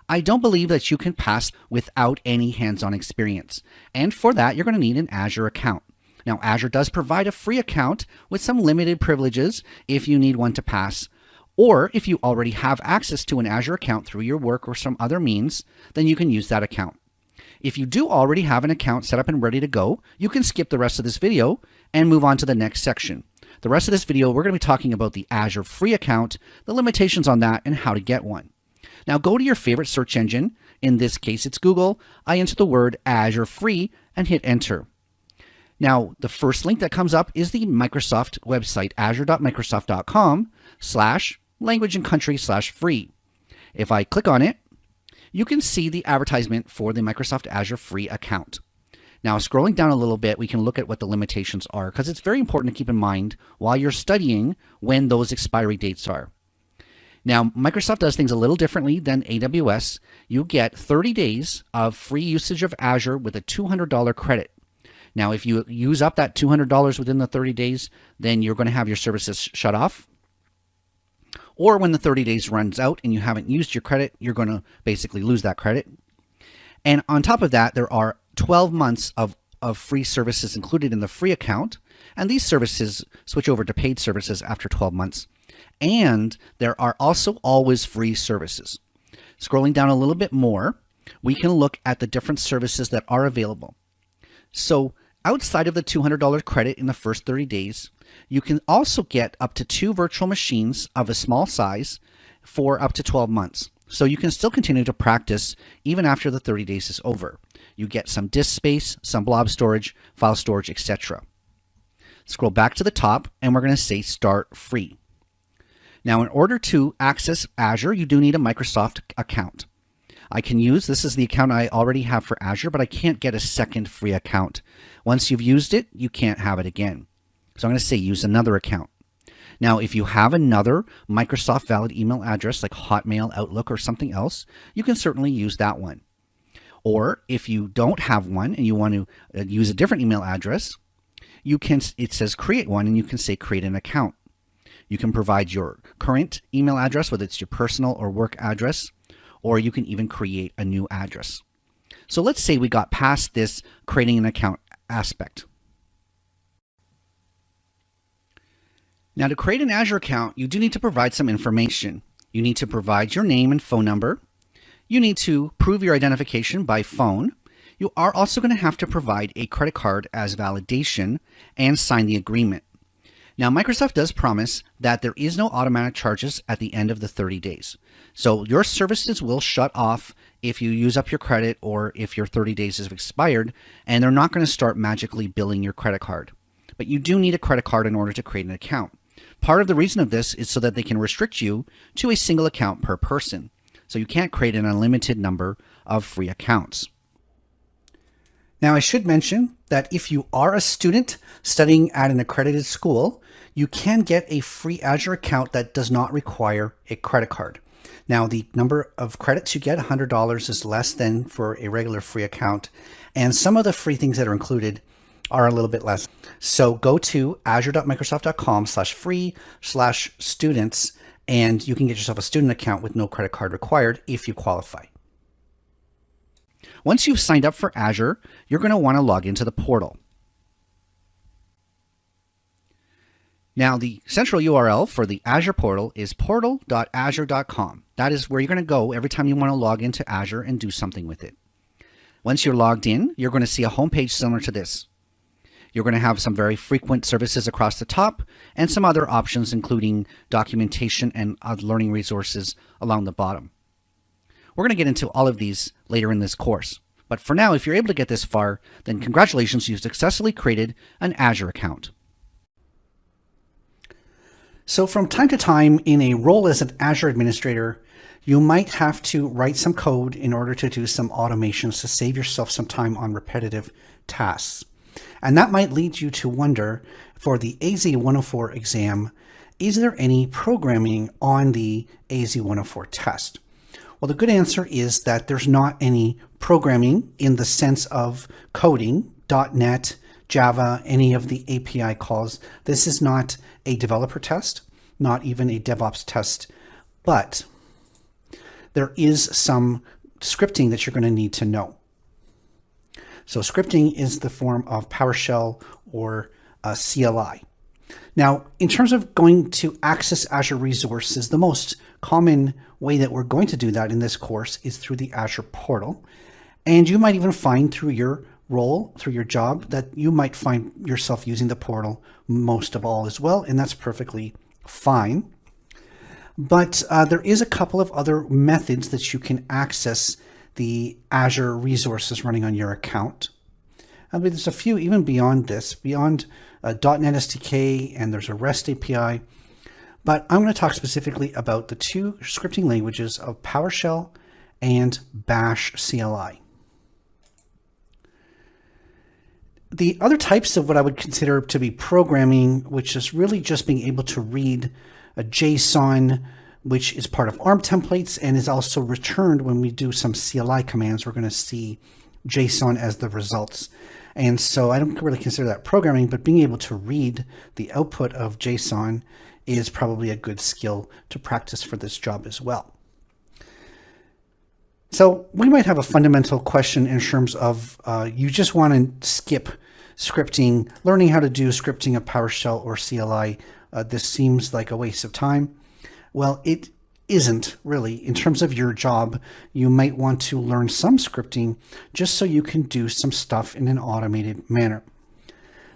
I don't believe that you can pass without any hands-on experience. And for that, you're going to need an Azure account. Now, Azure does provide a free account with some limited privileges if you need one to pass. Or if you already have access to an Azure account through your work or some other means, then you can use that account. If you do already have an account set up and ready to go, you can skip the rest of this video and move on to the next section. The rest of this video, we're going to be talking about the Azure free account, the limitations on that, and how to get one. Now go to your favorite search engine. In this case, it's Google. I enter the word Azure free and hit enter. Now, the first link that comes up is the Microsoft website, azure.microsoft.com/language and country/free. If I click on it, you can see the advertisement for the Microsoft Azure free account. Now, scrolling down a little bit, we can look at what the limitations are, because it's very important to keep in mind while you're studying when those expiry dates are. Now, Microsoft does things a little differently than AWS. You get 30 days of free usage of Azure with a $200 credit. Now, if you use up that $200 within the 30 days, then you're going to have your services shut off. Or when the 30 days runs out and you haven't used your credit, you're going to basically lose that credit. And on top of that, there are 12 months of free services included in the free account. And these services switch over to paid services after 12 months. And there are also always free services. Scrolling down a little bit more, we can look at the different services that are available. So outside of the $200 credit in the first 30 days, you can also get up to 2 virtual machines of a small size for up to 12 months. So you can still continue to practice even after the 30 days is over. You get some disk space, some blob storage, file storage, etc. Scroll back to the top and we're going to say Start Free. Now, in order to access Azure, you do need a Microsoft account. I can use, this is the account I already have for Azure, but I can't get a second free account. Once you've used it, you can't have it again. So I'm going to say use another account. Now, if you have another Microsoft valid email address like Hotmail, Outlook, or something else, you can certainly use that one. Or if you don't have one and you want to use a different email address, you can, it says create one, and you can say create an account. You can provide your current email address, whether it's your personal or work address, or you can even create a new address. So let's say we got past this creating an account aspect. Now, to create an Azure account, you do need to provide some information. You need to provide your name and phone number. You need to prove your identification by phone. You are also going to have to provide a credit card as validation and sign the agreement. Now, Microsoft does promise that there is no automatic charges at the end of the 30 days. So your services will shut off if you use up your credit or if your 30 days have expired, and they're not going to start magically billing your credit card. But you do need a credit card in order to create an account. Part of the reason of this is so that they can restrict you to a single account per person. So you can't create an unlimited number of free accounts. Now, I should mention that if you are a student studying at an accredited school, you can get a free Azure account that does not require a credit card. Now, the number of credits you get, $100, is less than for a regular free account. And some of the free things that are included are a little bit less. So go to azure.microsoft.com/free/students, and you can get yourself a student account with no credit card required if you qualify. Once you've signed up for Azure, you're going to want to log into the portal. Now, the central URL for the Azure portal is portal.azure.com. That is where you're going to go every time you want to log into Azure and do something with it. Once you're logged in, you're going to see a homepage similar to this. You're going to have some very frequent services across the top and some other options, including documentation and learning resources along the bottom. We're going to get into all of these later in this course. But for now, if you're able to get this far, then congratulations, you've successfully created an Azure account. So from time to time in a role as an Azure administrator, you might have to write some code in order to do some automations to save yourself some time on repetitive tasks. And that might lead you to wonder, for the AZ-104 exam, is there any programming on the AZ-104 test? Well, the good answer is that there's not any programming in the sense of coding, .NET, Java, any of the API calls. This is not a developer test, not even a DevOps test, but there is some scripting that you're going to need to know. So scripting is the form of PowerShell or CLI. Now, in terms of going to access Azure resources, the most common way that we're going to do that in this course is through the Azure portal. And you might even find through your role, through your job, that you might find yourself using the portal most of all as well, and that's perfectly fine. But there is a couple of other methods that you can access the Azure resources running on your account. I mean, there's a few even beyond this, beyond .NET SDK, and there's a REST API. But I'm going to talk specifically about the two scripting languages of PowerShell and Bash CLI. The other types of what I would consider to be programming, which is really just being able to read a JSON, which is part of ARM templates and is also returned when we do some CLI commands. We're going to see JSON as the results. And so I don't really consider that programming, but being able to read the output of JSON is probably a good skill to practice for this job as well. So we might have a fundamental question in terms of you just want to skip scripting, learning how to do scripting of PowerShell or CLI. This seems like a waste of time. Well, it isn't really. In terms of your job, you might want to learn some scripting just so you can do some stuff in an automated manner.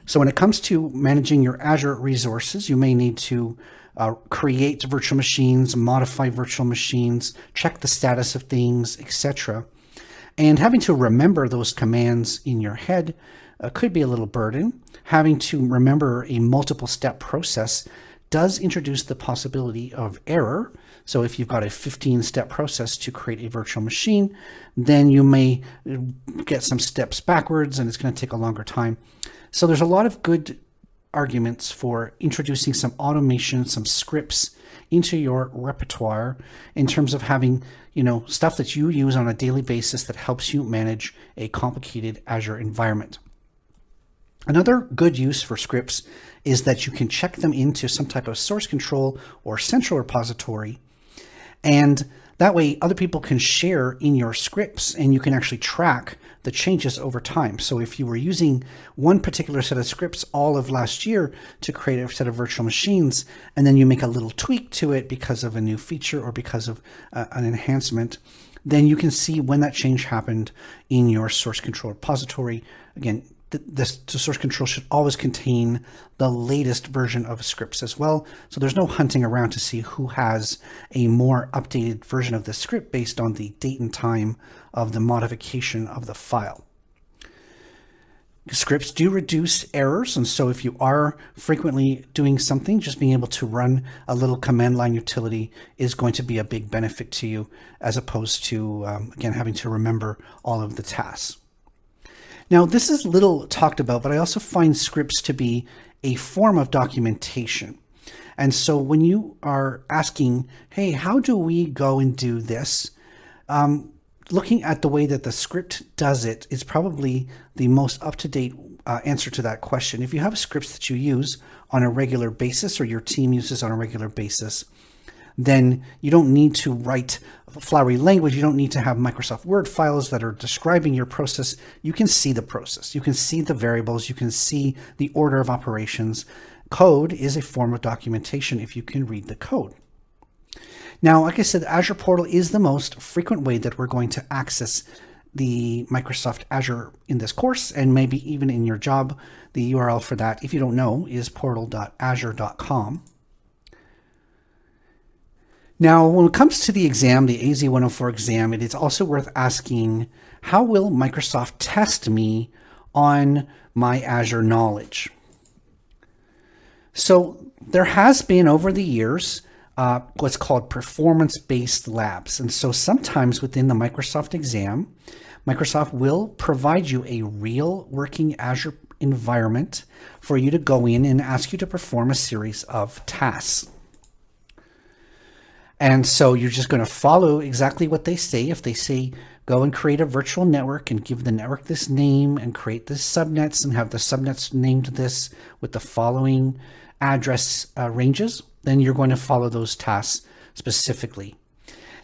So when it comes to managing your Azure resources, you may need to create virtual machines, modify virtual machines, check the status of things, etc. And having to remember those commands in your head could be a little burden. Having to remember a multiple step process does introduce the possibility of error. So if you've got a 15-step process to create a virtual machine, then you may get some steps backwards and it's going to take a longer time. So there's a lot of good arguments for introducing some automation, some scripts into your repertoire in terms of having, stuff that you use on a daily basis that helps you manage a complicated Azure environment. Another good use for scripts is that you can check them into some type of source control or central repository, and that way other people can share in your scripts and you can actually track the changes over time. So if you were using one particular set of scripts all of last year to create a set of virtual machines, and then you make a little tweak to it because of a new feature or because of an enhancement, then you can see when that change happened in your source control repository. Again, the source control should always contain the latest version of scripts as well. So there's no hunting around to see who has a more updated version of the script based on the date and time of the modification of the file. Scripts do reduce errors, and so if you are frequently doing something, just being able to run a little command line utility is going to be a big benefit to you, as opposed to, again, having to remember all of the tasks. Now, this is little talked about, but I also find scripts to be a form of documentation. And so when you are asking, hey, how do we go and do this? Looking at the way that the script does it is probably the most up-to-date answer to that question. If you have scripts that you use on a regular basis or your team uses on a regular basis, then you don't need to write flowery language. You don't need to have Microsoft Word files that are describing your process. You can see the process. You can see the variables. You can see the order of operations. Code is a form of documentation if you can read the code. Now, like I said, the Azure portal is the most frequent way that we're going to access the Microsoft Azure in this course, and maybe even in your job. The URL for that, if you don't know, is portal.azure.com. Now, when it comes to the exam, the AZ-104 exam, it is also worth asking, how will Microsoft test me on my Azure knowledge? So there has been over the years what's called performance-based labs. And so sometimes within the Microsoft exam, Microsoft will provide you a real working Azure environment for you to go in and ask you to perform a series of tasks. And so you're just going to follow exactly what they say. If they say, go and create a virtual network and give the network this name and create this subnets and have the subnets named this with the following address ranges, then you're going to follow those tasks specifically.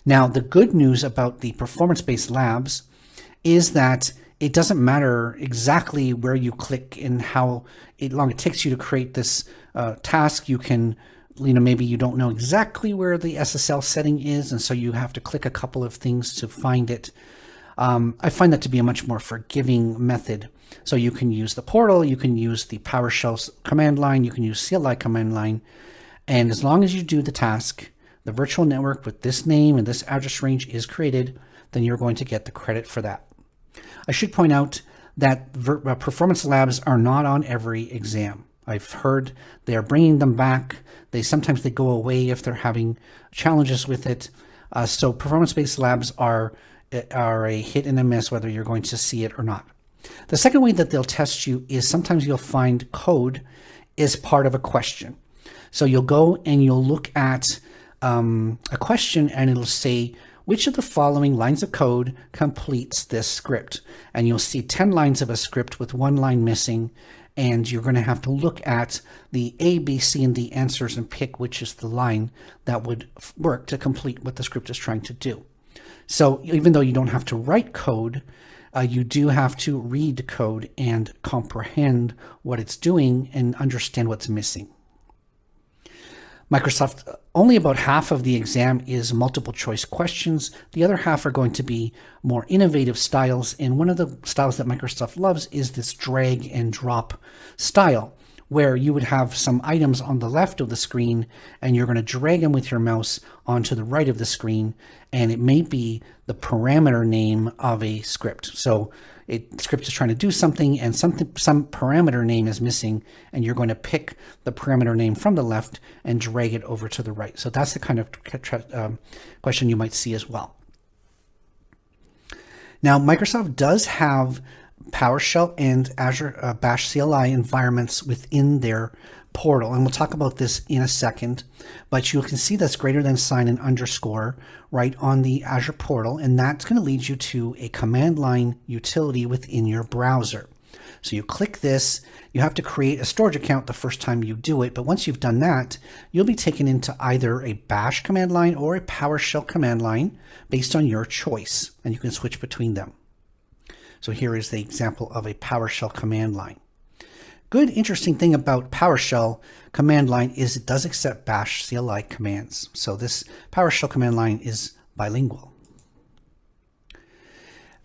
Now, the good news about the performance-based labs is that it doesn't matter exactly where you click and how long it takes you to create this task. You can, maybe you don't know exactly where the SSL setting is, and so you have to click a couple of things to find it. I find that to be a much more forgiving method. So you can use the portal, you can use the PowerShell command line, you can use CLI command line, and as long as you do the task, the virtual network with this name and this address range is created, then you're going to get the credit for that. I should point out that performance labs are not on every exam. I've heard they are bringing them back. Sometimes they go away if they're having challenges with it. So performance-based labs are a hit and a miss whether you're going to see it or not. The second way that they'll test you is sometimes you'll find code is part of a question. So you'll go and you'll look at a question and it'll say, which of the following lines of code completes this script? And you'll see 10 lines of a script with 1 line missing, and you're going to have to look at the A, B, C, and D answers and pick which is the line that would work to complete what the script is trying to do. So even though you don't have to write code, you do have to read code and comprehend what it's doing and understand what's missing. Microsoft, only about half of the exam is multiple choice questions. The other half are going to be more innovative styles. And one of the styles that Microsoft loves is this drag and drop style, where you would have some items on the left of the screen and you're going to drag them with your mouse onto the right of the screen. And it may be the parameter name of a script. So the script is trying to do something and some parameter name is missing, and you're going to pick the parameter name from the left and drag it over to the right. So that's the kind of question you might see as well. Now, Microsoft does have PowerShell and Azure Bash CLI environments within their portal, and we'll talk about this in a second, but you can see that's greater than sign and underscore right on the Azure portal, and that's going to lead you to a command line utility within your browser. So you click this, you have to create a storage account the first time you do it, but once you've done that, you'll be taken into either a Bash command line or a PowerShell command line based on your choice, and you can switch between them. So here is the example of a PowerShell command line. Good, interesting thing about PowerShell command line is it does accept Bash CLI commands. So this PowerShell command line is bilingual.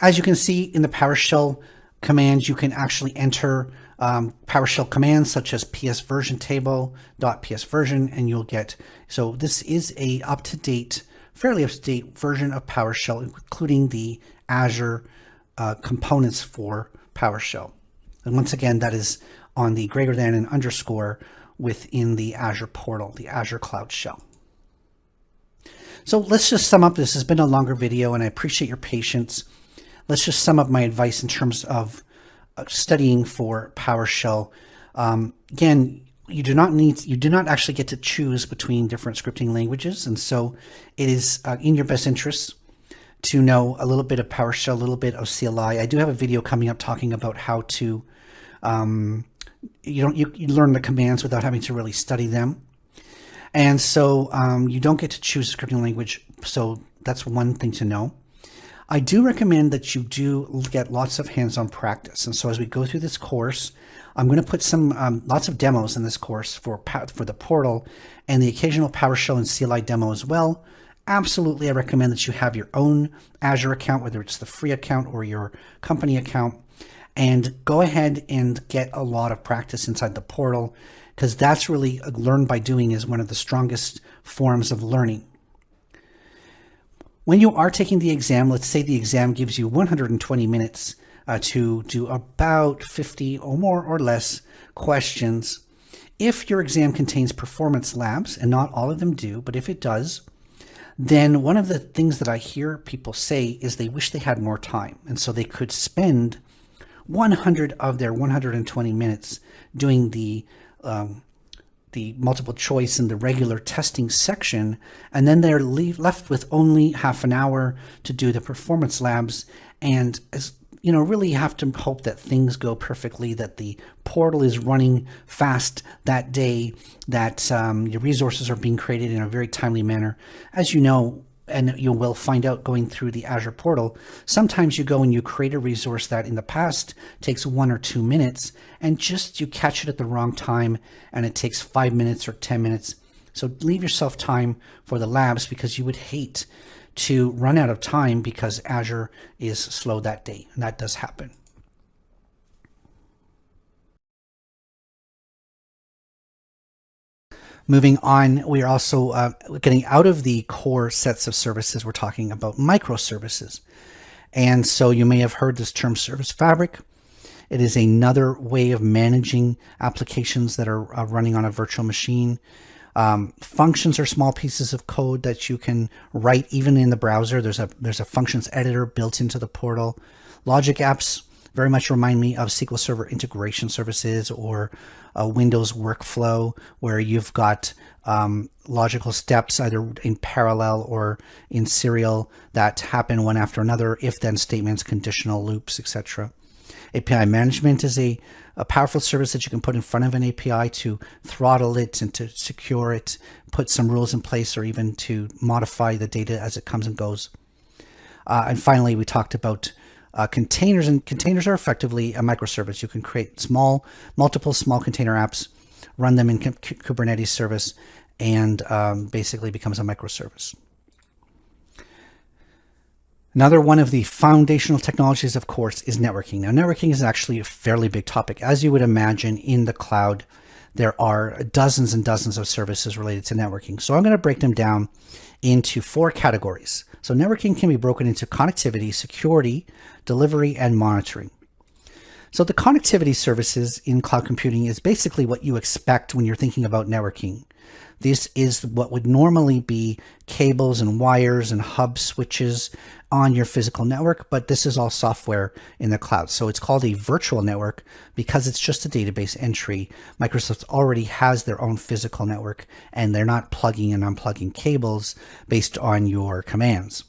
As you can see in the PowerShell commands, you can actually enter PowerShell commands such as ps version table, .ps version, and you'll get, so this is a up-to-date, fairly up-to-date version of PowerShell, including the Azure components for PowerShell. And once again, that is on the greater than and underscore within the Azure portal, the Azure Cloud Shell. So let's just sum up. This has been a longer video and I appreciate your patience. Let's just sum up my advice in terms of studying for PowerShell. Again, you do not actually get to choose between different scripting languages. And so it is in your best interest to know a little bit of PowerShell, a little bit of CLI. I do have a video coming up talking about how to you learn the commands without having to really study them. And so you don't get to choose a scripting language. So that's one thing to know. I do recommend that you do get lots of hands-on practice. And so as we go through this course, I'm going to put some lots of demos in this course for the portal and the occasional PowerShell and CLI demo as well. Absolutely, I recommend that you have your own Azure account, whether it's the free account or your company account, and go ahead and get a lot of practice inside the portal, because that's really learn by doing is one of the strongest forms of learning. When you are taking the exam, let's say the exam gives you 120 minutes to do about 50 or more or less questions. If your exam contains performance labs, and not all of them do, but if it does, then one of the things that I hear people say is they wish they had more time. And so they could spend 100 of their 120 minutes doing the multiple choice and the regular testing section, and then they're left with only half an hour to do the performance labs. And as you know, really have to hope that things go perfectly, that the portal is running fast that day, that your resources are being created in a very timely manner. As you know, and you will find out going through the Azure portal, sometimes you go and you create a resource that in the past takes 1 or 2 minutes, and just you catch it at the wrong time and it takes 5 minutes or 10 minutes. So leave yourself time for the labs, because you would hate to run out of time because Azure is slow that day, and that does happen. Moving on, we are also getting out of the core sets of services. We're talking about microservices. And so you may have heard this term service fabric. It is another way of managing applications that are running on a virtual machine. Functions are small pieces of code that you can write even in the browser. There's a functions editor built into the portal. Logic apps very much remind me of SQL Server integration services or a Windows workflow, where you've got logical steps either in parallel or in serial that happen one after another, if-then statements, conditional loops, etc. API management is a powerful service that you can put in front of an API to throttle it and to secure it, put some rules in place, or even to modify the data as it comes and goes. And finally, we talked about containers, and containers are effectively a microservice. You can create multiple small container apps, run them in Kubernetes service, and basically becomes a microservice. Another one of the foundational technologies, of course, is networking. Now, networking is actually a fairly big topic. As you would imagine, in the cloud, there are dozens and dozens of services related to networking. So I'm going to break them down into 4 categories. So networking can be broken into connectivity, security, delivery, and monitoring. So the connectivity services in cloud computing is basically what you expect when you're thinking about networking. This is what would normally be cables and wires and hub switches on your physical network, but this is all software in the cloud. So it's called a virtual network because it's just a database entry. Microsoft already has their own physical network, and they're not plugging and unplugging cables based on your commands.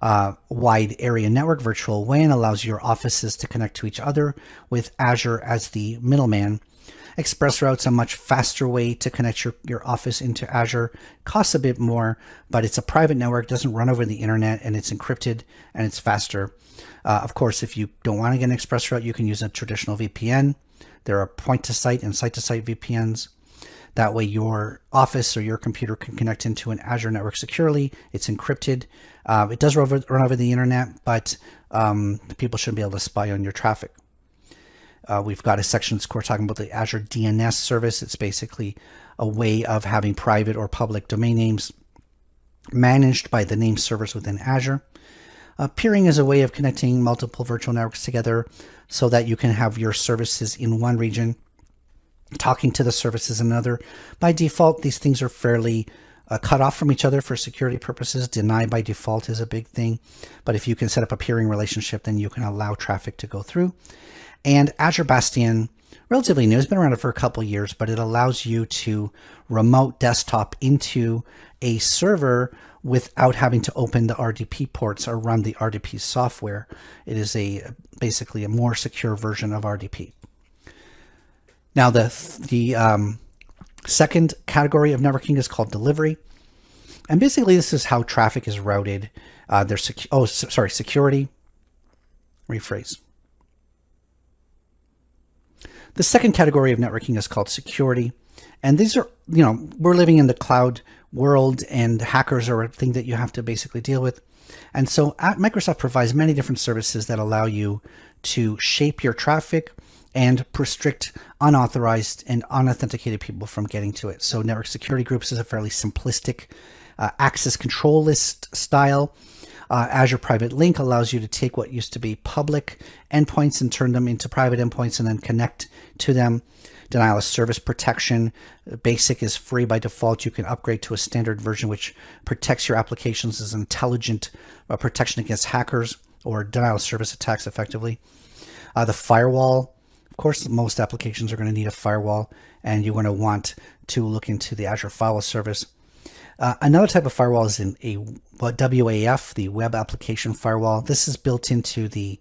Wide area network virtual WAN allows your offices to connect to each other with Azure as the middleman. ExpressRoute's a much faster way to connect your office into Azure. Costs a bit more, but it's a private network, doesn't run over the internet, and it's encrypted, and it's faster. Of course, if you don't want to get an ExpressRoute, you can use a traditional VPN. There are point-to-site and site-to-site VPNs. That way your office or your computer can connect into an Azure network securely. It's encrypted. It does run over the internet, but people shouldn't be able to spy on your traffic. We've got a section that's talking about the Azure DNS service. It's basically a way of having private or public domain names managed by the name servers within Azure. Peering is a way of connecting multiple virtual networks together so that you can have your services in one region talking to the services in another. By default, these things are fairly cut off from each other for security purposes. Deny by default is a big thing, but if you can set up a peering relationship, then you can allow traffic to go through. And Azure Bastion, relatively new, it's been around for a couple of years, but it allows you to remote desktop into a server without having to open the RDP ports or run the RDP software. It is basically a more secure version of RDP. Now, the second category of networking is called delivery. And basically, this is how traffic is routed. Security. Rephrase. The second category of networking is called security. And these are, we're living in the cloud world, and hackers are a thing that you have to basically deal with. And so Microsoft provides many different services that allow you to shape your traffic and restrict unauthorized and unauthenticated people from getting to it. So network security groups is a fairly simplistic access control list style. Azure Private Link allows you to take what used to be public endpoints and turn them into private endpoints and then connect to them. Denial of service protection. Basic is free by default. You can upgrade to a standard version, which protects your applications as intelligent protection against hackers or denial of service attacks effectively. The firewall. Of course, most applications are going to need a firewall, and you're going to want to look into the Azure Firewall Service. Another type of firewall is WAF, the Web Application Firewall. This is built into the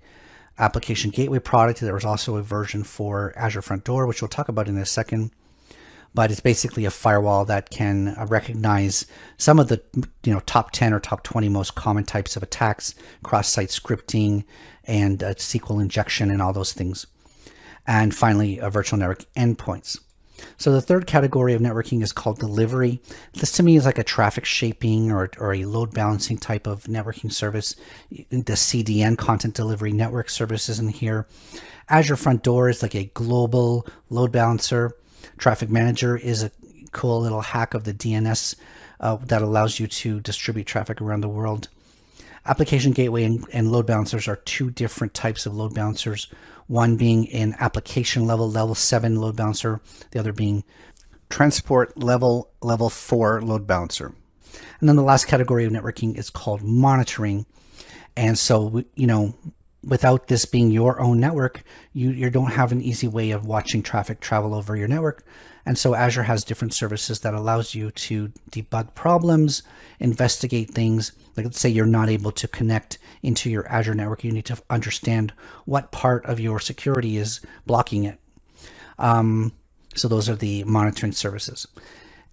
Application Gateway product. There was also a version for Azure Front Door, which we'll talk about in a second. but it's basically a firewall that can recognize some of the top 10 or top 20 most common types of attacks, cross-site scripting, and SQL injection, and all those things. And finally, virtual network endpoints. So the third category of networking is called delivery. This to me is like a traffic shaping or a load balancing type of networking service. The CDN, content delivery network service, is in here. Azure Front Door is like a global load balancer. Traffic Manager is a cool little hack of the DNS that allows you to distribute traffic around the world. Application Gateway and load balancers are two different types of load balancers. One being an application level 7 load balancer, the other being transport level 4 load balancer. And then the last category of networking is called monitoring. And so, without this being your own network, you don't have an easy way of watching traffic travel over your network. And so Azure has different services that allows you to debug problems, investigate things. Like, let's say you're not able to connect into your Azure network. You need to understand what part of your security is blocking it. So those are the monitoring services.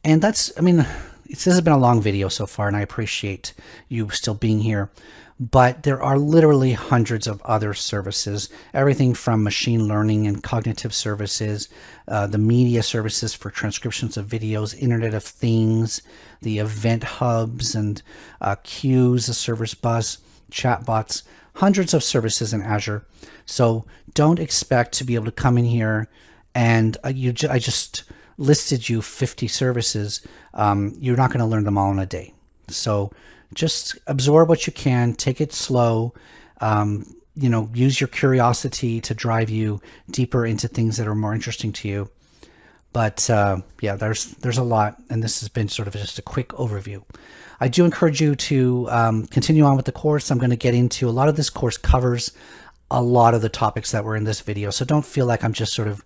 And this has been a long video so far, and I appreciate you still being here. But there are literally hundreds of other services, everything from machine learning and cognitive services, the media services for transcriptions of videos, Internet of Things, the event hubs and queues, the service bus, chatbots, hundreds of services in Azure. So don't expect to be able to come in here and I just listed you 50 services. You're not going to learn them all in a day. So just absorb what you can, take it slow, use your curiosity to drive you deeper into things that are more interesting to you. But yeah, there's a lot, and this has been sort of just a quick overview. I do encourage you to continue on with the course. I'm going to get into a lot of this course covers a lot of the topics that were in this video. So don't feel like I'm just sort of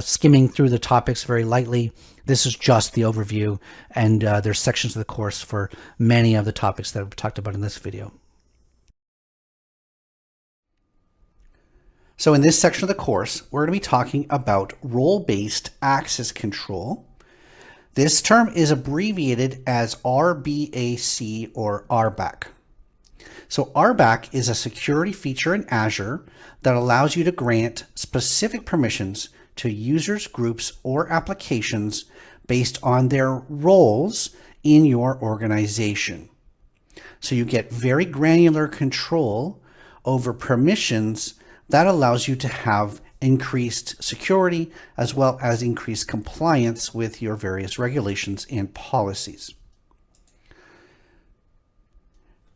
skimming through the topics very lightly. This is just the overview, and there's sections of the course for many of the topics that I've talked about in this video. So in this section of the course, we're going to be talking about role-based access control. This term is abbreviated as RBAC or RBAC. So RBAC is a security feature in Azure that allows you to grant specific permissions to users, groups, or applications based on their roles in your organization. So you get very granular control over permissions that allows you to have increased security as well as increased compliance with your various regulations and policies.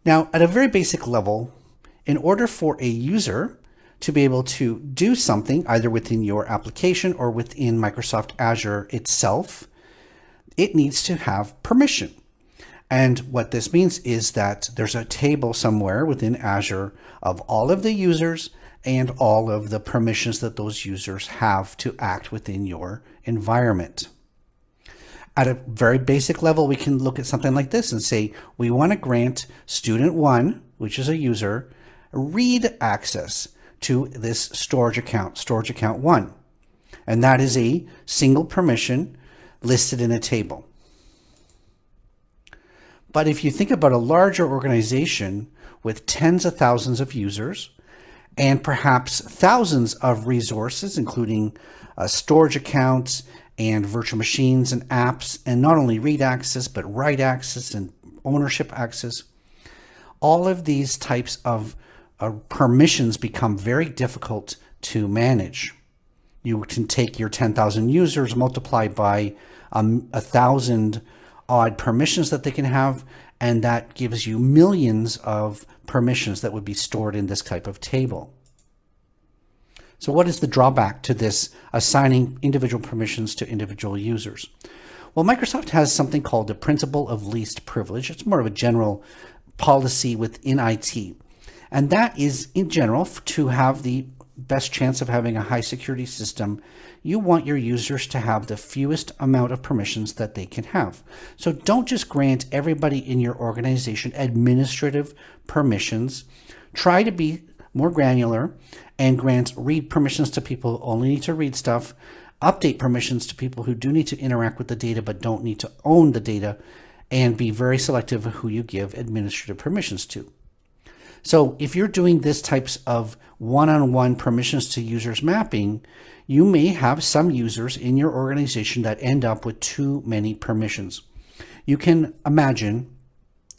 Now, at a very basic level, in order for a user to be able to do something either within your application or within Microsoft Azure itself, it needs to have permission. And what this means is that there's a table somewhere within Azure of all of the users and all of the permissions that those users have to act within your environment. At a very basic level, we can look at something like this and say, we want to grant student 1, which is a user, read access to this storage account 1. And that is a single permission listed in a table. But if you think about a larger organization with tens of thousands of users and perhaps thousands of resources, including storage accounts and virtual machines and apps, and not only read access, but write access and ownership access, all of these types of permissions become very difficult to manage. You can take your 10,000 users, multiply by 1,000 odd permissions that they can have, and that gives you millions of permissions that would be stored in this type of table. So what is the drawback to this assigning individual permissions to individual users? Well, Microsoft has something called the principle of least privilege. It's more of a general policy within IT. And that is, in general, to have the best chance of having a high security system, you want your users to have the fewest amount of permissions that they can have. So don't just grant everybody in your organization administrative permissions. Try to be more granular and grant read permissions to people who only need to read stuff, update permissions to people who do need to interact with the data but don't need to own the data, and be very selective of who you give administrative permissions to. So if you're doing this types of one-on-one permissions to users mapping, you may have some users in your organization that end up with too many permissions. You can imagine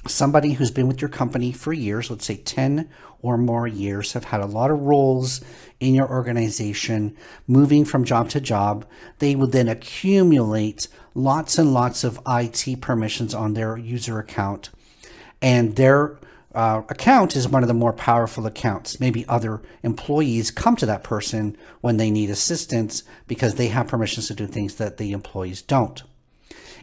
somebody who's been with your company for years, let's say 10 or more years, have had a lot of roles in your organization, moving from job to job. They would then accumulate lots and lots of IT permissions on their user account. And their account is one of the more powerful accounts. Maybe other employees come to that person when they need assistance because they have permissions to do things that the employees don't.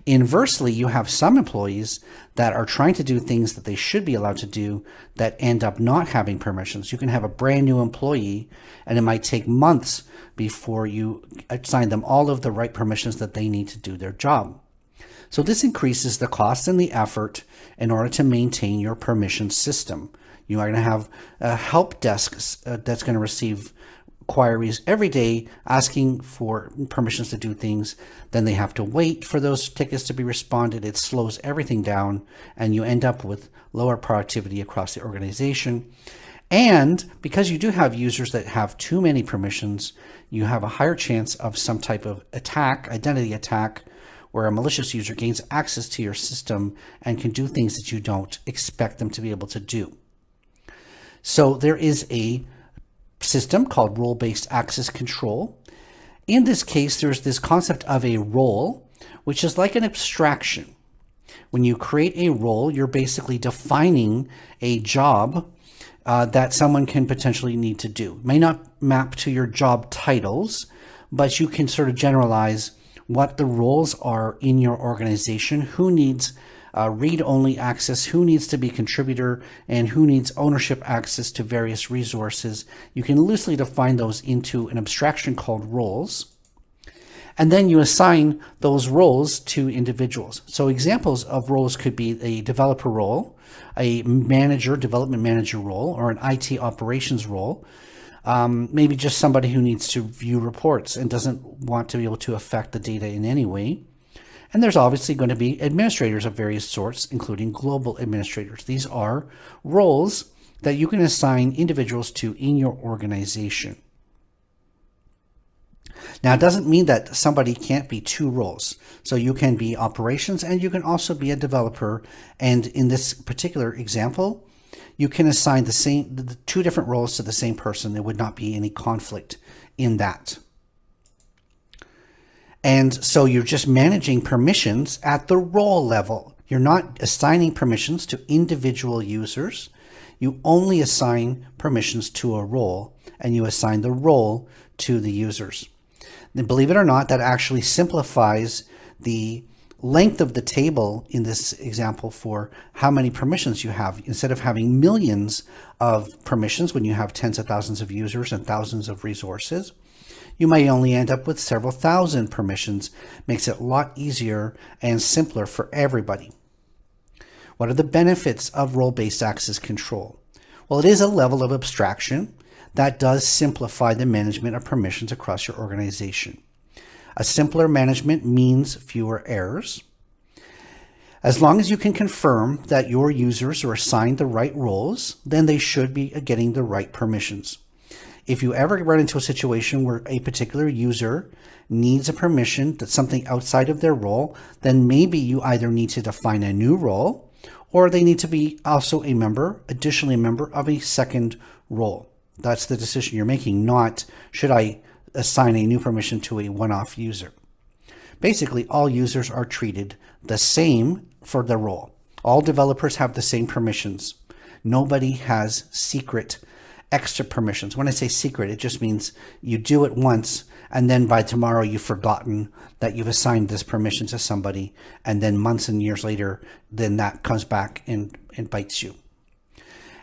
Inversely, you have some employees that are trying to do things that they should be allowed to do that end up not having permissions. You can have a brand new employee, and it might take months before you assign them all of the right permissions that they need to do their job. So this increases the cost and the effort in order to maintain your permission system. You are going to have a help desk that's going to receive queries every day asking for permissions to do things. Then they have to wait for those tickets to be responded. It slows everything down, and you end up with lower productivity across the organization. And because you do have users that have too many permissions, you have a higher chance of some type of attack, identity attack, where a malicious user gains access to your system and can do things that you don't expect them to be able to do. So there is a system called role-based access control. In this case, there's this concept of a role, which is like an abstraction. When you create a role, you're basically defining a job that someone can potentially need to do. It may not map to your job titles, but you can sort of generalize what the roles are in your organization, who needs read-only access, who needs to be a contributor, and who needs ownership access to various resources. You can loosely define those into an abstraction called roles. And then you assign those roles to individuals. So examples of roles could be a developer role, a manager, development manager role, or an IT operations role. Maybe just somebody who needs to view reports and doesn't want to be able to affect the data in any way. And there's obviously going to be administrators of various sorts, including global administrators. These are roles that you can assign individuals to in your organization. Now, it doesn't mean that somebody can't be two roles. So you can be operations and you can also be a developer. And in this particular example, you can assign the two different roles to the same person. There would not be any conflict in that. And so you're just managing permissions at the role level. You're not assigning permissions to individual users. You only assign permissions to a role, and you assign the role to the users. And believe it or not, that actually simplifies the length of the table in this example for how many permissions you have. Instead of having millions of permissions when you have tens of thousands of users and thousands of resources, you may only end up with several thousand permissions. Makes it a lot easier and simpler for everybody. What are the benefits of role-based access control? Well, it is a level of abstraction that does simplify the management of permissions across your organization. A simpler management means fewer errors. As long as you can confirm that your users are assigned the right roles, then they should be getting the right permissions. If you ever run into a situation where a particular user needs a permission that's something outside of their role, then maybe you either need to define a new role or they need to be also additionally a member of a second role. That's the decision you're making, not should I assign a new permission to a one-off user. Basically, all users are treated the same for their role. All developers have the same permissions. Nobody has secret extra permissions. When I say secret, it just means you do it once and then by tomorrow you've forgotten that you've assigned this permission to somebody, and then months and years later, then that comes back and bites you.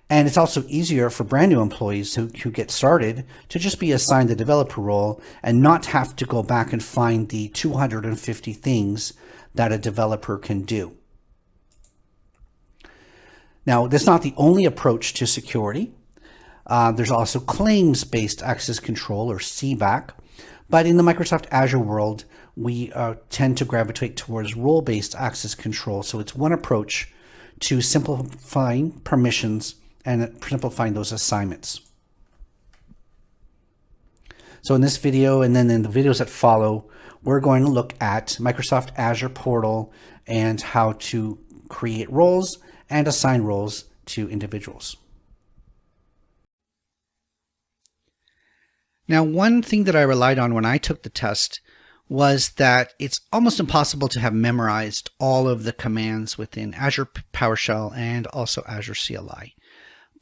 And it's also easier for brand new employees who get started to just be assigned the developer role and not have to go back and find the 250 things that a developer can do. Now, that's not the only approach to security. There's also claims-based access control, or CBAC. But in the Microsoft Azure world, we tend to gravitate towards role-based access control. So it's one approach to simplifying permissions and simplifying those assignments. So in this video, and then in the videos that follow, we're going to look at Microsoft Azure portal and how to create roles and assign roles to individuals. Now, one thing that I relied on when I took the test was that it's almost impossible to have memorized all of the commands within Azure PowerShell and also Azure CLI.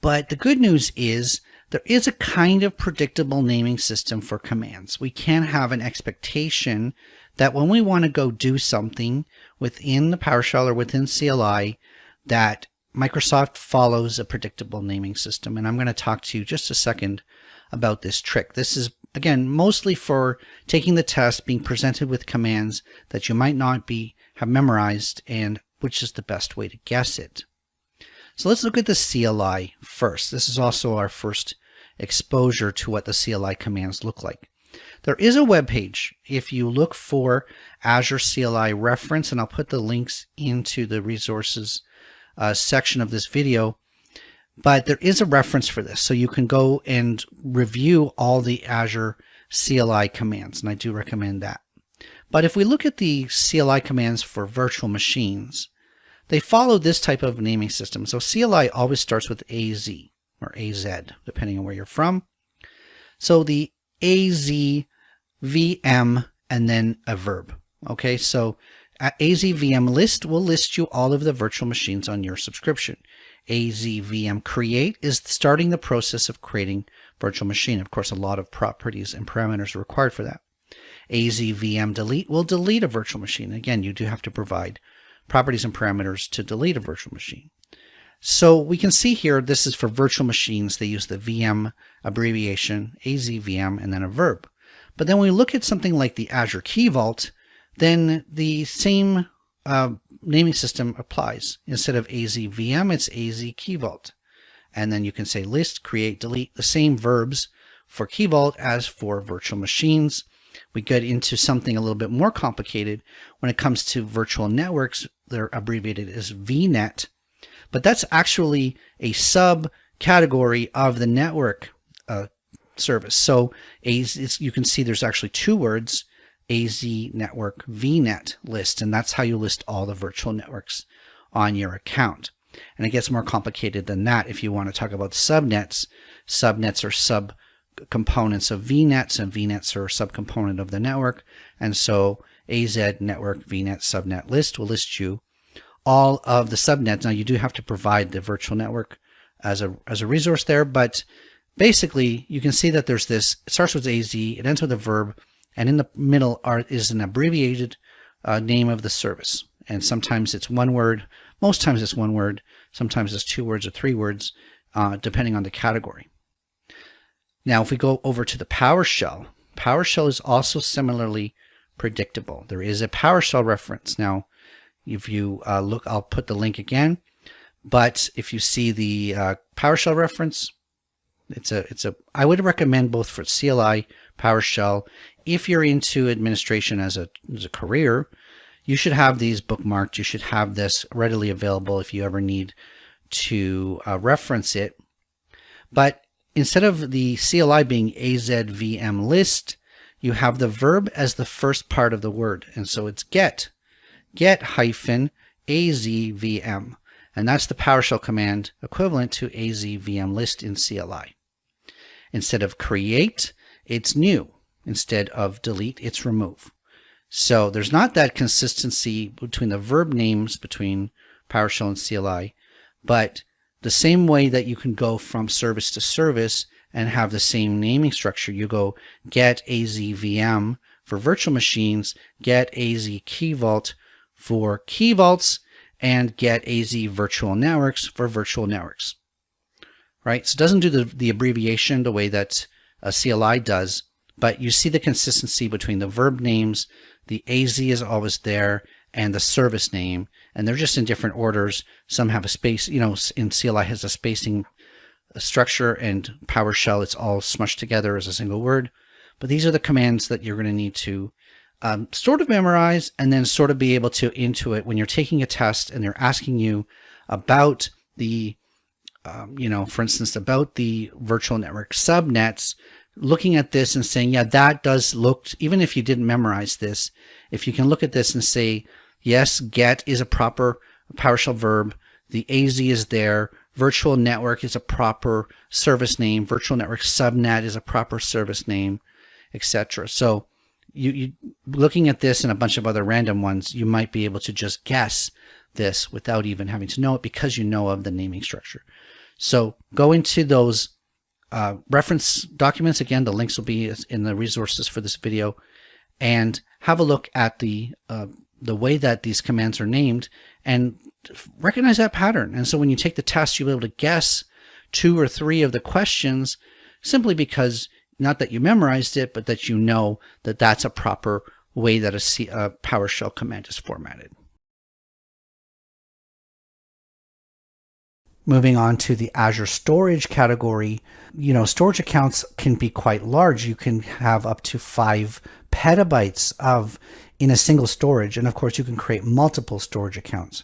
But the good news is there is a kind of predictable naming system for commands. We can have an expectation that when we want to go do something within the PowerShell or within CLI, that Microsoft follows a predictable naming system. And I'm going to talk to you just a second about this trick. This is, again, mostly for taking the test, being presented with commands that you might not have memorized, and which is the best way to guess it. So let's look at the CLI first. This is also our first exposure to what the CLI commands look like. There is a web page. If you look for Azure CLI reference, and I'll put the links into the resources section of this video, but there is a reference for this. So you can go and review all the Azure CLI commands, and I do recommend that. But if we look at the CLI commands for virtual machines, they follow this type of naming system. So CLI always starts with AZ or AZ, depending on where you're from. So the AZ VM and then a verb. Okay, so AZ VM list will list you all of the virtual machines on your subscription. AZ VM create is starting the process of creating virtual machine. Of course, a lot of properties and parameters are required for that. AZ VM delete will delete a virtual machine. Again, you do have to provide properties and parameters to delete a virtual machine. So we can see here, this is for virtual machines. They use the VM abbreviation, AZ VM, and then a verb. But then when we look at something like the Azure Key Vault, then the same naming system applies. Instead of AZ VM, it's AZ Key Vault. And then you can say list, create, delete, the same verbs for Key Vault as for virtual machines. We get into something a little bit more complicated when it comes to virtual networks. They're abbreviated as VNet, but that's actually a subcategory of the network service. So you can see there's actually two words, AZ network VNet list, and that's how you list all the virtual networks on your account. And it gets more complicated than that if you want to talk about subnets. Subnets are subcomponents of VNets, and VNets are a subcomponent of the network. And so AZ network VNet subnet list will list you all of the subnets. Now you do have to provide the virtual network as a resource there, but basically you can see that there's this, it starts with AZ, it ends with a verb, and in the middle is an abbreviated name of the service. And sometimes it's one word, most times it's one word, sometimes it's 2 words or 3 words, depending on the category. Now if we go over to the PowerShell, PowerShell is also similarly predictable. There is a PowerShell reference. Now if you look, I'll put the link again, but if you see the PowerShell reference, I would recommend both for CLI, PowerShell. If you're into administration as a career, you should have these bookmarked. You should have this readily available if you ever need to reference it. But instead of the CLI being AZVM list, you have the verb as the first part of the word. And so it's get hyphen AZVM. And that's the PowerShell command equivalent to AZVM list in CLI. Instead of create, it's new. Instead of delete, it's remove. So there's not that consistency between the verb names between PowerShell and CLI, but the same way that you can go from service to service and have the same naming structure, you go get AZVM for virtual machines, get AZ Key Vault for key vaults, and get AZ virtual networks for virtual networks. Right? So it doesn't do the abbreviation the way that a CLI does, but you see the consistency between the verb names, the AZ is always there, and the service name, and they're just in different orders. Some have a space, in CLI has a spacing structure, and PowerShell, it's all smushed together as a single word. But these are the commands that you're going to need to sort of memorize and then sort of be able to intuit when you're taking a test and they're asking you about the, for instance, about the virtual network subnets, looking at this and saying, yeah, that does look, even if you didn't memorize this, if you can look at this and say, yes, get is a proper PowerShell verb, the AZ is there, virtual network is a proper service name, virtual network subnet is a proper service name, etc. So you looking at this and a bunch of other random ones, you might be able to just guess this without even having to know it because you know of the naming structure. So go into those reference documents. Again, the links will be in the resources for this video, and have a look at the way that these commands are named and recognize that pattern. And so when you take the test, you'll be able to guess 2 or 3 of the questions simply because not that you memorized it, but that you know that that's a proper way that a PowerShell command is formatted. Moving on to the Azure storage category, storage accounts can be quite large. You can have up to 5 petabytes in a single storage. And of course, you can create multiple storage accounts.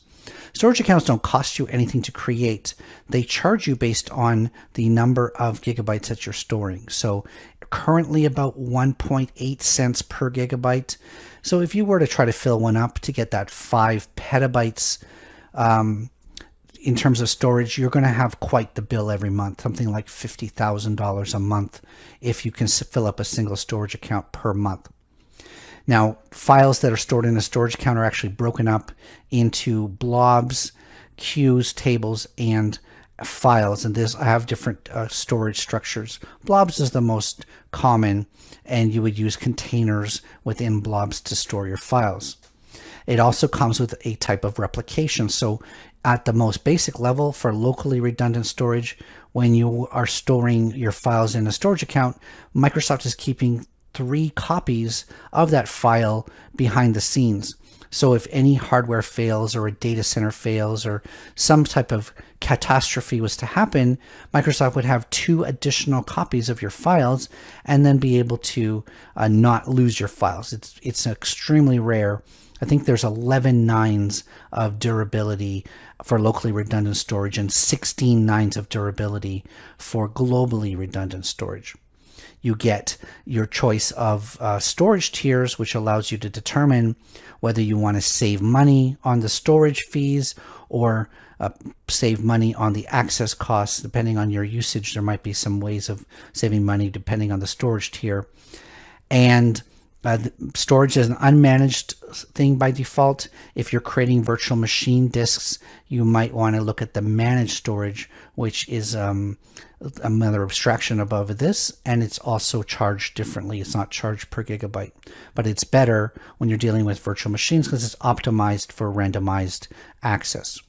Storage accounts don't cost you anything to create. They charge you based on the number of gigabytes that you're storing. So currently about 1.8 cents per gigabyte. So if you were to try to fill one up to get that 5 petabytes, in terms of storage, you're going to have quite the bill every month, something like $50,000 a month if you can fill up a single storage account per month. Now, files that are stored in a storage account are actually broken up into blobs, queues, tables, and files, and I have different storage structures. Blobs is the most common, and you would use containers within blobs to store your files. It also comes with a type of replication. So at the most basic level for locally redundant storage, when you are storing your files in a storage account, Microsoft is keeping 3 copies of that file behind the scenes. So if any hardware fails or a data center fails or some type of catastrophe was to happen, Microsoft would have 2 additional copies of your files and then be able to not lose your files. It's extremely rare. I think there's 11 nines of durability for locally redundant storage and 16 nines of durability for globally redundant storage. You get your choice of storage tiers, which allows you to determine whether you want to save money on the storage fees or save money on the access costs. Depending on your usage, there might be some ways of saving money depending on the storage tier. And storage is an unmanaged thing by default. If you're creating virtual machine disks, you might want to look at the managed storage, which is another abstraction above this, and it's also charged differently. It's not charged per gigabyte, but it's better when you're dealing with virtual machines because it's optimized for randomized access.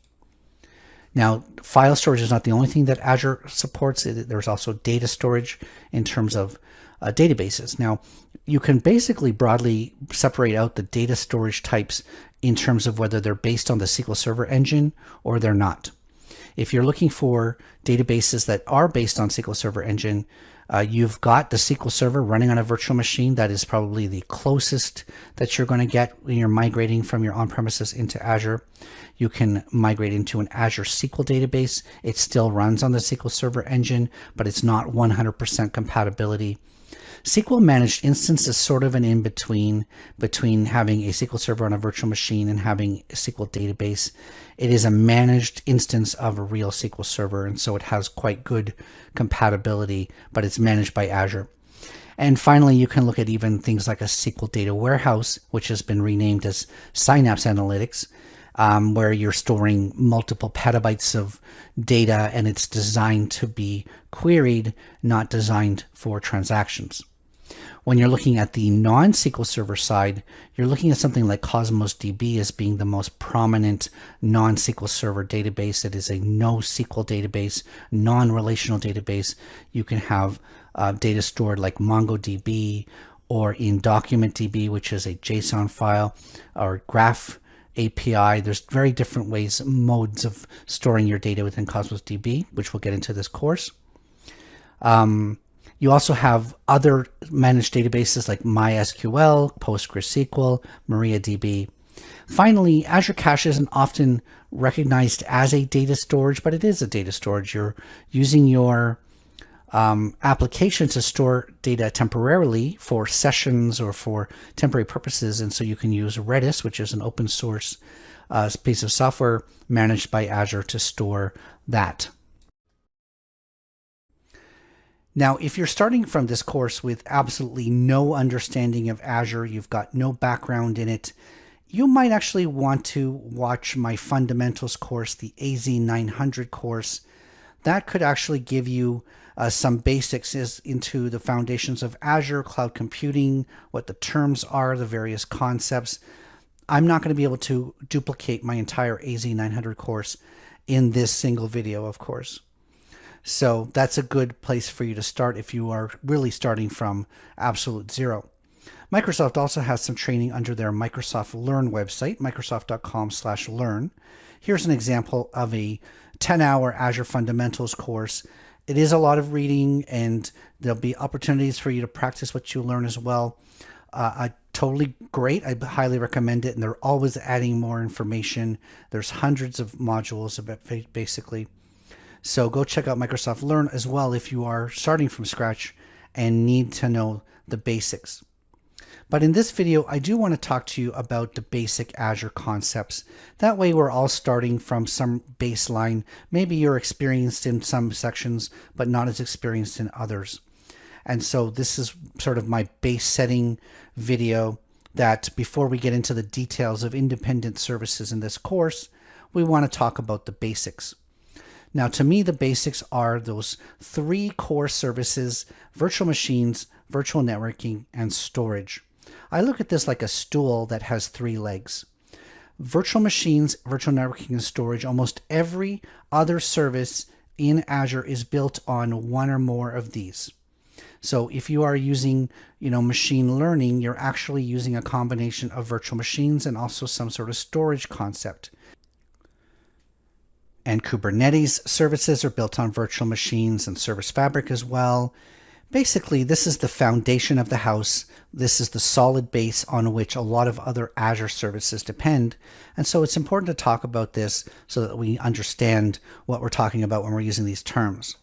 Now, file storage is not the only thing that Azure supports. There's also data storage in terms of databases. Now, you can basically broadly separate out the data storage types in terms of whether they're based on the SQL Server engine or they're not. If you're looking for databases that are based on SQL Server engine, you've got the SQL Server running on a virtual machine. That is probably the closest that you're going to get when you're migrating from your on-premises into Azure. You can migrate into an Azure SQL database. It still runs on the SQL Server engine, but it's not 100% compatibility. SQL Managed Instance is sort of an in-between between having a SQL Server on a virtual machine and having a SQL database. It is a managed instance of a real SQL Server, and so it has quite good compatibility, but it's managed by Azure. And finally, you can look at even things like a SQL Data Warehouse, which has been renamed as Synapse Analytics, where you're storing multiple petabytes of data and it's designed to be queried, not designed for transactions. When you're looking at the non-SQL Server side, you're looking at something like Cosmos DB as being the most prominent non-SQL Server database. It is a NoSQL database, non-relational database. You can have data stored like MongoDB or in DocumentDB, which is a JSON file, or Graph API. There's very different ways, modes of storing your data within Cosmos DB, which we'll get into this course. You also have other managed databases like MySQL, PostgreSQL, MariaDB. Finally, Azure Cache isn't often recognized as a data storage, but it is a data storage. You're using your application to store data temporarily for sessions or for temporary purposes. And so you can use Redis, which is an open source piece of software managed by Azure to store that. Now, if you're starting from this course with absolutely no understanding of Azure, you've got no background in it, you might actually want to watch my fundamentals course, the AZ900 course. That could actually give you some basics into the foundations of Azure, cloud computing, what the terms are, the various concepts. I'm not going to be able to duplicate my entire AZ900 course in this single video, of course. So that's a good place for you to start if you are really starting from absolute zero. Microsoft also has some training under their Microsoft Learn website, microsoft.com/learn. Here's an example of a 10-hour Azure Fundamentals course. It is a lot of reading, and there'll be opportunities for you to practice what you learn as well. Totally great. I highly recommend it, and they're always adding more information. There's hundreds of modules of it, basically. So go check out Microsoft Learn as well if you are starting from scratch and need to know the basics. But in this video, I do want to talk to you about the basic Azure concepts. That way we're all starting from some baseline. Maybe you're experienced in some sections, but not as experienced in others. And so this is sort of my base setting video that before we get into the details of independent services in this course, we want to talk about the basics. Now, to me, the basics are those three core services: virtual machines, virtual networking, and storage. I look at this like a stool that has three legs. Virtual machines, virtual networking, and storage, almost every other service in Azure is built on one or more of these. So if you are using, machine learning, you're actually using a combination of virtual machines and also some sort of storage concept. And Kubernetes services are built on virtual machines and Service Fabric as well. Basically, this is the foundation of the house. This is the solid base on which a lot of other Azure services depend. And so it's important to talk about this so that we understand what we're talking about when we're using these terms.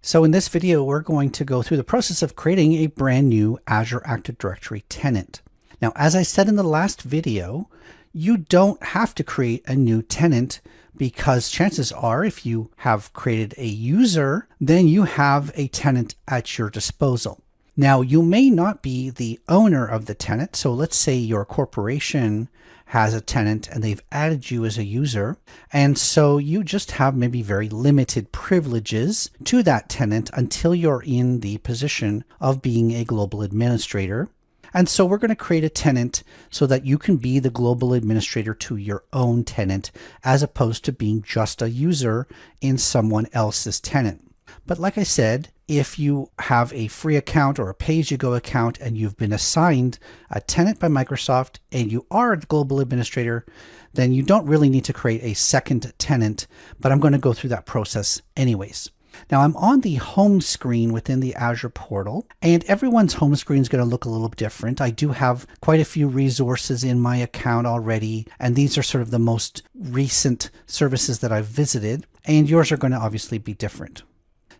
So in this video, we're going to go through the process of creating a brand new Azure Active Directory tenant. Now, as I said in the last video, you don't have to create a new tenant, because chances are if you have created a user, then you have a tenant at your disposal. Now, you may not be the owner of the tenant. So let's say your corporation has a tenant and they've added you as a user. And so you just have maybe very limited privileges to that tenant until you're in the position of being a global administrator. And so we're going to create a tenant so that you can be the global administrator to your own tenant, as opposed to being just a user in someone else's tenant. But like I said, if you have a free account or a pay-as-you-go account and you've been assigned a tenant by Microsoft and you are a global administrator, then you don't really need to create a second tenant, but I'm going to go through that process anyways. Now I'm on the home screen within the Azure portal, and everyone's home screen is going to look a little different. I do have quite a few resources in my account already, and these are sort of the most recent services that I've visited, and yours are going to obviously be different.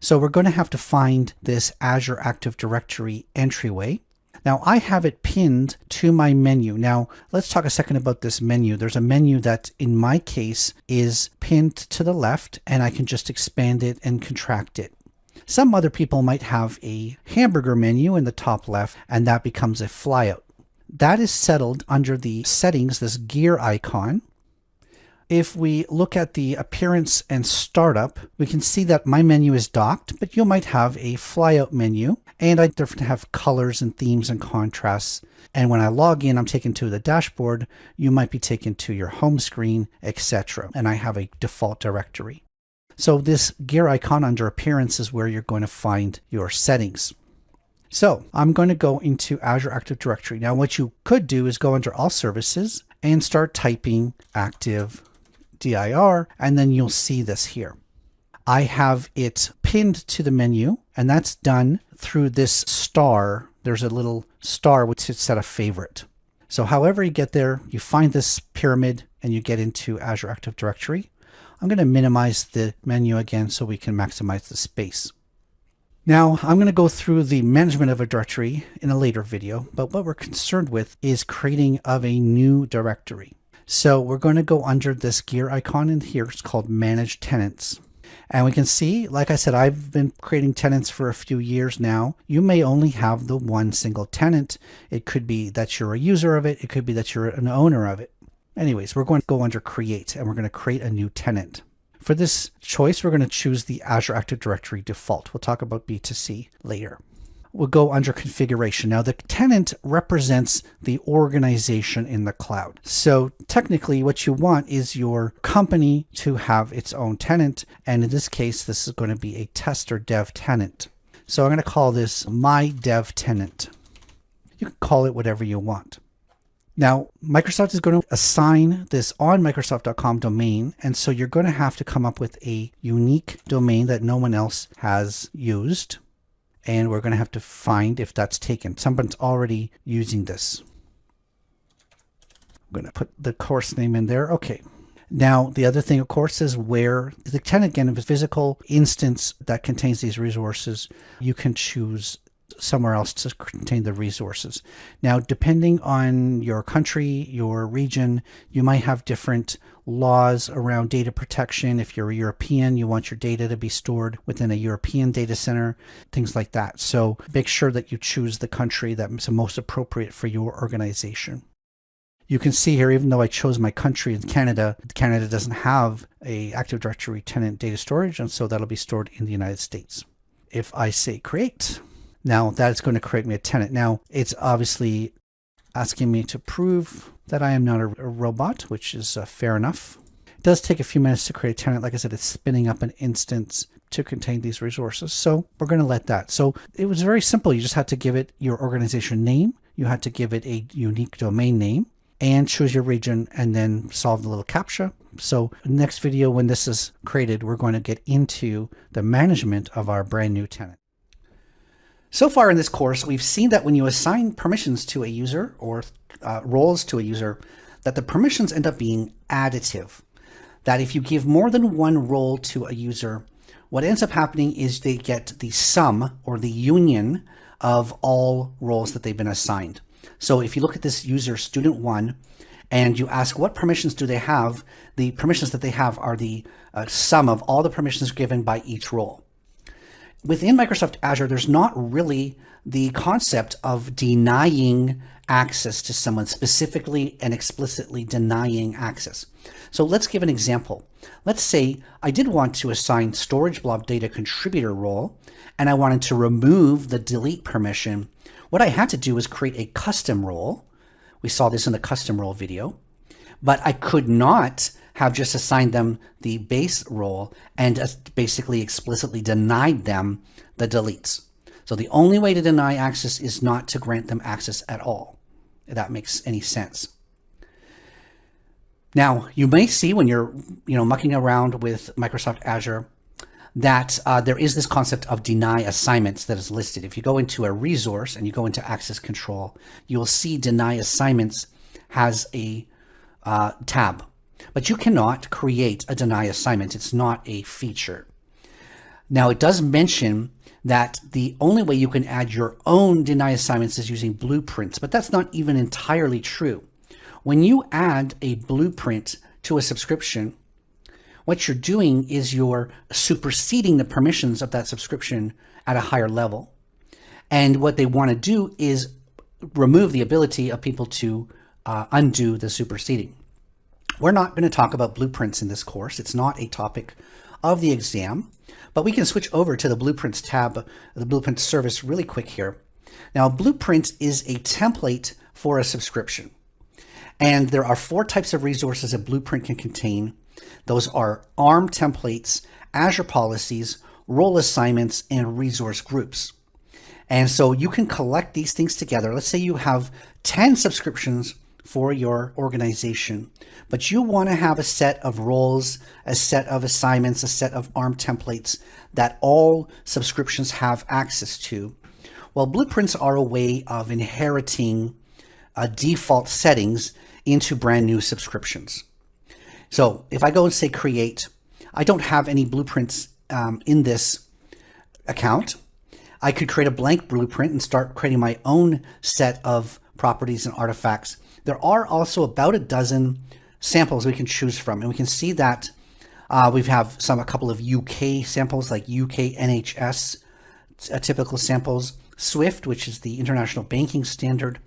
So we're going to have to find this Azure Active Directory entryway. Now I have it pinned to my menu. Now let's talk a second about this menu. There's a menu that in my case is pinned to the left, and I can just expand it and contract it. Some other people might have a hamburger menu in the top left, and that becomes a flyout. That is settled under the settings, this gear icon. If we look at the appearance and startup, we can see that my menu is docked, but you might have a flyout menu, and I different have colors and themes and contrasts. And when I log in, I'm taken to the dashboard. You might be taken to your home screen, etc. And I have a default directory. So this gear icon under appearance is where you're going to find your settings. So I'm going to go into Azure Active Directory. Now what you could do is go under all services and start typing Active dir, and then you'll see this here. I have it pinned to the menu, and that's done through this star. There's a little star which is set a favorite. So however you get there, you find this pyramid and you get into Azure Active Directory. I'm going to minimize the menu again so we can maximize the space. Now I'm going to go through the management of a directory in a later video, but what we're concerned with is creating of a new directory. So we're going to go under this gear icon in here. It's called Manage Tenants. And we can see, like I said, I've been creating tenants for a few years now. You may only have the one single tenant. It could be that you're a user of it. It could be that you're an owner of it. Anyways, we're going to go under Create, and we're going to create a new tenant. For this choice, we're going to choose the Azure Active Directory default. We'll talk about B2C later. We'll go under Configuration. Now, the tenant represents the organization in the cloud. So technically, what you want is your company to have its own tenant. And in this case, this is going to be a tester dev tenant. So I'm going to call this My Dev Tenant. You can call it whatever you want. Now, Microsoft is going to assign this on Microsoft.com domain. And so you're going to have to come up with a unique domain that no one else has used. And we're going to have to find if that's taken. Someone's already using this. I'm going to put the course name in there. Okay. Now, the other thing, of course, is where the tenant, again, if it's a physical instance that contains these resources, you can choose somewhere else to contain the resources. Now, depending on your country, your region, you might have different laws around data protection. If you're a European, you want your data to be stored within a European data center, things like that. So make sure that you choose the country that's the most appropriate for your organization. You can see here, even though I chose my country in Canada, Canada doesn't have a Active Directory tenant data storage, and so that'll be stored in the United States. If I say create, now that's going to create me a tenant. Now it's obviously asking me to prove that I am not a robot, which is fair enough. It does take a few minutes to create a tenant. Like I said, it's spinning up an instance to contain these resources. So we're going to let that. So it was very simple. You just had to give it your organization name. You had to give it a unique domain name and choose your region and then solve the little CAPTCHA. So next video, when this is created, we're going to get into the management of our brand new tenant. So far in this course, we've seen that when you assign permissions to a user or roles to a user, that the permissions end up being additive. That if you give more than one role to a user, what ends up happening is they get the sum or the union of all roles that they've been assigned. So if you look at this user student 1 and you ask what permissions do they have, the permissions that they have are the sum of all the permissions given by each role. Within Microsoft Azure, there's not really the concept of denying access to someone, specifically and explicitly denying access. So let's give an example. Let's say I did want to assign storage blob data contributor role, and I wanted to remove the delete permission. What I had to do was create a custom role. We saw this in the custom role video, but I could not have just assigned them the base role and basically explicitly denied them the deletes. So the only way to deny access is not to grant them access at all, if that makes any sense. Now, you may see when you're mucking around with Microsoft Azure that there is this concept of deny assignments that is listed. If you go into a resource and you go into access control, you'll see deny assignments has a tab. But you cannot create a deny assignment. It's not a feature. Now, it does mention that the only way you can add your own deny assignments is using blueprints, but that's not even entirely true. When you add a blueprint to a subscription, what you're doing is you're superseding the permissions of that subscription at a higher level. And what they want to do is remove the ability of people to undo the superseding. We're not going to talk about blueprints in this course. It's not a topic of the exam, but we can switch over to the Blueprints tab, the Blueprint service really quick here. Now, a blueprint is a template for a subscription. And there are 4 types of resources a blueprint can contain. Those are ARM templates, Azure policies, role assignments, and resource groups. And so you can collect these things together. Let's say you have 10 subscriptions for your organization, but you want to have a set of roles, a set of assignments, a set of ARM templates that all subscriptions have access to. Well, blueprints are a way of inheriting default settings into brand new subscriptions. So if I go and say create, I don't have any blueprints in this account. I could create a blank blueprint and start creating my own set of properties and artifacts. There are also about a dozen samples we can choose from, and we can see that we have a couple of UK samples like UK NHS, typical samples, SWIFT, which is the International Banking Standard.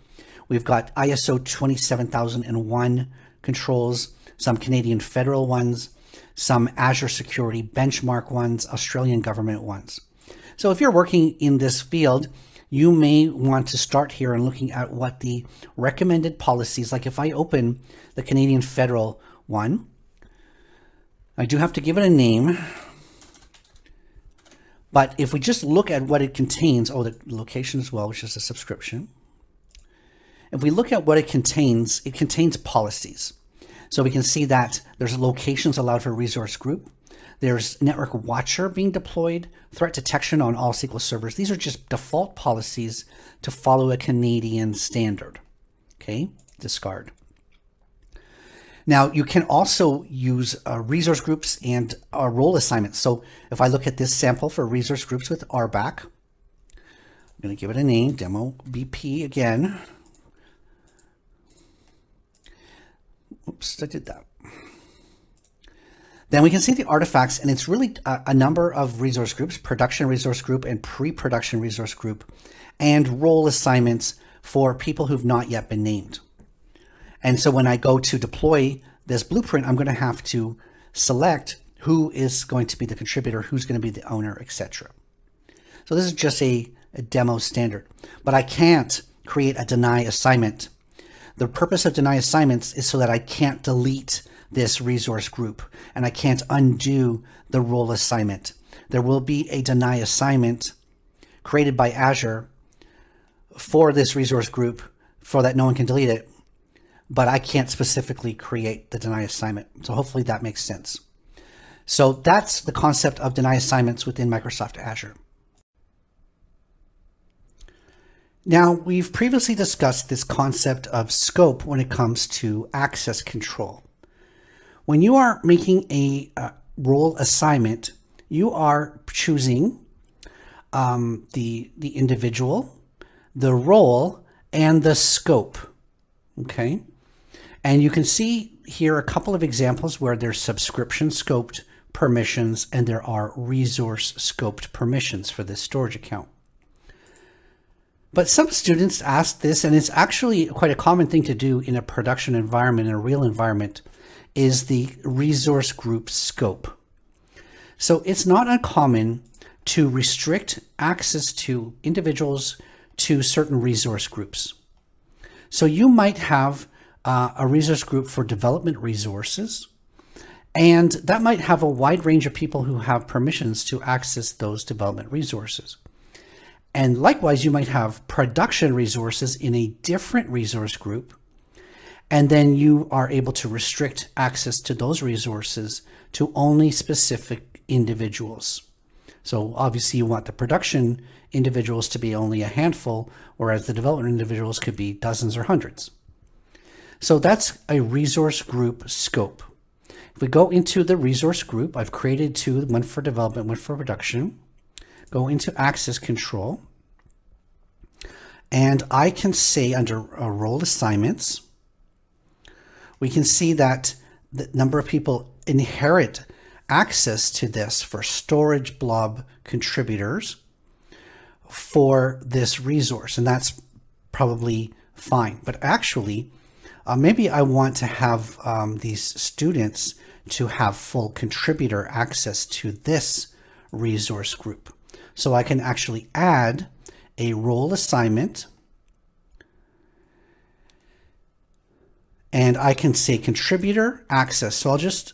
We've got ISO 27001 controls, some Canadian federal ones, some Azure security benchmark ones, Australian government ones. So if you're working in this field, you may want to start here and looking at what the recommended policies, like if I open the Canadian federal one, I do have to give it a name. But if we just look at what it contains, the location as well, which is a subscription. If we look at what it contains policies. So we can see that there's locations allowed for resource group. There's network watcher being deployed, threat detection on all SQL servers. These are just default policies to follow a Canadian standard. Okay, discard. Now you can also use resource groups and role assignments. So if I look at this sample for resource groups with RBAC, I'm going to give it a name, demo BP again. Oops, I did that. Then we can see the artifacts, and it's really a number of resource groups, production resource group and pre-production resource group, and role assignments for people who've not yet been named. And so when I go to deploy this blueprint, I'm going to have to select who is going to be the contributor, who's going to be the owner, etc. So this is just a demo standard, but I can't create a deny assignment. The purpose of deny assignments is so that I can't delete this resource group and I can't undo the role assignment. There will be a deny assignment created by Azure for this resource group so that no one can delete it, but I can't specifically create the deny assignment. So hopefully that makes sense. So that's the concept of deny assignments within Microsoft Azure. Now, we've previously discussed this concept of scope when it comes to access control. When you are making a role assignment, you are choosing the individual, the role, and the scope. Okay, and you can see here a couple of examples where there's subscription scoped permissions and there are resource scoped permissions for this storage account. But some students ask this, and it's actually quite a common thing to do in a production environment, in a real environment, is the resource group scope. So it's not uncommon to restrict access to individuals to certain resource groups. So you might have a resource group for development resources, and that might have a wide range of people who have permissions to access those development resources. And likewise, you might have production resources in a different resource group, and then you are able to restrict access to those resources to only specific individuals. So obviously you want the production individuals to be only a handful, whereas the development individuals could be dozens or hundreds. So that's a resource group scope. If we go into the resource group, I've created two, one for development, one for production. Go into access control, and I can say under role assignments, we can see that the number of people inherit access to this for storage blob contributors for this resource, and that's probably fine. But actually, maybe I want to have these students to have full contributor access to this resource group. So I can actually add a role assignment, and I can say contributor access. So I'll just,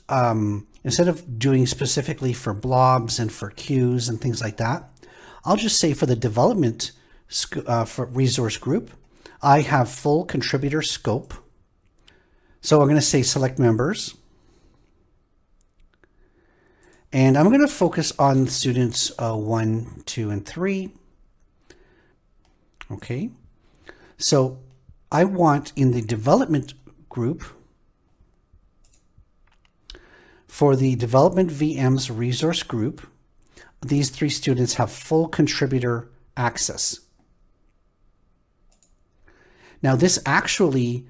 instead of doing specifically for blobs and for queues and things like that, I'll just say for the development for resource group, I have full contributor scope. So I'm going to say select members. And I'm going to focus on students 1, 2, and 3. Okay. So I want in the development group, for the development VMs resource group, these 3 students have full contributor access. Now this actually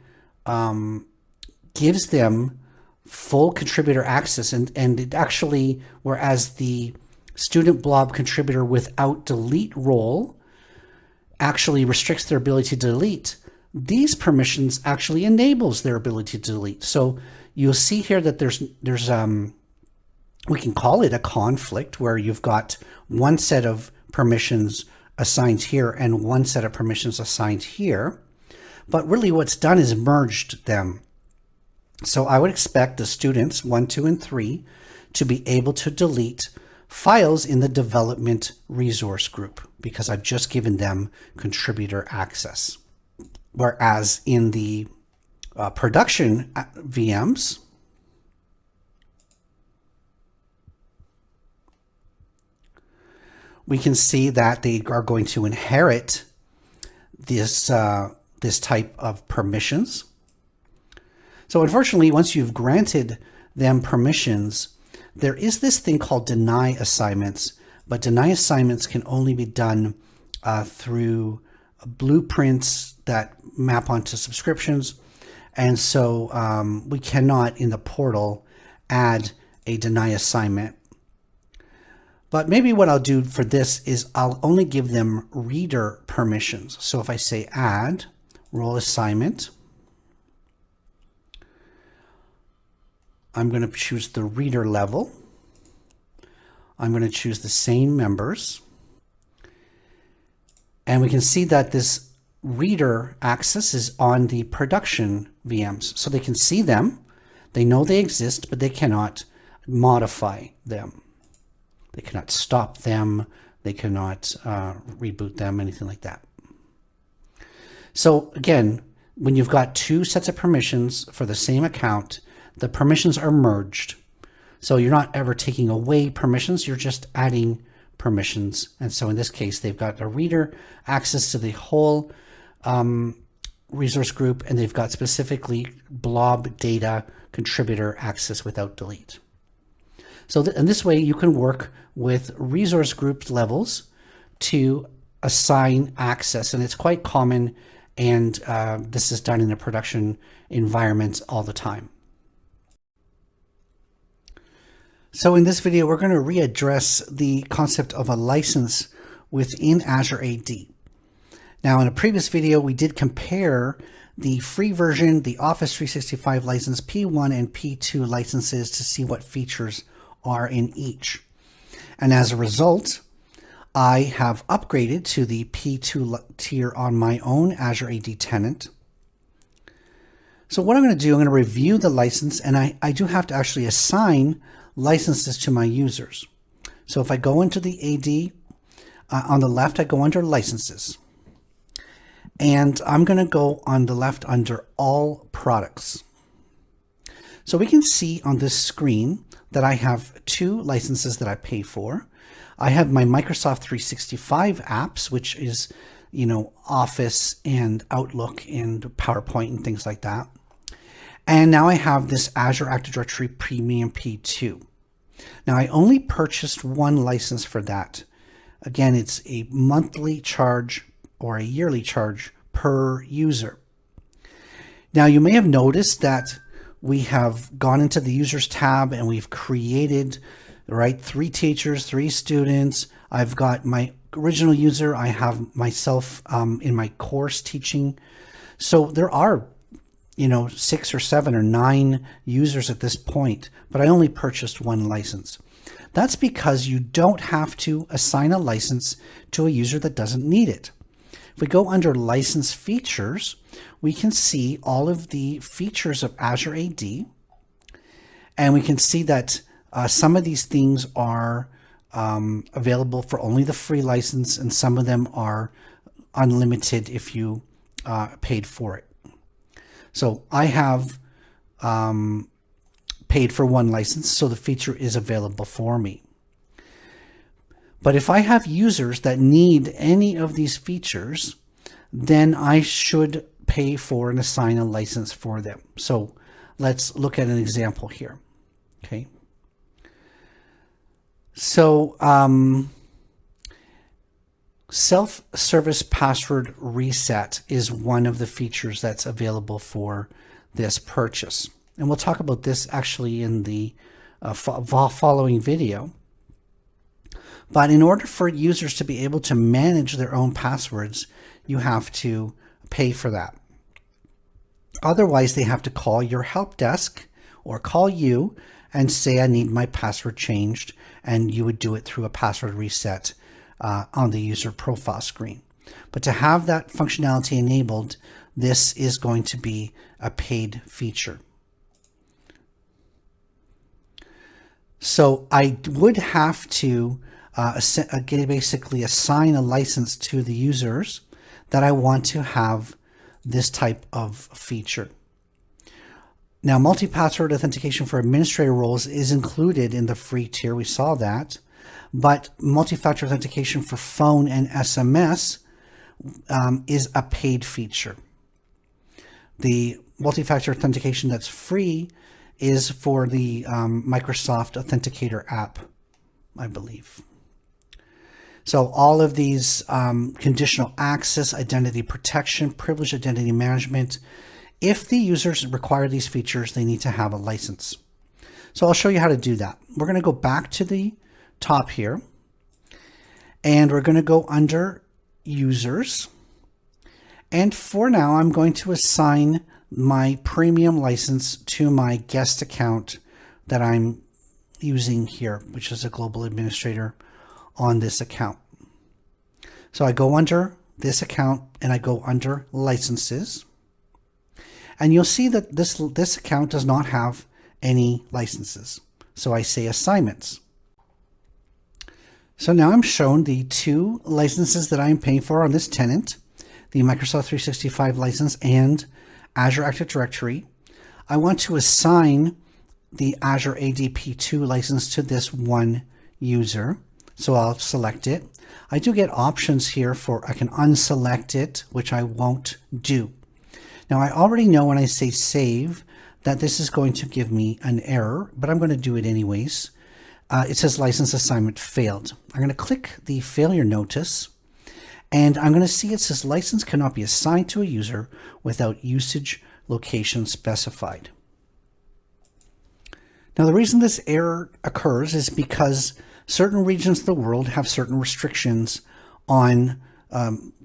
gives them full contributor access, and it actually, whereas the student blob contributor without delete role actually restricts their ability to delete, these permissions actually enables their ability to delete. So you'll see here that there's we can call it a conflict, where you've got one set of permissions assigned here and one set of permissions assigned here. But really what's done is merged them. So I would expect the students 1, 2, and 3 to be able to delete files in the development resource group, because I've just given them contributor access. Whereas in the production VMs, we can see that they are going to inherit this, this type of permissions. So unfortunately, once you've granted them permissions, there is this thing called deny assignments, but deny assignments can only be done through blueprints that map onto subscriptions. And so we cannot in the portal add a deny assignment. But maybe what I'll do for this is I'll only give them reader permissions. So if I say add role assignment, I'm going to choose the reader level. I'm going to choose the same members. And we can see that this reader access is on the production VMs. So they can see them, they know they exist, but they cannot modify them. They cannot stop them, they cannot reboot them, anything like that. So again, when you've got 2 sets of permissions for the same account, the permissions are merged. So you're not ever taking away permissions, you're just adding permissions. And so in this case, they've got a reader access to the whole resource group, and they've got specifically blob data contributor access without delete. So in this way, you can work with resource group levels to assign access, and it's quite common, and this is done in a production environment all the time. So in this video, we're going to readdress the concept of a license within Azure AD. Now, in a previous video, we did compare the free version, the Office 365 license P1 and P2 licenses to see what features are in each. And as a result, I have upgraded to the P2 tier on my own Azure AD tenant. So what I'm going to do, I'm going to review the license, and I do have to actually assign licenses to my users. So if I go into the AD, on the left, I go under licenses. And I'm going to go on the left under all products. So we can see on this screen that I have 2 licenses that I pay for. I have my Microsoft 365 apps, which is, you know, Office and Outlook and PowerPoint and things like that. And now I have this Azure Active Directory Premium P2. Now I only purchased 1 license for that. Again, it's a monthly charge or a yearly charge per user. Now you may have noticed that we have gone into the users tab and we've created, right, 3 teachers, 3 students. I've got my original user. I have myself in my course teaching. So there are, you know, 6 or 7 or 9 users at this point, but I only purchased 1 license. That's because you don't have to assign a license to a user that doesn't need it. If we go under license features, we can see all of the features of Azure AD, and we can see that some of these things are available for only the free license, and some of them are unlimited if you paid for it. So I have paid for one license, so the feature is available for me. But if I have users that need any of these features, then I should pay for and assign a license for them. So let's look at an example here. Okay. So self-service password reset is one of the features that's available for this purchase. And we'll talk about this actually in the following video. But in order for users to be able to manage their own passwords, you have to pay for that. Otherwise, they have to call your help desk or call you and say, I need my password changed, and you would do it through a password reset on the user profile screen. But to have that functionality enabled, this is going to be a paid feature. So I would have to basically assign a license to the users that I want to have this type of feature. Now, multi-password authentication for administrator roles is included in the free tier. We saw that. But multi-factor authentication for phone and SMS is a paid feature. The multi-factor authentication that's free is for the Microsoft Authenticator app, I believe. So all of these conditional access, identity protection, privileged identity management, if the users require these features, they need to have a license. So I'll show you how to do that. We're going to go back to the top here, and we're going to go under users. And for now, I'm going to assign my premium license to my guest account that I'm using here, which is a global administrator on this account. So I go under this account and I go under licenses, and you'll see that this account does not have any licenses. So I say assignments. So now I'm shown the two licenses that I'm paying for on this tenant, the Microsoft 365 license and Azure Active Directory. I want to assign the Azure ADP2 license to this one user. So I'll select it. I do get options here for I can unselect it, which I won't do. Now I already know when I say save that this is going to give me an error, but I'm going to do it anyways. It says license assignment failed. I'm going to click the failure notice, and I'm going to see it says license cannot be assigned to a user without usage location specified. Now the reason this error occurs is because certain regions of the world have certain restrictions on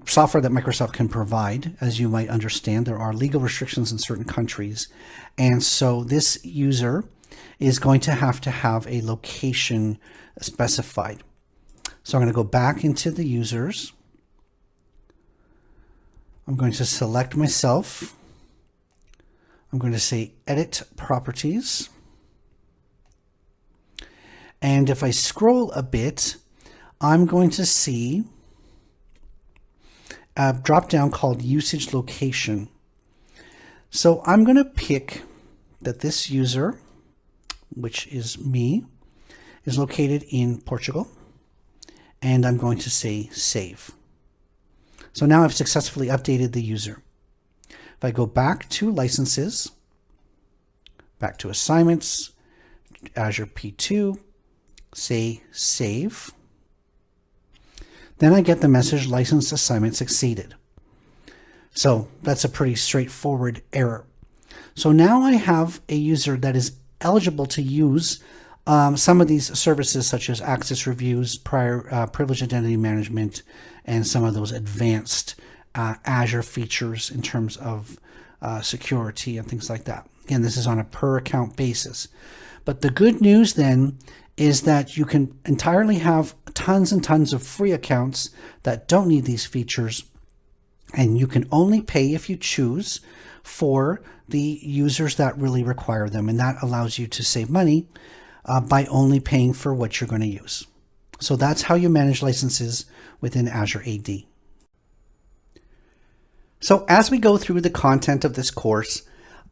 software that Microsoft can provide. As you might understand, there are legal restrictions in certain countries. And so this user is going to have a location specified. So I'm going to go back into the users. I'm going to select myself. I'm going to say edit properties. And if I scroll a bit, I'm going to see a drop down called usage location. So I'm going to pick that this user, which is me, is located in Portugal, and I'm going to say save. So now I've successfully updated the user. If I go back to licenses, back to assignments, Azure P2, say save, then I get the message license assignment succeeded. So that's a pretty straightforward error. So now I have a user that is eligible to use some of these services such as access reviews, privileged identity management, and some of those advanced Azure features in terms of security and things like that. Again, this is on a per account basis. But the good news then is that you can entirely have tons and tons of free accounts that don't need these features, and you can only pay if you choose for the users that really require them, and that allows you to save money by only paying for what you're going to use. So that's how you manage licenses within Azure AD. So as we go through the content of this course,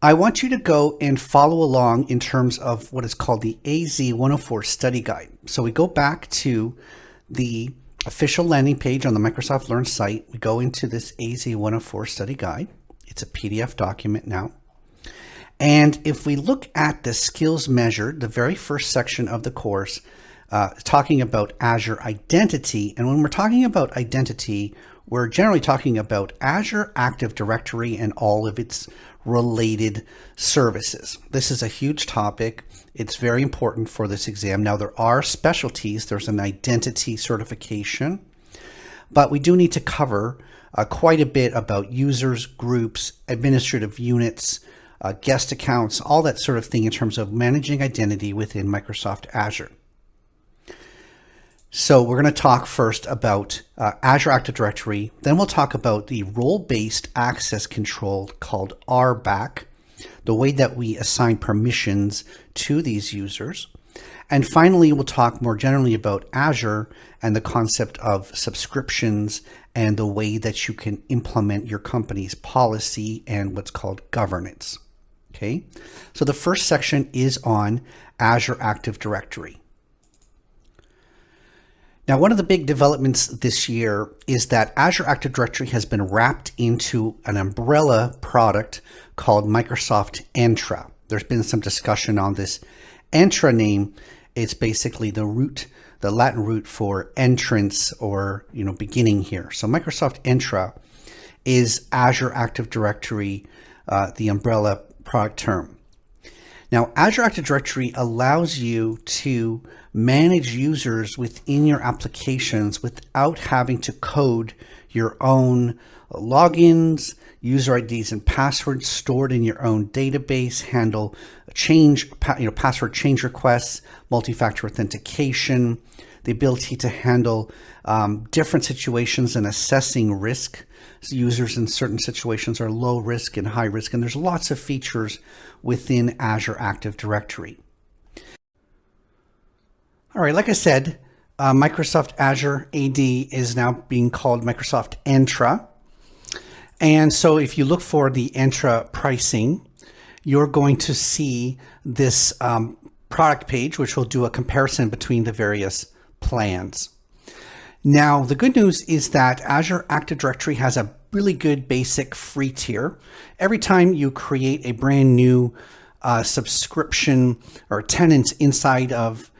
I want you to go and follow along in terms of what is called the AZ-104 study guide. So we go back to the official landing page on the Microsoft Learn site. We go into this AZ-104 study guide. It's a PDF document now. And if we look at the skills measured, the very first section of the course, talking about Azure Identity. And when we're talking about identity, we're generally talking about Azure Active Directory and all of its related services. This is a huge topic. It's very important for this exam. Now, there are specialties. There's an identity certification, but we do need to cover quite a bit about users, groups, administrative units, guest accounts, all that sort of thing in terms of managing identity within Microsoft Azure. So we're going to talk first about Azure Active Directory. Then we'll talk about the role-based access control called RBAC, the way that we assign permissions to these users. And finally, we'll talk more generally about Azure and the concept of subscriptions and the way that you can implement your company's policy and what's called governance. Okay, so the first section is on Azure Active Directory. Now, one of the big developments this year is that Azure Active Directory has been wrapped into an umbrella product called Microsoft Entra. There's been some discussion on this Entra name. It's basically the Latin root for entrance or, beginning here. So Microsoft Entra is Azure Active Directory, the umbrella product term. Now, Azure Active Directory allows you to manage users within your applications without having to code your own logins, user IDs and passwords stored in your own database, handle password change requests, multi-factor authentication, the ability to handle different situations and assessing risk. So users in certain situations are low risk and high risk, and there's lots of features within Azure Active Directory. All right, like I said, Microsoft Azure AD is now being called Microsoft Entra. And so if you look for the Entra pricing, you're going to see this product page, which will do a comparison between the various plans. Now, the good news is that Azure Active Directory has a really good basic free tier. Every time you create a brand new subscription or tenant inside of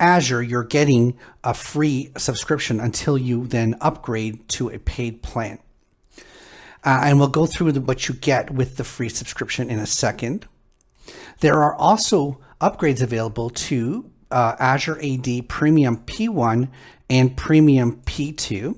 Azure, you're getting a free subscription until you then upgrade to a paid plan. And we'll go through what you get with the free subscription in a second. There are also upgrades available to Azure AD Premium P1 and Premium P2.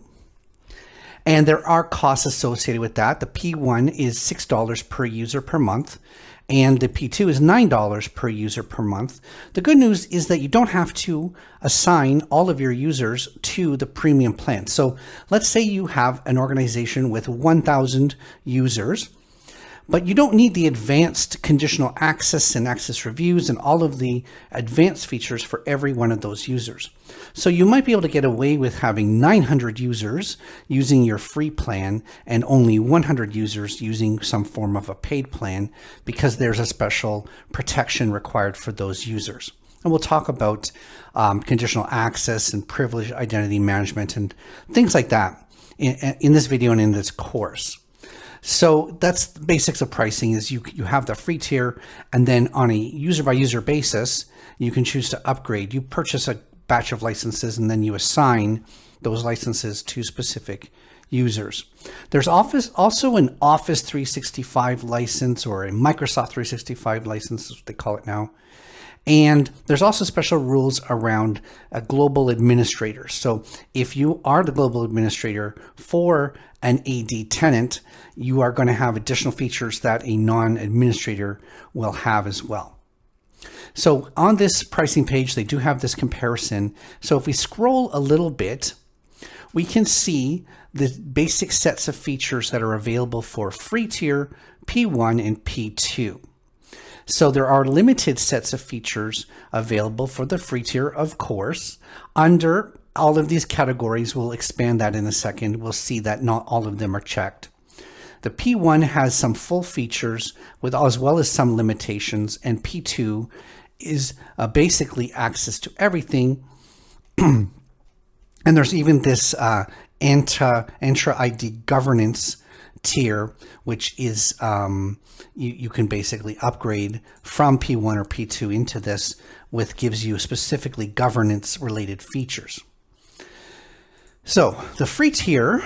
And there are costs associated with that. The P1 is $6 per user per month, and the P2 is $9 per user per month. The good news is that you don't have to assign all of your users to the premium plan. So let's say you have an organization with 1,000 users, but you don't need the advanced conditional access and access reviews and all of the advanced features for every one of those users. So you might be able to get away with having 900 users using your free plan and only 100 users using some form of a paid plan because there's a special protection required for those users. And we'll talk about conditional access and privileged identity management and things like that in this video and in this course. So that's the basics of pricing is you have the free tier, and then on a user by user basis, you can choose to upgrade. You purchase a batch of licenses and then you assign those licenses to specific users. There's also an Office 365 license or a Microsoft 365 license, as they call it now. And there's also special rules around a global administrator. So if you are the global administrator for an AD tenant, you are going to have additional features that a non-administrator will have as well. So on this pricing page, they do have this comparison. So if we scroll a little bit, we can see the basic sets of features that are available for free tier, P1 and P2. So there are limited sets of features available for the free tier, of course. Under all of these categories, we'll expand that in a second. We'll see that not all of them are checked. The P1 has some full features with as well as some limitations, and P2 is basically access to everything. And there's even this Entra ID governance tier, which is you can basically upgrade from P1 or P2 into this, with gives you specifically governance related features. So the free tier,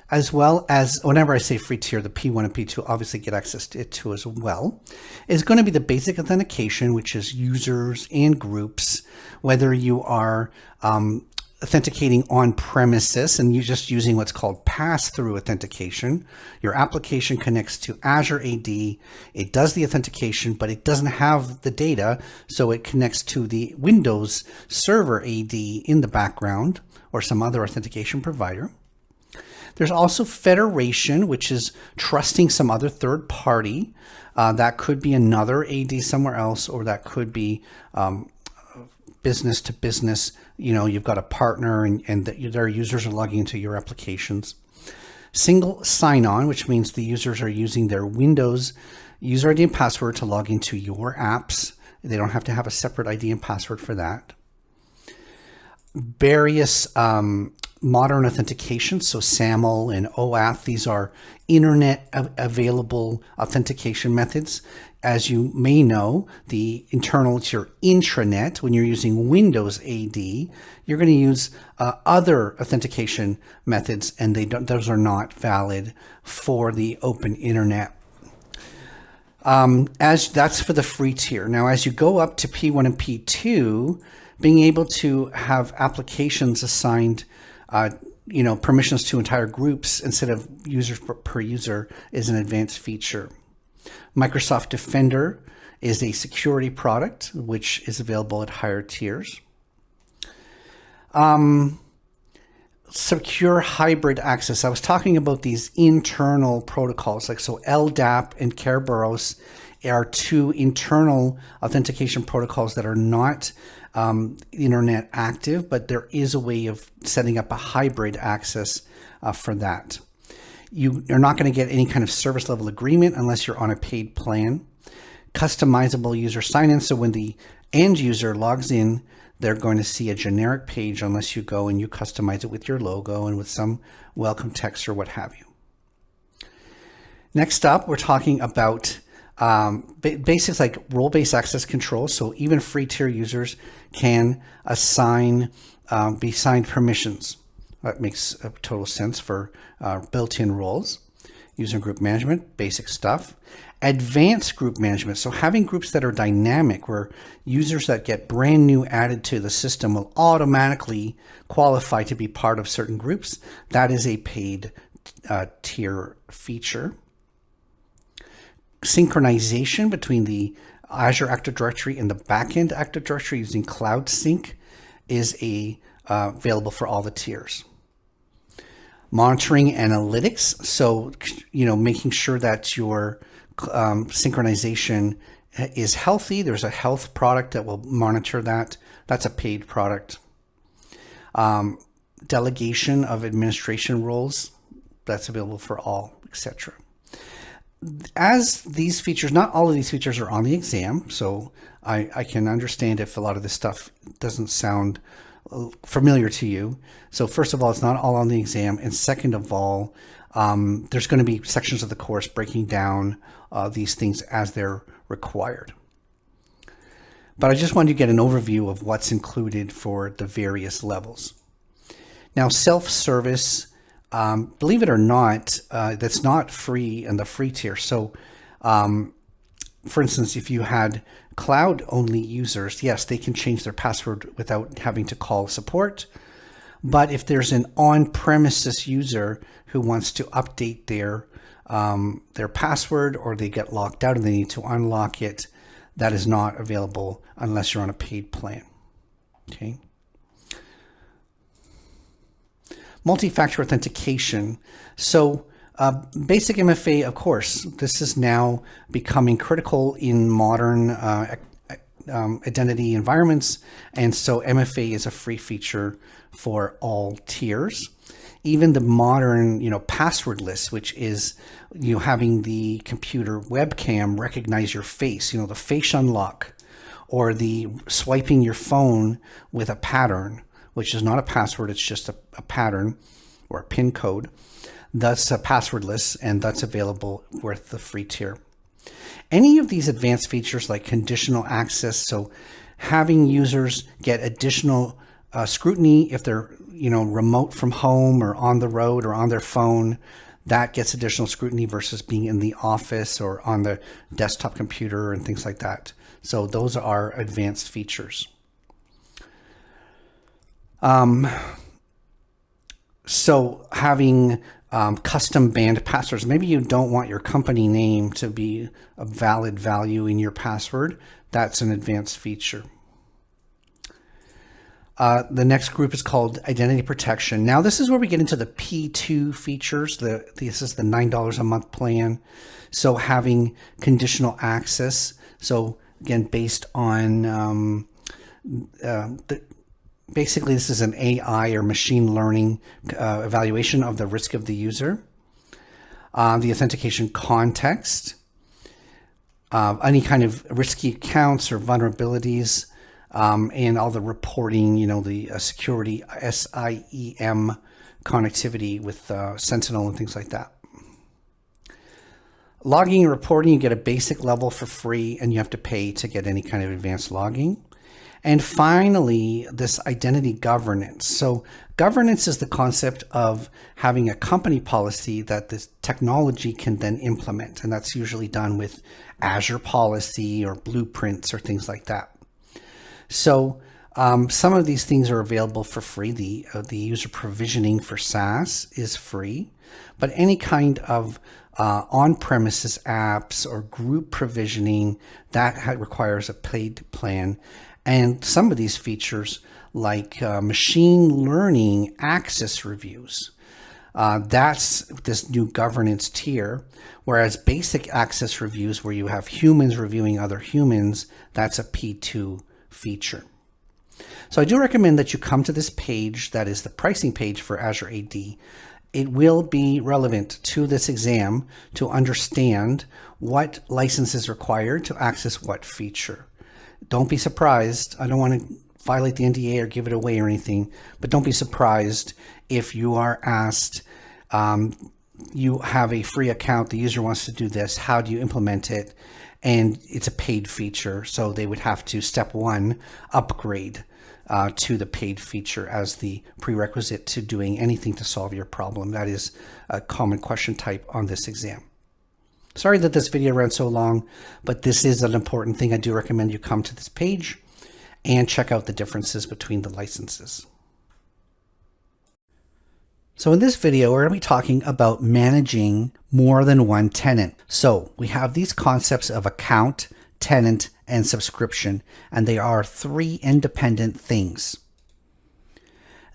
as well as whenever I say free tier, the P1 and P2 obviously get access to it too as well, is going to be the basic authentication, which is users and groups, whether you are authenticating on premises and you're just using what's called pass-through authentication. Your application connects to Azure AD. It does the authentication, but it doesn't have the data, so it connects to the Windows Server AD in the background or some other authentication provider. There's also federation, which is trusting some other third party. That could be another AD somewhere else, or that could be business to business. You know, you've got a partner and their users are logging into your applications. Single sign-on, which means the users are using their Windows user ID and password to log into your apps. They don't have to have a separate ID and password for that. Various modern authentication, so SAML and OAuth, these are internet available authentication methods. As you may know, the internal to your intranet, when you're using Windows AD, you're going to use other authentication methods, and those are not valid for the open internet. As that's for the free tier. Now, as you go up to P1 and P2, being able to have applications assigned permissions to entire groups instead of users per user is an advanced feature. Microsoft Defender is a security product, which is available at higher tiers. Secure hybrid access. I was talking about these internal protocols, so LDAP and Kerberos are two internal authentication protocols that are not internet active, but there is a way of setting up a hybrid access for that. You're not going to get any kind of service level agreement unless you're on a paid plan. Customizable user sign-in, so when the end user logs in, they're going to see a generic page unless you go and you customize it with your logo and with some welcome text or what have you. Next up, we're talking about basics like role-based access control. So even free tier users can be assigned permissions. That makes total sense for built-in roles. User group management, basic stuff. Advanced group management, so having groups that are dynamic, where users that get brand new added to the system will automatically qualify to be part of certain groups. That is a paid tier feature. Synchronization between the Azure Active Directory and the backend Active Directory using Cloud Sync is available for all the tiers. Monitoring analytics, so making sure that your synchronization is healthy. There's a health product that will monitor that. That's a paid product. Delegation of administration roles, that's available for all, etc. As these features, not all of these features are on the exam, so I can understand if a lot of this stuff doesn't sound familiar to you. So first of all, it's not all on the exam, and second of all, there's going to be sections of the course breaking down these things as they're required. But I just wanted to get an overview of what's included for the various levels. Now, self-service, believe it or not, that's not free in the free tier. So, for instance, if you had cloud-only users, yes, they can change their password without having to call support. But if there's an on-premises user who wants to update their password, or they get locked out and they need to unlock it, that is not available unless you're on a paid plan. Okay. Multi-factor authentication. So basic MFA, of course, this is now becoming critical in modern identity environments. And so MFA is a free feature for all tiers. Even the modern, passwordless, which is, having the computer webcam recognize your face, the face unlock, or the swiping your phone with a pattern, which is not a password, it's just a pattern or a PIN code. That's passwordless, and that's available with the free tier. Any of these advanced features like conditional access, so having users get additional scrutiny if they're remote from home or on the road or on their phone, that gets additional scrutiny versus being in the office or on the desktop computer and things like that. So those are advanced features. So having custom banned passwords, maybe you don't want your company name to be a valid value in your password. That's an advanced feature. The next group is called identity protection. Now, this is where we get into the P2 features. This is the $9 a month plan. So having conditional access. So again, based on basically this is an AI or machine learning evaluation of the risk of the user. The authentication context. Any kind of risky accounts or vulnerabilities. And all the reporting, the security, SIEM connectivity with Sentinel and things like that. Logging and reporting, you get a basic level for free, and you have to pay to get any kind of advanced logging. And finally, this identity governance. So governance is the concept of having a company policy that this technology can then implement. And that's usually done with Azure policy or blueprints or things like that. So some of these things are available for free. The user provisioning for SaaS is free, but any kind of on-premises apps or group provisioning, that requires a paid plan. And some of these features like machine learning access reviews, that's this new governance tier, whereas basic access reviews where you have humans reviewing other humans, that's a P2 feature. So I do recommend that you come to this page, that is the pricing page for Azure AD. It will be relevant to this exam to understand what license is required to access what feature. Don't be surprised. I don't want to violate the NDA or give it away or anything, but don't be surprised if you are asked, you have a free account, the user wants to do this, how do you implement it? And it's a paid feature, so they would have to, step one, upgrade to the paid feature as the prerequisite to doing anything to solve your problem. That is a common question type on this exam. Sorry that this video ran so long, but this is an important thing. I do recommend you come to this page and check out the differences between the licenses. So in this video, we're going to be talking about managing more than one tenant. So we have these concepts of account, tenant, and subscription, and they are three independent things.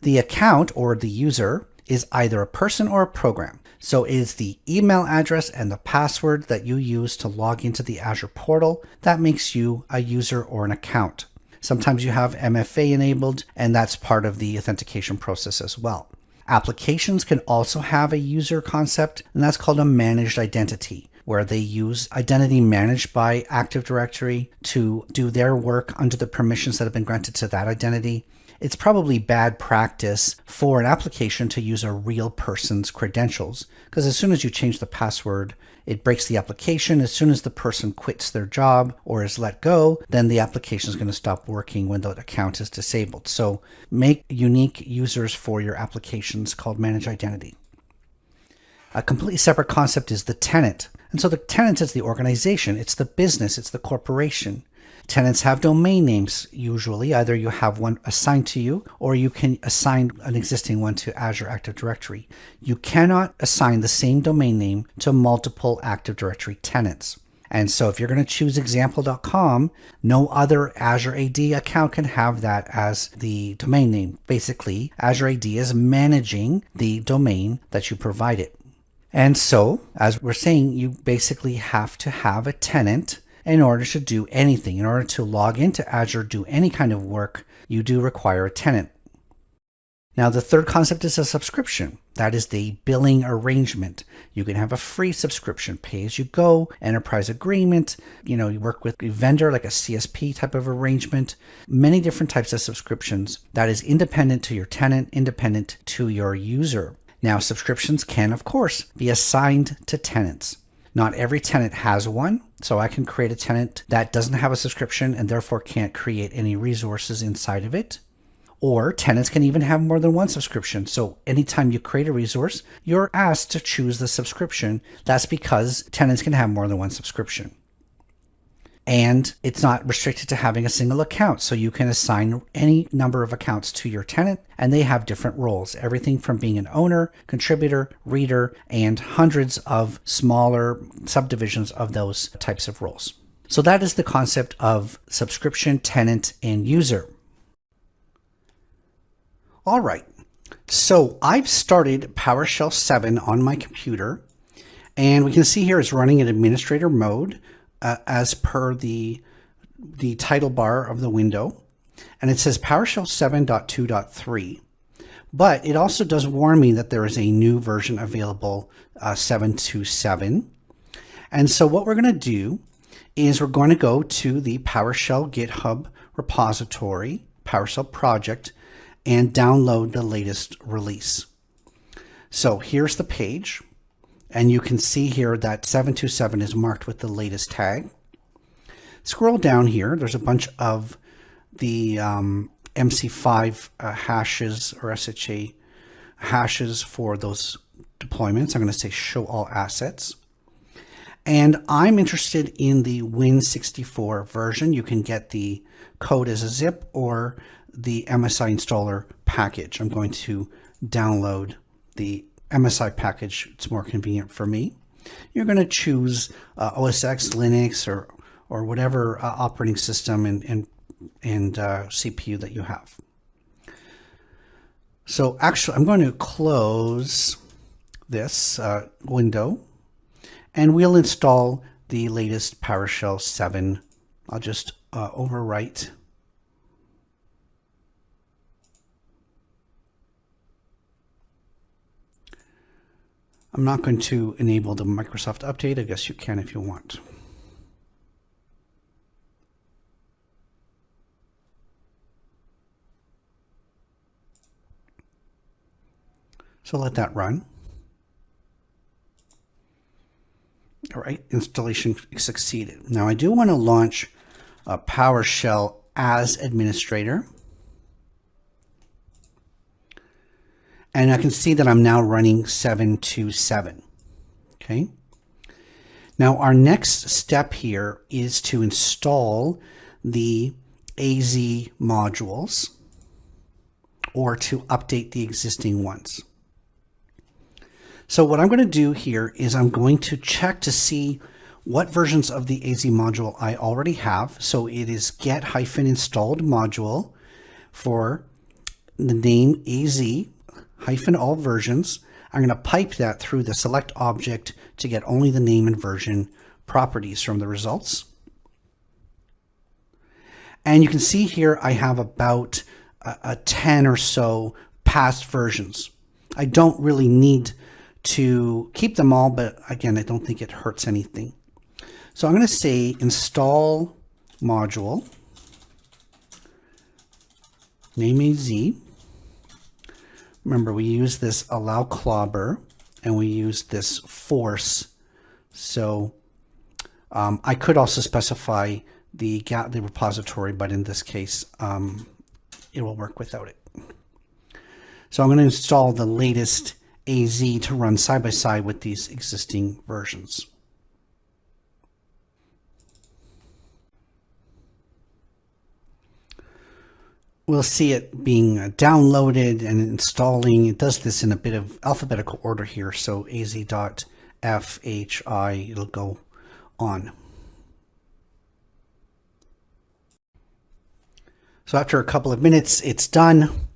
The account, or the user, is either a person or a program. So it is the email address and the password that you use to log into the Azure portal that makes you a user or an account. Sometimes you have MFA enabled, and that's part of the authentication process as well. Applications can also have a user concept, and that's called a managed identity, where they use identity managed by Active Directory to do their work under the permissions that have been granted to that identity. It's probably bad practice for an application to use a real person's credentials, because as soon as you change the password, it breaks the application. As soon as the person quits their job or is let go, then the application is going to stop working when the account is disabled. So make unique users for your applications called managed identity. A completely separate concept is the tenant. And so the tenant is the organization, it's the business, it's the corporation. Tenants have domain names usually. Either you have one assigned to you or you can assign an existing one to Azure Active Directory. You cannot assign the same domain name to multiple Active Directory tenants. And so if you're going to choose example.com, no other Azure AD account can have that as the domain name. Basically, Azure AD is managing the domain that you provided. And so, as we're saying, you basically have to have a tenant. in order to do anything. In order to log into Azure, do any kind of work, you do require a tenant. Now, the third concept is a subscription. That is the billing arrangement. You can have a free subscription, pay as you go, enterprise agreement. You work with a vendor like a CSP type of arrangement. Many different types of subscriptions that is independent to your tenant, independent to your user. Now, subscriptions can, of course, be assigned to tenants. Not every tenant has one, so I can create a tenant that doesn't have a subscription and therefore can't create any resources inside of it. Or tenants can even have more than one subscription. So anytime you create a resource, you're asked to choose the subscription. That's because tenants can have more than one subscription. And it's not restricted to having a single account. So you can assign any number of accounts to your tenant, and they have different roles. Everything from being an owner, contributor, reader, and hundreds of smaller subdivisions of those types of roles. So that is the concept of subscription, tenant, and user. All right, so I've started PowerShell 7 on my computer, and we can see here it's running in administrator mode as per the title bar of the window, and it says PowerShell 7.2.3, but it also does warn me that there is a new version available, 7.2.7. And so what we're going to do is we're going to go to the PowerShell GitHub repository, PowerShell project, and download the latest release. So here's the page, and you can see here that 7.2.7 is marked with the latest tag. Scroll down here, there's a bunch of the MC5 hashes or SHA hashes for those deployments. I'm going to say show all assets. And I'm interested in the Win64 version. You can get the code as a zip or the MSI installer package. I'm going to download the MSI package. It's more convenient for me. You're going to choose OS X, Linux, or whatever operating system and CPU that you have. So actually, I'm going to close this window, and we'll install the latest PowerShell 7. I'll just overwrite. I'm not going to enable the Microsoft update. I guess you can if you want. So let that run. All right, installation succeeded. Now I do want to launch PowerShell as administrator. And I can see that I'm now running 7.2.7. Okay. Now our next step here is to install the AZ modules or to update the existing ones. So what I'm going to do here is I'm going to check to see what versions of the AZ module I already have. So it is get-installed module for the name AZ -all versions. I'm going to pipe that through the select object to get only the name and version properties from the results. And you can see here I have about 10 or so past versions. I don't really need to keep them all, but again, I don't think it hurts anything. So I'm going to say install module, name AZ. Remember, we use this allow clobber and we use this force. So I could also specify the repository, but in this case, it will work without it. So I'm going to install the latest AZ to run side by side with these existing versions. We'll see it being downloaded and installing. It does this in a bit of alphabetical order here. So az.fhi, it'll go on. So after a couple of minutes, it's done.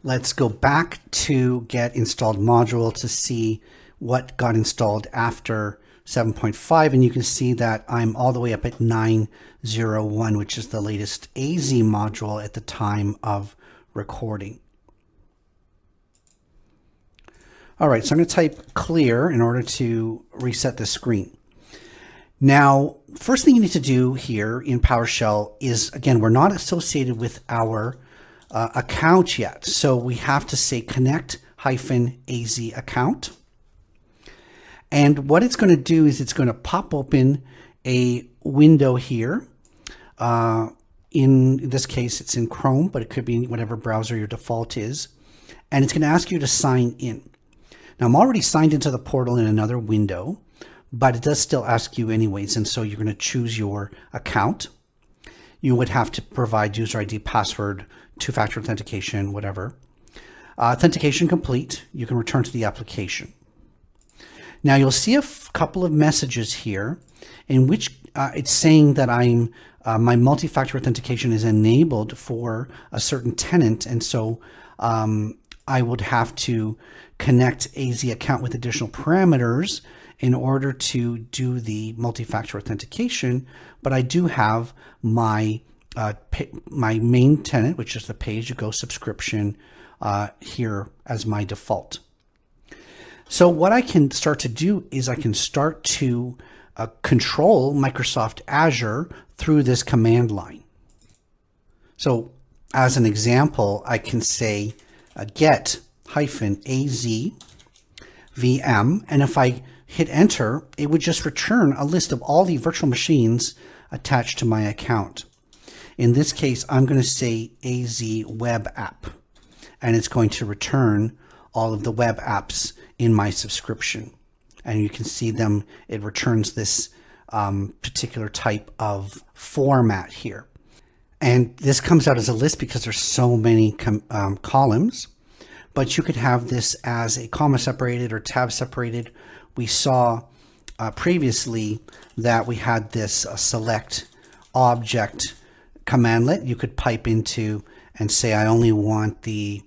Let's go back to get installed module to see what got installed after 7.5, and you can see that I'm all the way up at 901, which is the latest AZ module at the time of recording. All right, so I'm going to type clear in order to reset the screen. Now, first thing you need to do here in PowerShell is, again, we're not associated with our account yet. So we have to say connect-az account. And what it's going to do is it's going to pop open a window here. In this case, it's in Chrome, but it could be whatever browser your default is. And it's going to ask you to sign in. Now, I'm already signed into the portal in another window, but it does still ask you anyways. And so you're going to choose your account. You would have to provide user ID, password, two-factor authentication, whatever. Authentication complete. You can return to the application. Now you'll see a couple of messages here in which it's saying that my multi-factor authentication is enabled for a certain tenant, and so I would have to connect AZ account with additional parameters in order to do the multi-factor authentication. But I do have my main tenant, which is the pay-as-you-go subscription, here as my default. So what I can start to do is I can start to control Microsoft Azure through this command line. So as an example, I can say get -az VM, and if I hit enter, it would just return a list of all the virtual machines attached to my account. In this case, I'm going to say AZ web app, and it's going to return all of the web apps in my subscription. And you can see them, it returns this particular type of format here. And this comes out as a list because there's so many columns, but you could have this as a comma separated or tab separated. We saw previously that we had this select object commandlet you could pipe into and say, I only want the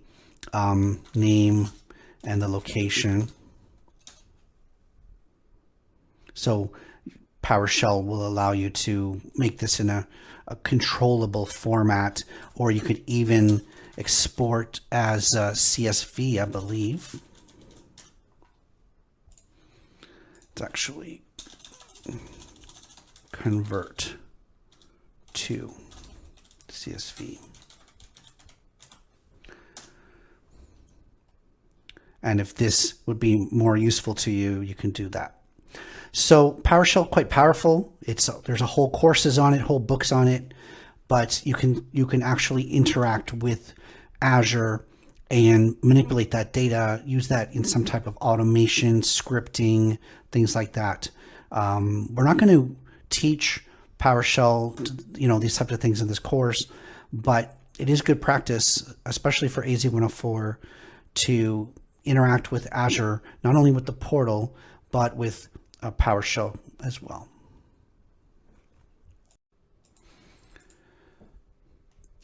name and the location. So PowerShell will allow you to make this in a controllable format, or you could even export as CSV, I believe. It's actually convert to CSV. And if this would be more useful to you, you can do that. So PowerShell, quite powerful. There's a whole courses on it, whole books on it, but you can actually interact with Azure and manipulate that data, use that in some type of automation, scripting, things like that. We're not going to teach PowerShell, these types of things in this course, but it is good practice, especially for AZ-104, to interact with Azure, not only with the portal, but with PowerShell as well.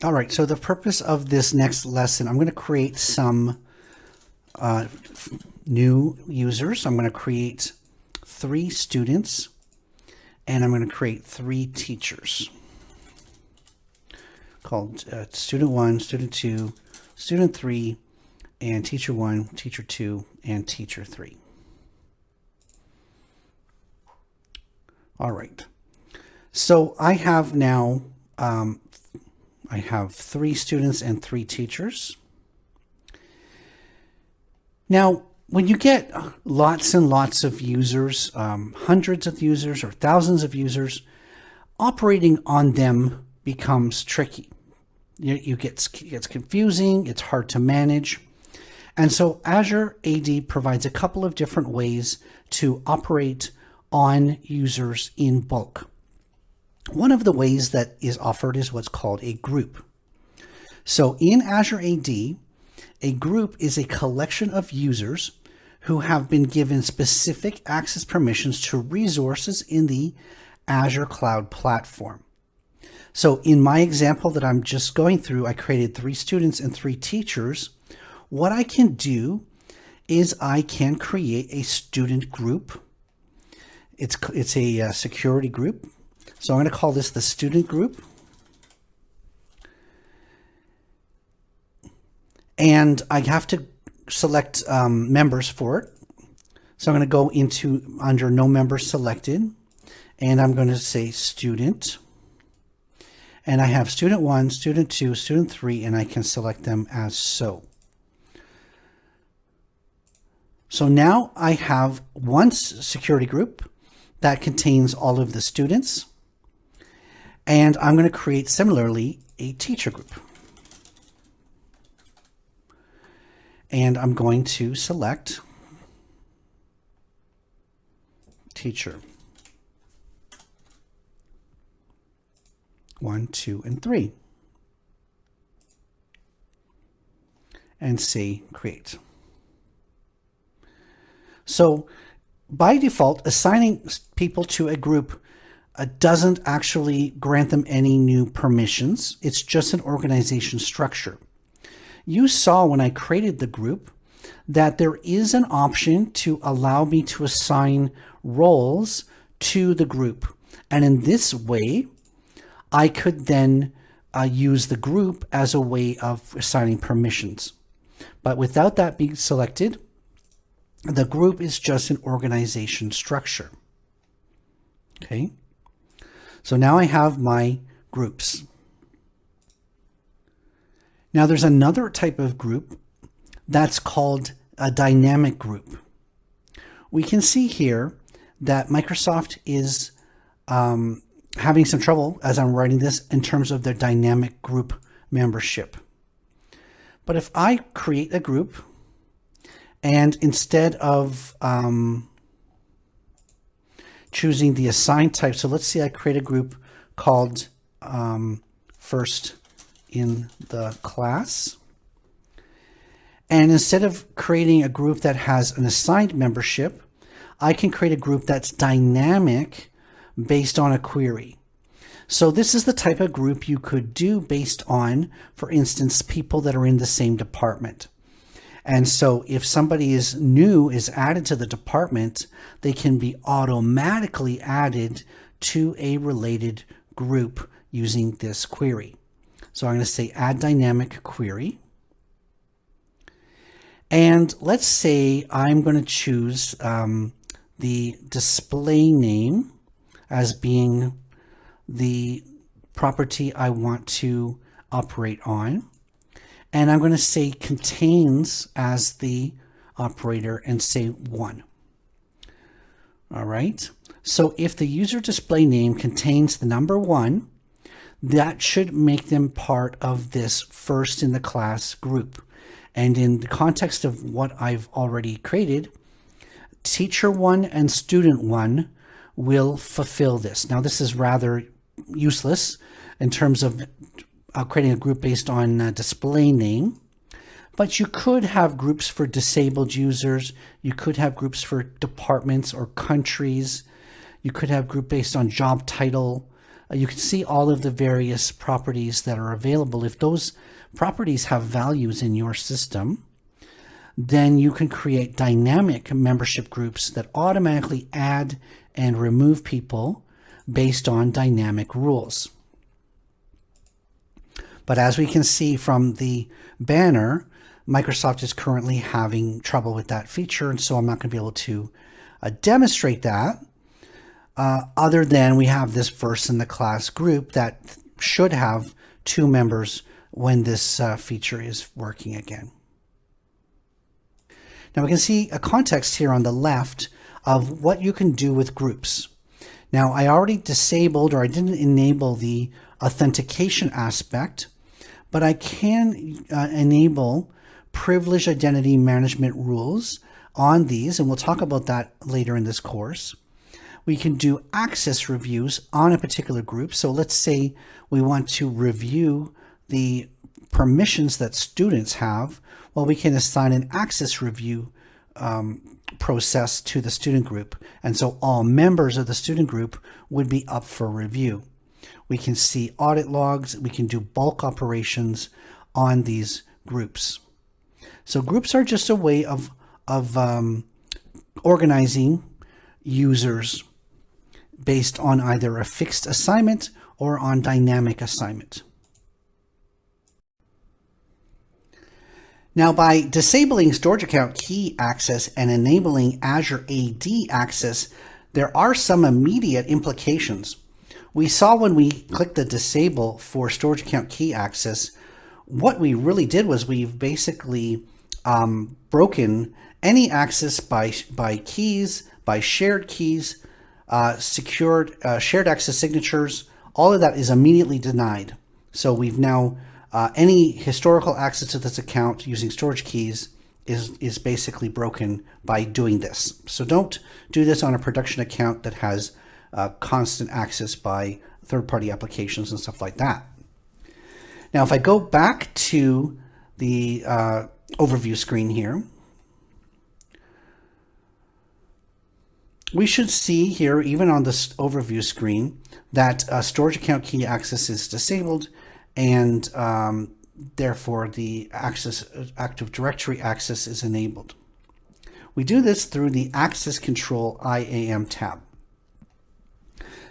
All right, so the purpose of this next lesson, I'm going to create some new users. I'm going to create 3 students, and I'm going to create 3 teachers called Student 1, Student 2, Student 3, and Teacher 1, Teacher 2, and Teacher 3. All right. So I have now, I have 3 students and 3 teachers. Now, when you get lots and lots of users, hundreds of users or thousands of users, operating on them becomes tricky. It gets confusing, it's hard to manage. And so Azure AD provides a couple of different ways to operate on users in bulk. One of the ways that is offered is what's called a group. So in Azure AD, a group is a collection of users who have been given specific access permissions to resources in the Azure Cloud Platform. So in my example that I'm just going through, I created 3 students and 3 teachers. What I can do is I can create a student group. It's a security group. So I'm going to call this the student group. And I have to select members for it. So I'm going to go into under no members selected, and I'm going to say student. And I have student 1, student 2, student 3, and I can select them as so. So now I have one security group that contains all of the students. And I'm going to create similarly a teacher group. And I'm going to select teacher 1, 2, and 3. And say create. So by default, assigning people to a group doesn't actually grant them any new permissions. It's just an organization structure. You saw when I created the group that there is an option to allow me to assign roles to the group. And in this way, I could then use the group as a way of assigning permissions. But without that being selected, the group is just an organization structure. Okay. So now I have my groups. Now there's another type of group that's called a dynamic group. We can see here that Microsoft is having some trouble as I'm writing this in terms of their dynamic group membership. But if I create a group and instead of choosing the assigned type. So let's say I create a group called first in the class. And instead of creating a group that has an assigned membership, I can create a group that's dynamic based on a query. So this is the type of group you could do based on, for instance, people that are in the same department. And so if somebody is new, is added to the department, they can be automatically added to a related group using this query. So I'm going to say add dynamic query. And let's say I'm going to choose the display name as being the property I want to operate on. And I'm going to say contains as the operator and say 1. All right. So if the user display name contains the number 1, that should make them part of this first in the class group. And in the context of what I've already created, teacher 1 and student 1 will fulfill this. Now, this is rather useless in terms of creating a group based on display name, but you could have groups for disabled users. You could have groups for departments or countries. You could have group based on job title. You can see all of the various properties that are available. If those properties have values in your system, then you can create dynamic membership groups that automatically add and remove people based on dynamic rules. But as we can see from the banner, Microsoft is currently having trouble with that feature, and so I'm not going to be able to demonstrate that other than we have this first in the class group that should have 2 members when this feature is working again. Now we can see a context here on the left of what you can do with groups. Now I already disabled, or I didn't enable, the authentication aspect, but I can enable privileged identity management rules on these, and we'll talk about that later in this course. We can do access reviews on a particular group. So let's say we want to review the permissions that students have. Well, we can assign an access review process to the student group. And so all members of the student group would be up for review. We can see audit logs. We can do bulk operations on these groups. So groups are just a way of organizing users based on either a fixed assignment or on dynamic assignment. Now, by disabling storage account key access and enabling Azure AD access, there are some immediate implications. We saw when we clicked the disable for storage account key access, what we really did was we've basically broken any access by keys, by shared keys, secured shared access signatures. All of that is immediately denied. So we've now any historical access to this account using storage keys is basically broken by doing this. So don't do this on a production account that has constant access by third-party applications and stuff like that. Now, if I go back to the overview screen here, we should see here, even on this overview screen, that storage account key access is disabled, and therefore the Active Directory access is enabled. We do this through the Access Control IAM tab.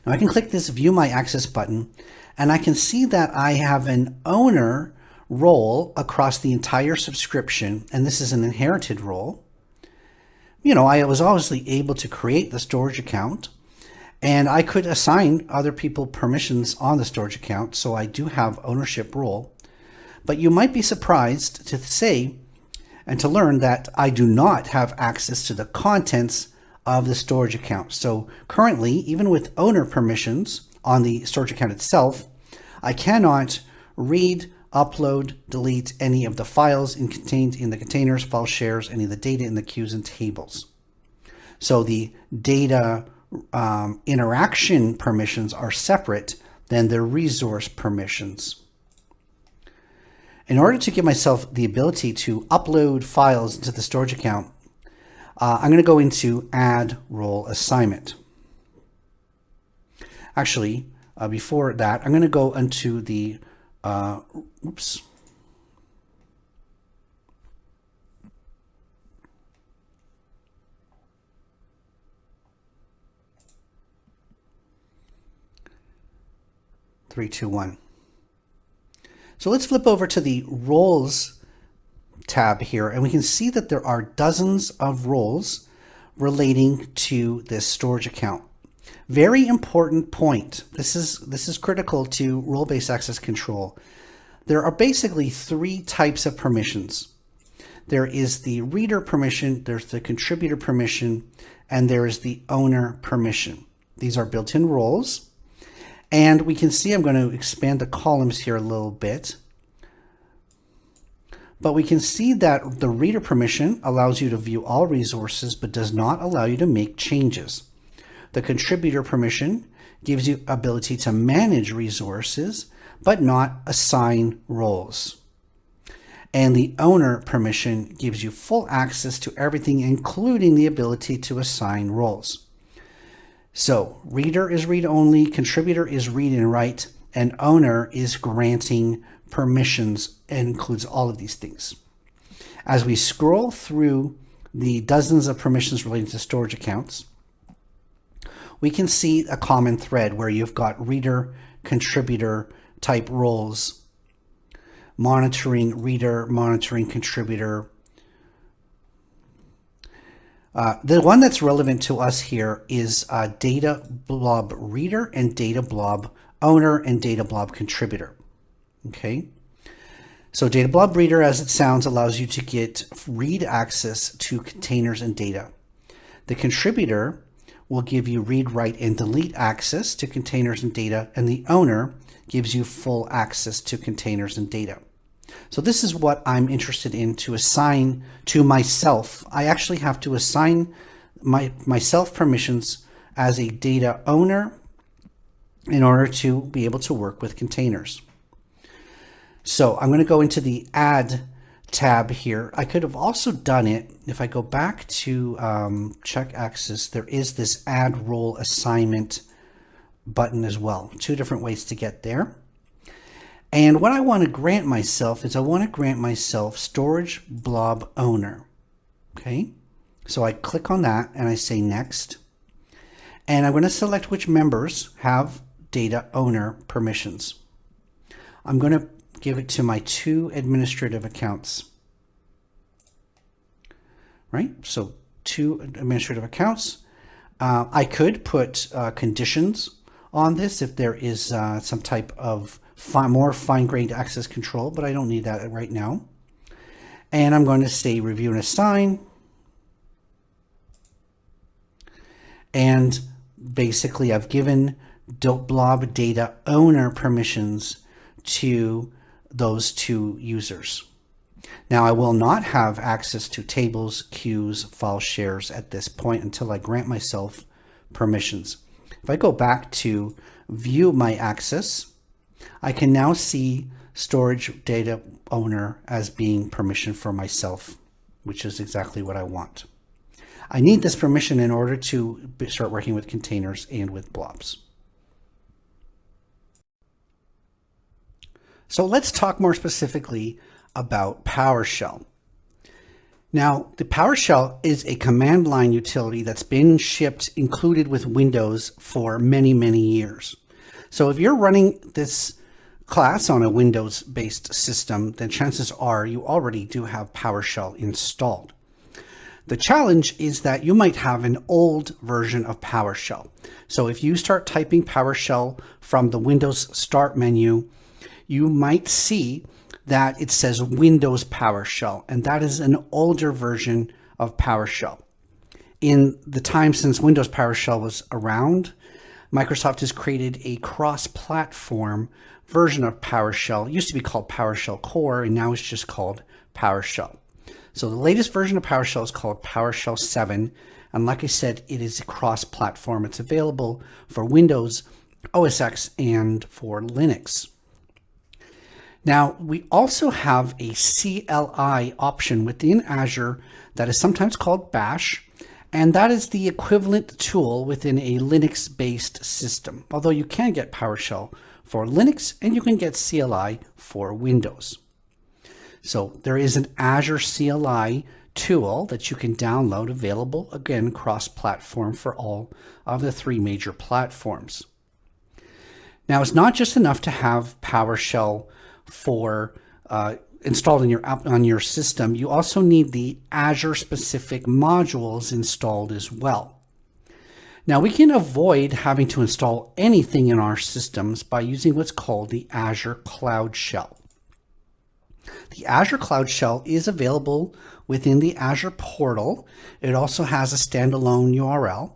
Now I can click this View My Access button, and I can see that I have an owner role across the entire subscription, and this is an inherited role. You know, I was obviously able to create the storage account, and I could assign other people permissions on the storage account, so I do have ownership role. But you might be surprised to say and to learn that I do not have access to the contents of the storage account. So currently, even with owner permissions on the storage account itself, I cannot read, upload, delete any of the files contained in the containers, file shares, any of the data in the queues and tables. So the data interaction permissions are separate than the resource permissions. In order to give myself the ability to upload files into the storage account, I'm going to go into Add Role Assignment. Actually, before that, I'm going to go into the, oops. Three, two, one. So let's flip over to the Roles tab here, and we can see that there are dozens of roles relating to this storage account. Very important point. This is critical to role-based access control. There are basically three types of permissions. There is the reader permission, there's the contributor permission, and there is the owner permission. These are built-in roles. And we can see, I'm going to expand the columns here a little bit. But we can see that the reader permission allows you to view all resources, but does not allow you to make changes. The contributor permission gives you ability to manage resources, but not assign roles. And the owner permission gives you full access to everything, including the ability to assign roles. So reader is read only, contributor is read and write, and owner is granting permissions and includes all of these things. As we scroll through the dozens of permissions relating to storage accounts, we can see a common thread where you've got reader, contributor type roles, monitoring reader, monitoring contributor. The one that's relevant to us here is data blob reader and data blob owner and data blob contributor. Okay, so data blob reader, as it sounds, allows you to get read access to containers and data. The contributor will give you read, write, and delete access to containers and data, and the owner gives you full access to containers and data. So this is what I'm interested in to assign to myself. I actually have to assign myself permissions as a data owner in order to be able to work with containers. So I'm going to go into the Add tab here. I could have also done it if I go back to check access. There is this Add Role Assignment button as well. Two different ways to get there. And what I want to grant myself is I want to grant myself Storage Blob Owner. Okay, so I click on that and I say Next. And I'm going to select which members have data owner permissions. I'm going to give it to my 2 administrative accounts. Right? So 2 administrative accounts. I could put conditions on this if there is some type of more fine-grained access control, but I don't need that right now. And I'm going to say review and assign. And basically I've given blob data owner permissions to those 2 users. Now I will not have access to tables, queues, file shares at this point until I grant myself permissions. If I go back to view my access, I can now see storage data owner as being permission for myself, which is exactly what I want. I need this permission in order to start working with containers and with blobs. So let's talk more specifically about PowerShell. Now, the PowerShell is a command line utility that's been shipped included with Windows for many, many years. So if you're running this class on a Windows-based system, then chances are you already do have PowerShell installed. The challenge is that you might have an old version of PowerShell. So if you start typing PowerShell from the Windows Start menu, you might see that it says Windows PowerShell, and that is an older version of PowerShell. In the time since Windows PowerShell was around, Microsoft has created a cross-platform version of PowerShell. It used to be called PowerShell Core, and now it's just called PowerShell. So the latest version of PowerShell is called PowerShell 7, and like I said, it is a cross-platform. It's available for Windows, OS X, and for Linux. Now, we also have a CLI option within Azure that is sometimes called Bash, and that is the equivalent tool within a Linux-based system, although you can get PowerShell for Linux and you can get CLI for Windows. So there is an Azure CLI tool that you can download, available, again, cross-platform for all of the 3 major platforms. Now, it's not just enough to have PowerShell for installed on your system. You also need the Azure specific modules installed as well. Now we can avoid having to install anything in our systems by using what's called the Azure Cloud Shell. The Azure Cloud Shell is available within the Azure portal. It also has a standalone URL.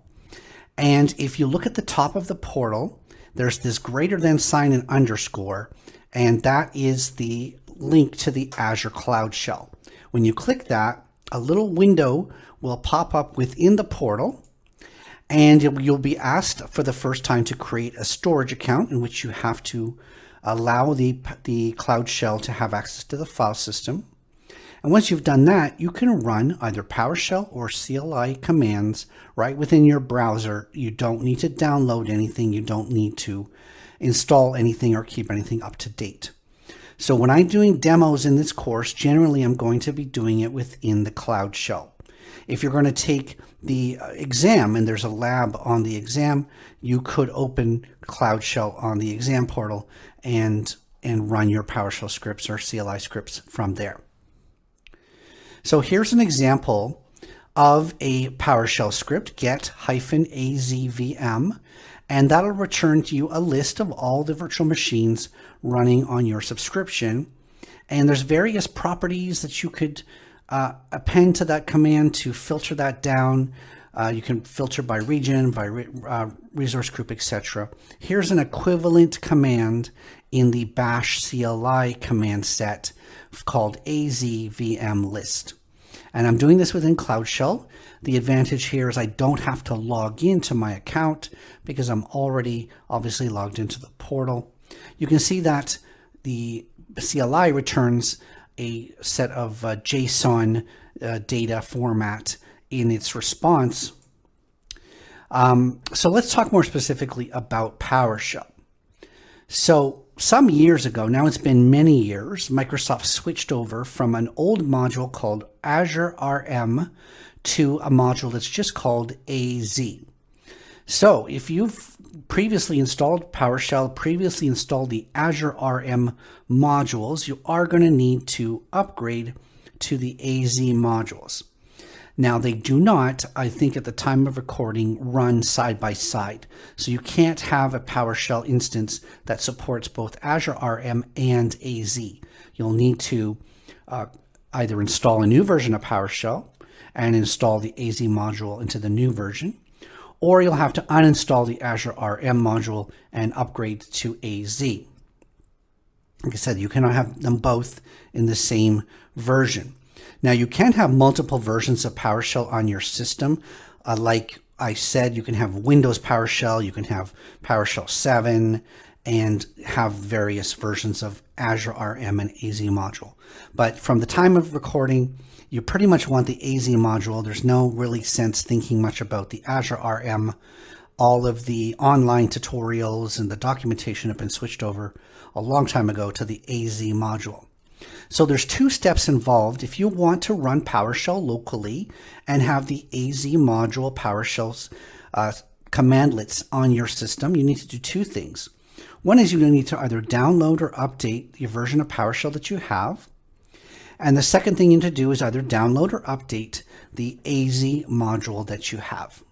And if you look at the top of the portal, there's this greater than sign and underscore, and that is the link to the Azure Cloud Shell. When you click that, a little window will pop up within the portal, and you'll be asked for the first time to create a storage account in which you have to allow the Cloud Shell to have access to the file system. And once you've done that, you can run either PowerShell or CLI commands right within your browser. You don't need to download anything. You don't need to install anything or keep anything up to date. So when I'm doing demos in this course, generally I'm going to be doing it within the Cloud Shell. If you're going to take the exam and there's a lab on the exam, you could open Cloud Shell on the exam portal and run your PowerShell scripts or CLI scripts from there. So here's an example of a PowerShell script, get-azvm, and that'll return to you a list of all the virtual machines running on your subscription. And there's various properties that you could append to that command to filter that down. You can filter by region, by resource group, etc. Here's an equivalent command in the bash CLI command set called azvm list. And I'm doing this within Cloud Shell. The advantage here is I don't have to log into my account because I'm already obviously logged into the portal. You can see that the CLI returns a set of JSON data format in its response. So let's talk more specifically about PowerShell. So some years ago, now it's been many years, Microsoft switched over from an old module called Azure RM to a module that's just called AZ. So if you've previously installed PowerShell, previously installed the Azure RM modules, you are going to need to upgrade to the AZ modules. Now, they do not, I think at the time of recording, run side by side. So you can't have a PowerShell instance that supports both Azure RM and AZ. You'll need to either install a new version of PowerShell and install the AZ module into the new version, or you'll have to uninstall the Azure RM module and upgrade to AZ. Like I said, you cannot have them both in the same version. Now, you can have multiple versions of PowerShell on your system. Like I said, you can have Windows PowerShell, you can have PowerShell 7, and have various versions of Azure RM and AZ module. But from the time of recording, you pretty much want the AZ module. There's no really sense thinking much about the Azure RM. All of the online tutorials and the documentation have been switched over a long time ago to the AZ module. So there's two steps involved. If you want to run PowerShell locally and have the AZ module PowerShell's commandlets on your system, you need to do two things. One is you need to either download or update the version of PowerShell that you have. And the second thing you need to do is either download or update the AZ module that you have.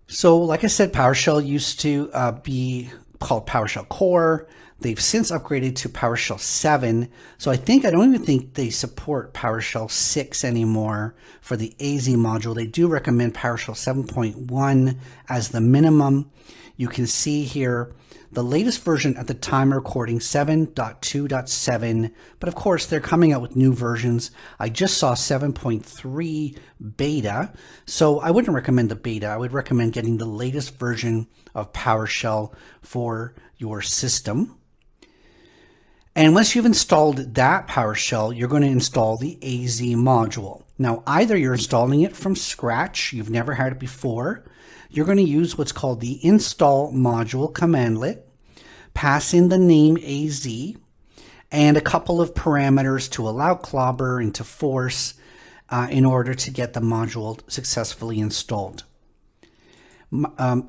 So like I said, PowerShell used to be called PowerShell Core. They've since upgraded to PowerShell 7. So I don't even think they support PowerShell 6 anymore for the AZ module. They do recommend PowerShell 7.1 as the minimum. You can see here the latest version at the time of recording, 7.2.7. But of course, they're coming out with new versions. I just saw 7.3 beta. So I wouldn't recommend the beta. I would recommend getting the latest version of PowerShell for your system. And once you've installed that PowerShell, you're going to install the AZ module. Now, either you're installing it from scratch, you've never had it before, you're going to use what's called the install module commandlet, pass in the name AZ, and a couple of parameters to allow clobber and to force in order to get the module successfully installed.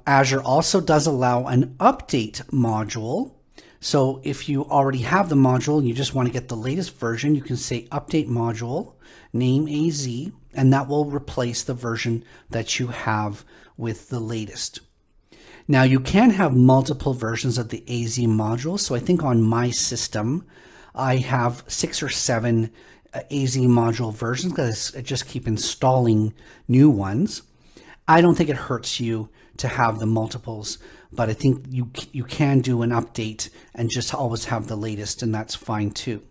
Azure also does allow an update module. So if you already have the module and you just want to get the latest version, you can say update module, name AZ, and that will replace the version that you have with the latest. Now you can have multiple versions of the AZ module. So I think on my system, I have 6 or 7 AZ module versions because I just keep installing new ones. I don't think it hurts you to have the multiples, but I think you can do an update and just always have the latest, and that's fine too.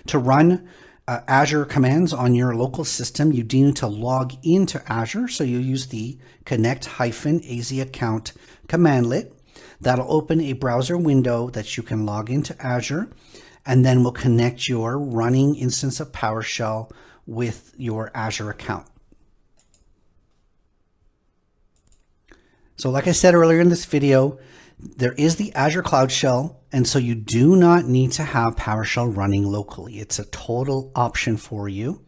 To run Azure commands on your local system, you do need to log into Azure. So you use the connect-az account commandlet. That'll open a browser window that you can log into Azure, and then will connect your running instance of PowerShell with your Azure account. So like I said earlier in this video, there is the Azure Cloud Shell, and so you do not need to have PowerShell running locally. It's a total option for you.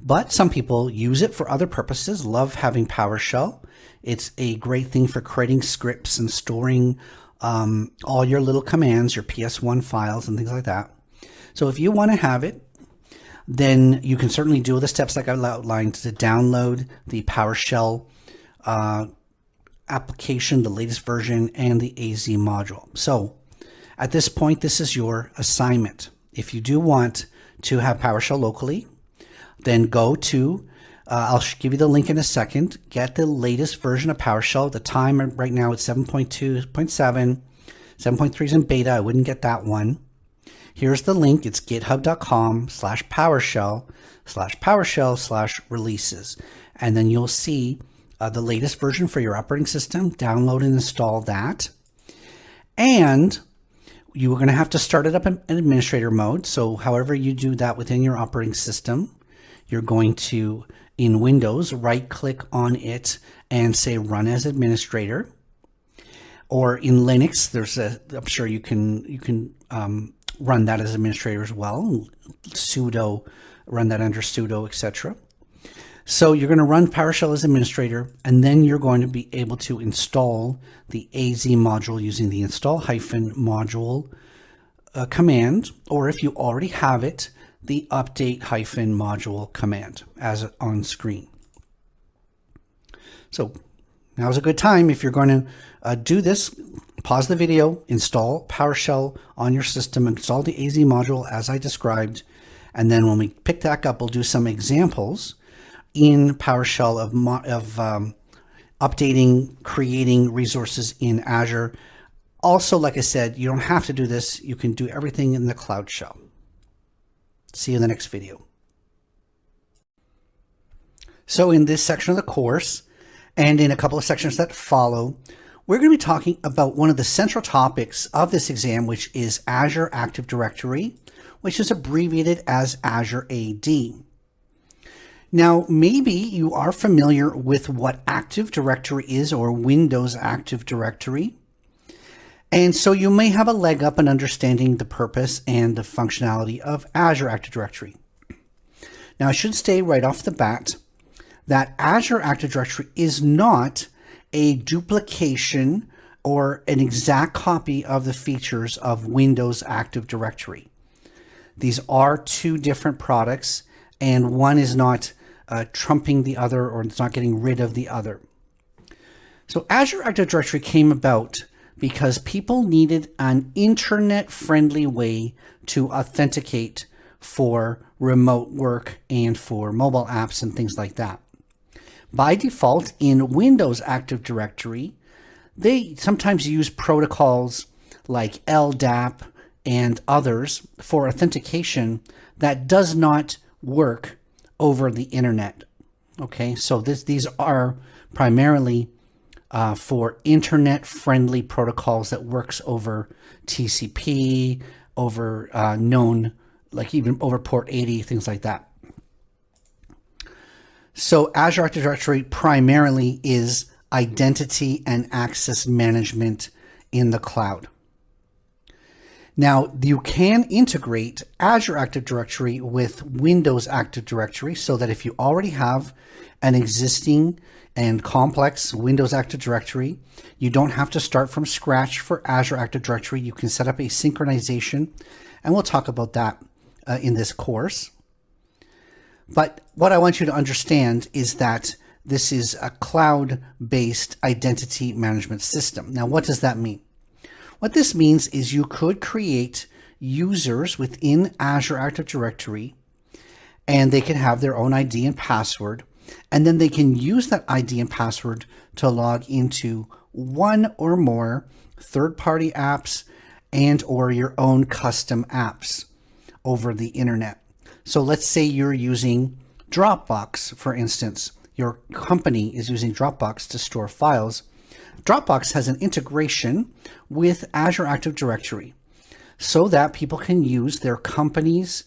But some people use it for other purposes, love having PowerShell. It's a great thing for creating scripts and storing all your little commands, your PS1 files and things like that. So if you want to have it, then you can certainly do the steps like I outlined to download the PowerShell application, the latest version, and the AZ module. So at this point, this is your assignment. If you do want to have PowerShell locally, then go to, I'll give you the link in a second, get the latest version of PowerShell. At the time right now it's 7.2.7, 7.3 is in beta. I wouldn't get that one. Here's the link. It's github.com/PowerShell/releases. And then you'll see the latest version for your operating system. Download and install that. And you are going to have to start it up in administrator mode. So however you do that within your operating system, you're going to, in Windows, right click on it and say run as administrator. Or in Linux, I'm sure you can run that as administrator as well. Sudo, run that under sudo, etc. So you're going to run PowerShell as administrator, and then you're going to be able to install the AZ module using the install-module command, or if you already have it, the update-module command as on screen. So now's a good time if you're going to do this. Pause the video, install PowerShell on your system, install the AZ module as I described, and then when we pick that up, we'll do some examples in PowerShell of updating, creating resources in Azure. Also, like I said, you don't have to do this. You can do everything in the Cloud Shell. See you in the next video. So in this section of the course, and in a couple of sections that follow, we're going to be talking about one of the central topics of this exam, which is Azure Active Directory, which is abbreviated as Azure AD. Now, maybe you are familiar with what Active Directory is, or Windows Active Directory. And so you may have a leg up in understanding the purpose and the functionality of Azure Active Directory. Now, I should say right off the bat that Azure Active Directory is not a duplication or an exact copy of the features of Windows Active Directory. These are two different products, and one is not trumping the other, or it's not getting rid of the other. So Azure Active Directory came about because people needed an internet-friendly way to authenticate for remote work and for mobile apps and things like that. By default, in Windows Active Directory, they sometimes use protocols like LDAP and others for authentication that does not work over the internet. Okay, so these are primarily for internet-friendly protocols that works over TCP, over like even over port 80, things like that. So Azure Active Directory primarily is identity and access management in the cloud. Now, you can integrate Azure Active Directory with Windows Active Directory so that if you already have an existing and complex Windows Active Directory, you don't have to start from scratch for Azure Active Directory. You can set up a synchronization, and we'll talk about that in this course. But what I want you to understand is that this is a cloud-based identity management system. Now, what does that mean? What this means is you could create users within Azure Active Directory, and they can have their own ID and password, and then they can use that ID and password to log into one or more third-party apps and or your own custom apps over the internet. So let's say you're using Dropbox, for instance. Your company is using Dropbox to store files. Dropbox has an integration with Azure Active Directory so that people can use their company's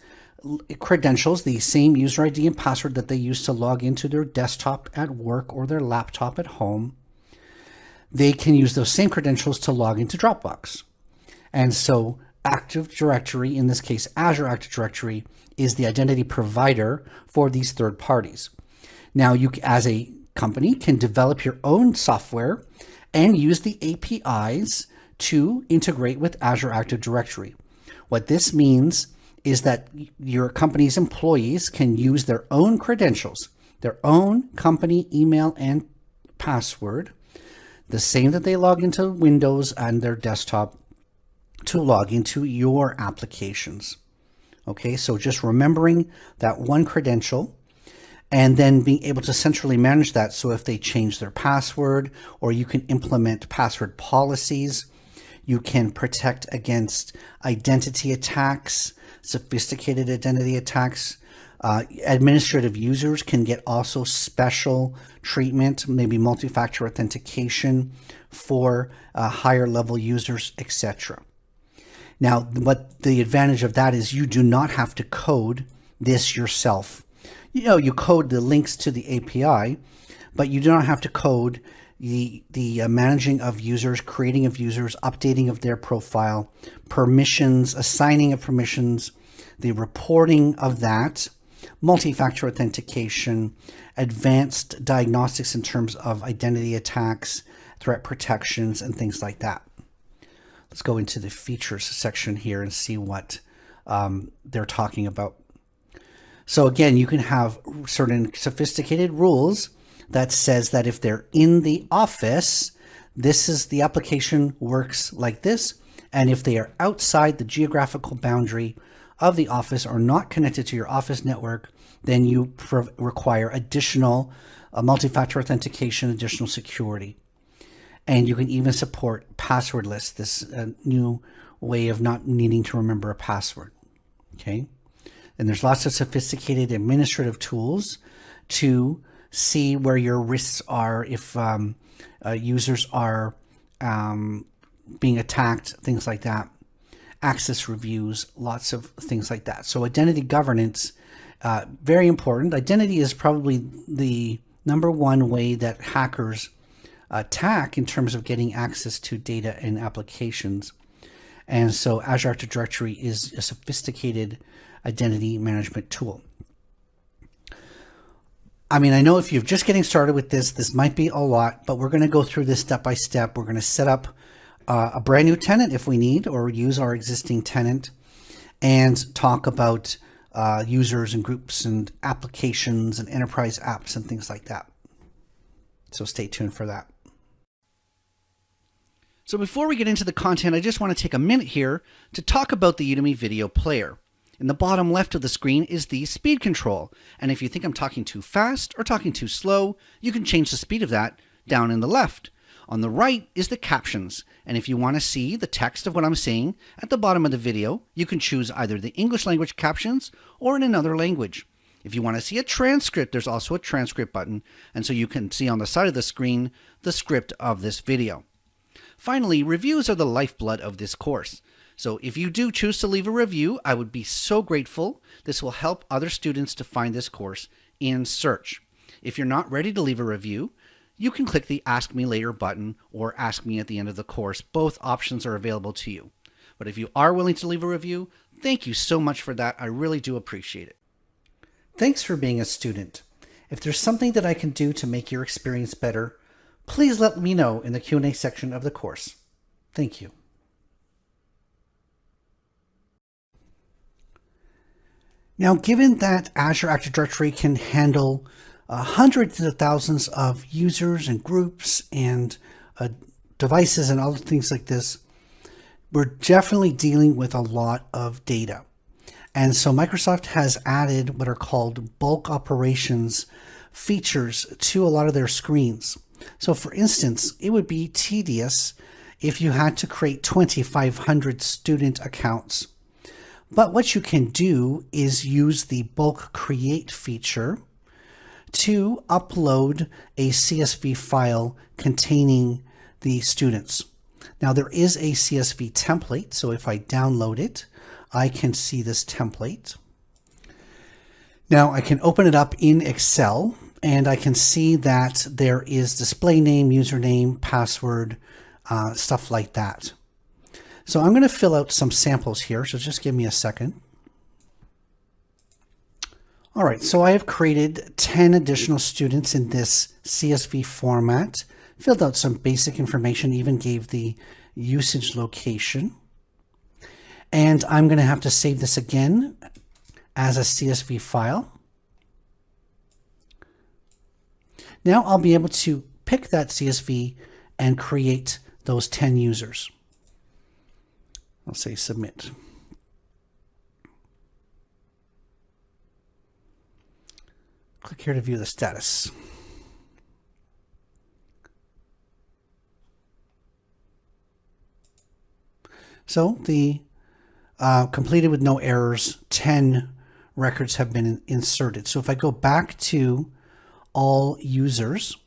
credentials, the same user ID and password that they use to log into their desktop at work or their laptop at home. They can use those same credentials to log into Dropbox. And so Active Directory, in this case Azure Active Directory, is the identity provider for these third parties. Now, you as a company can develop your own software and use the APIs to integrate with Azure Active Directory. What this means is that your company's employees can use their own credentials, their own company email and password, the same that they log into Windows and their desktop, to log into your applications. Okay, so just remembering that one credential and then being able to centrally manage that. So if they change their password, or you can implement password policies, you can protect against identity attacks, sophisticated identity attacks. Administrative users can get also special treatment, maybe multi-factor authentication for higher level users, etc. Now, what the advantage of that is, you do not have to code this yourself. You know, you code the links to the API, but you do not have to code the managing of users, creating of users, updating of their profile, permissions, assigning of permissions, the reporting of that, multi-factor authentication, advanced diagnostics in terms of identity attacks, threat protections, and things like that. Let's go into the features section here and see what they're talking about. So again, you can have certain sophisticated rules that says that if they're in the office, this is the application works like this. And if they are outside the geographical boundary of the office or not connected to your office network, then you require additional multi-factor authentication, additional security. And you can even support passwordless, this new way of not needing to remember a password. Okay. And there's lots of sophisticated administrative tools to see where your risks are if users are being attacked, things like that. Access reviews, lots of things like that. So identity governance, very important. Identity is probably the #1 way that hackers attack in terms of getting access to data and applications. And so Azure Active Directory is a sophisticated identity management tool. I mean, I know if you're just getting started with this, this might be a lot, but we're going to go through this step by step. We're going to set up a brand new tenant if we need, or use our existing tenant, and talk about users and groups and applications and enterprise apps and things like that. So stay tuned for that. So before we get into the content, I just want to take a minute here to talk about the Udemy video player. In the bottom left of the screen is the speed control. And if you think I'm talking too fast or talking too slow, you can change the speed of that down in the left. On the right is the captions. And if you want to see the text of what I'm saying at the bottom of the video, you can choose either the English language captions or in another language. If you want to see a transcript, there's also a transcript button. And so you can see on the side of the screen the script of this video. Finally, reviews are the lifeblood of this course. So if you do choose to leave a review, I would be so grateful. This will help other students to find this course in search. If you're not ready to leave a review, you can click the Ask Me Later button or Ask Me at the end of the course. Both options are available to you. But if you are willing to leave a review, thank you so much for that. I really do appreciate it. Thanks for being a student. If there's something that I can do to make your experience better, please let me know in the Q&A section of the course. Thank you. Now, given that Azure Active Directory can handle hundreds of thousands of users and groups and devices and other things like this, we're definitely dealing with a lot of data. And so Microsoft has added what are called bulk operations features to a lot of their screens. So for instance, it would be tedious if you had to create 2,500 student accounts. But what you can do is use the bulk create feature to upload a CSV file containing the students. Now there is a CSV template, so if I download it, I can see this template. Now I can open it up in Excel and I can see that there is display name, username, password, stuff like that. So I'm going to fill out some samples here, so just give me a second. All right, so I have created 10 additional students in this CSV format, filled out some basic information, even gave the usage location. And I'm going to have to save this again as a CSV file. Now I'll be able to pick that CSV and create those 10 users. I'll say submit. Click here to view the status. So the completed with no errors, 10 records have been inserted. So if I go back to all users,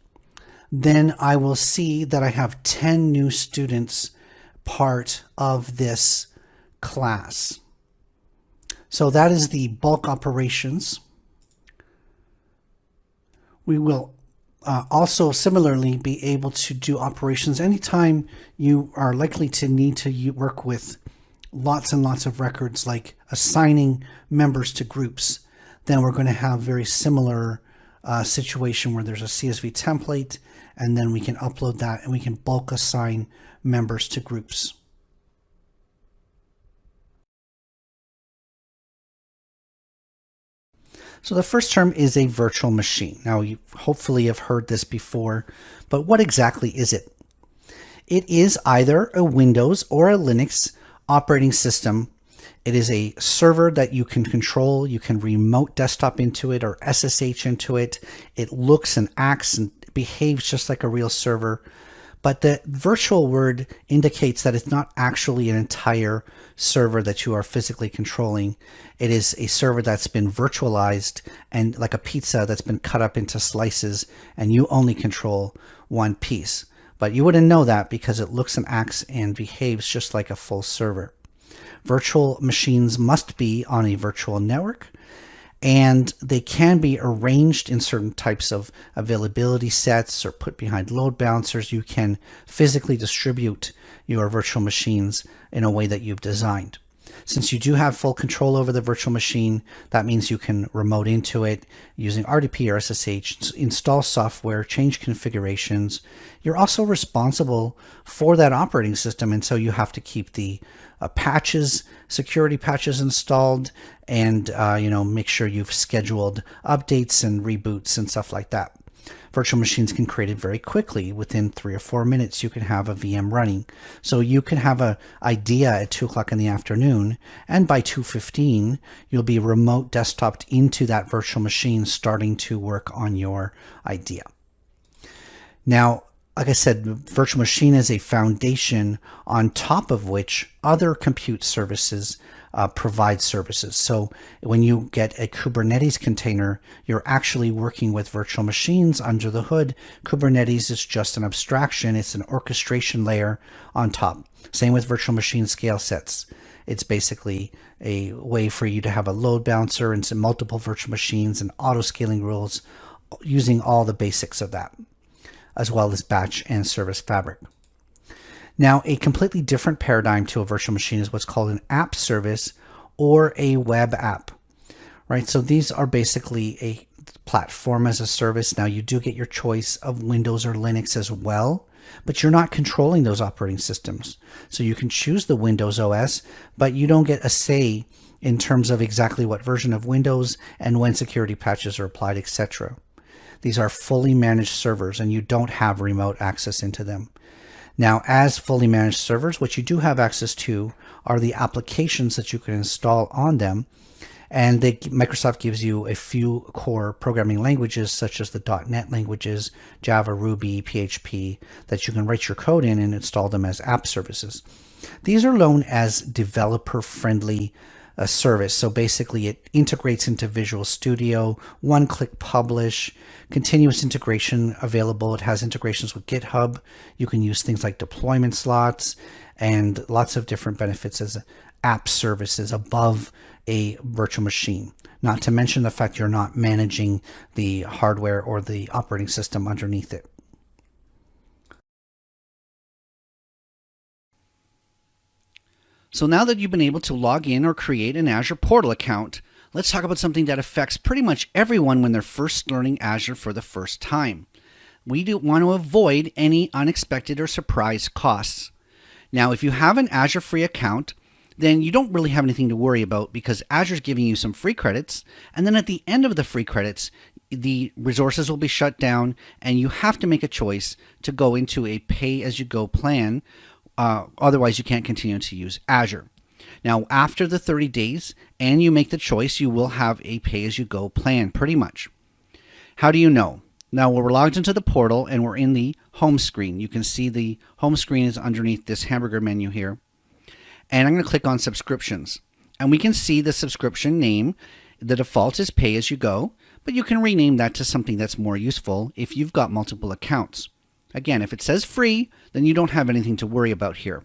then I will see that I have 10 new students part of this class. So that is the bulk operations. We will also similarly be able to do operations anytime you are likely to need to work with lots and lots of records, like assigning members to groups. then we're going to have very similar situation where there's a CSV template, and then we can upload that and we can bulk assign members to groups. So the first term is a virtual machine. Now, you hopefully have heard this before, but what exactly is it? It is either a Windows or a Linux operating system. It is a server that you can control. You can remote desktop into it or SSH into it. It looks and acts and behaves just like a real server. But the virtual word indicates that it's not actually an entire server that you are physically controlling. It is a server that's been virtualized and like a pizza that's been cut up into slices, and you only control one piece. But you wouldn't know that because it looks and acts and behaves just like a full server. Virtual machines must be on a virtual network, and they can be arranged in certain types of availability sets or put behind load balancers. You can physically distribute your virtual machines in a way that you've designed. Since you do have full control over the virtual machine, that means you can remote into it using RDP or SSH, install software, change configurations. You're also responsible for that operating system, and so you have to keep the patches, security patches installed, and make sure you've scheduled updates and reboots and stuff like that. Virtual machines can create it very quickly. Within 3 or 4 minutes, you can have a VM running. So you can have an idea at 2 o'clock in the afternoon, and by 2:15, you'll be remote desktoped into that virtual machine starting to work on your idea. Now, like I said, virtual machine is a foundation on top of which other compute services provide services. So when you get a Kubernetes container, you're actually working with virtual machines under the hood. Kubernetes is just an abstraction. It's an orchestration layer on top. Same with virtual machine scale sets. It's basically a way for you to have a load balancer and some multiple virtual machines and auto scaling rules using all the basics of that, as well as batch and service fabric. Now, a completely different paradigm to a virtual machine is what's called an app service or a web app, right? So these are basically a platform as a service. Now, you do get your choice of Windows or Linux as well, but you're not controlling those operating systems. So you can choose the Windows OS, but you don't get a say in terms of exactly what version of Windows and when security patches are applied, etc. These are fully managed servers, and you don't have remote access into them. Now, as fully managed servers, what you do have access to are the applications that you can install on them. And Microsoft gives you a few core programming languages, such as the .NET languages, Java, Ruby, PHP, that you can write your code in and install them as app services. These are known as developer-friendly service. So basically it integrates into Visual Studio, one-click publish, continuous integration available. It has integrations with GitHub. You can use things like deployment slots and lots of different benefits as app services above a virtual machine. Not to mention the fact you're not managing the hardware or the operating system underneath it. So now that you've been able to log in or create an Azure portal account, let's talk about something that affects pretty much everyone when they're first learning Azure for the first time. We do want to avoid any unexpected or surprise costs. Now, if you have an Azure free account, then you don't really have anything to worry about because Azure's giving you some free credits, and then at the end of the free credits, the resources will be shut down and you have to make a choice to go into a pay-as-you-go plan. Otherwise, you can't continue to use Azure. Now, after the 30 days and you make the choice, you will have a pay-as-you-go plan, pretty much. How do you know? Now, we're logged into the portal and we're in the home screen. You can see the home screen is underneath this hamburger menu here. And I'm going to click on subscriptions. And we can see the subscription name. The default is pay-as-you-go, but you can rename that to something that's more useful if you've got multiple accounts. Again, if it says free, then you don't have anything to worry about here.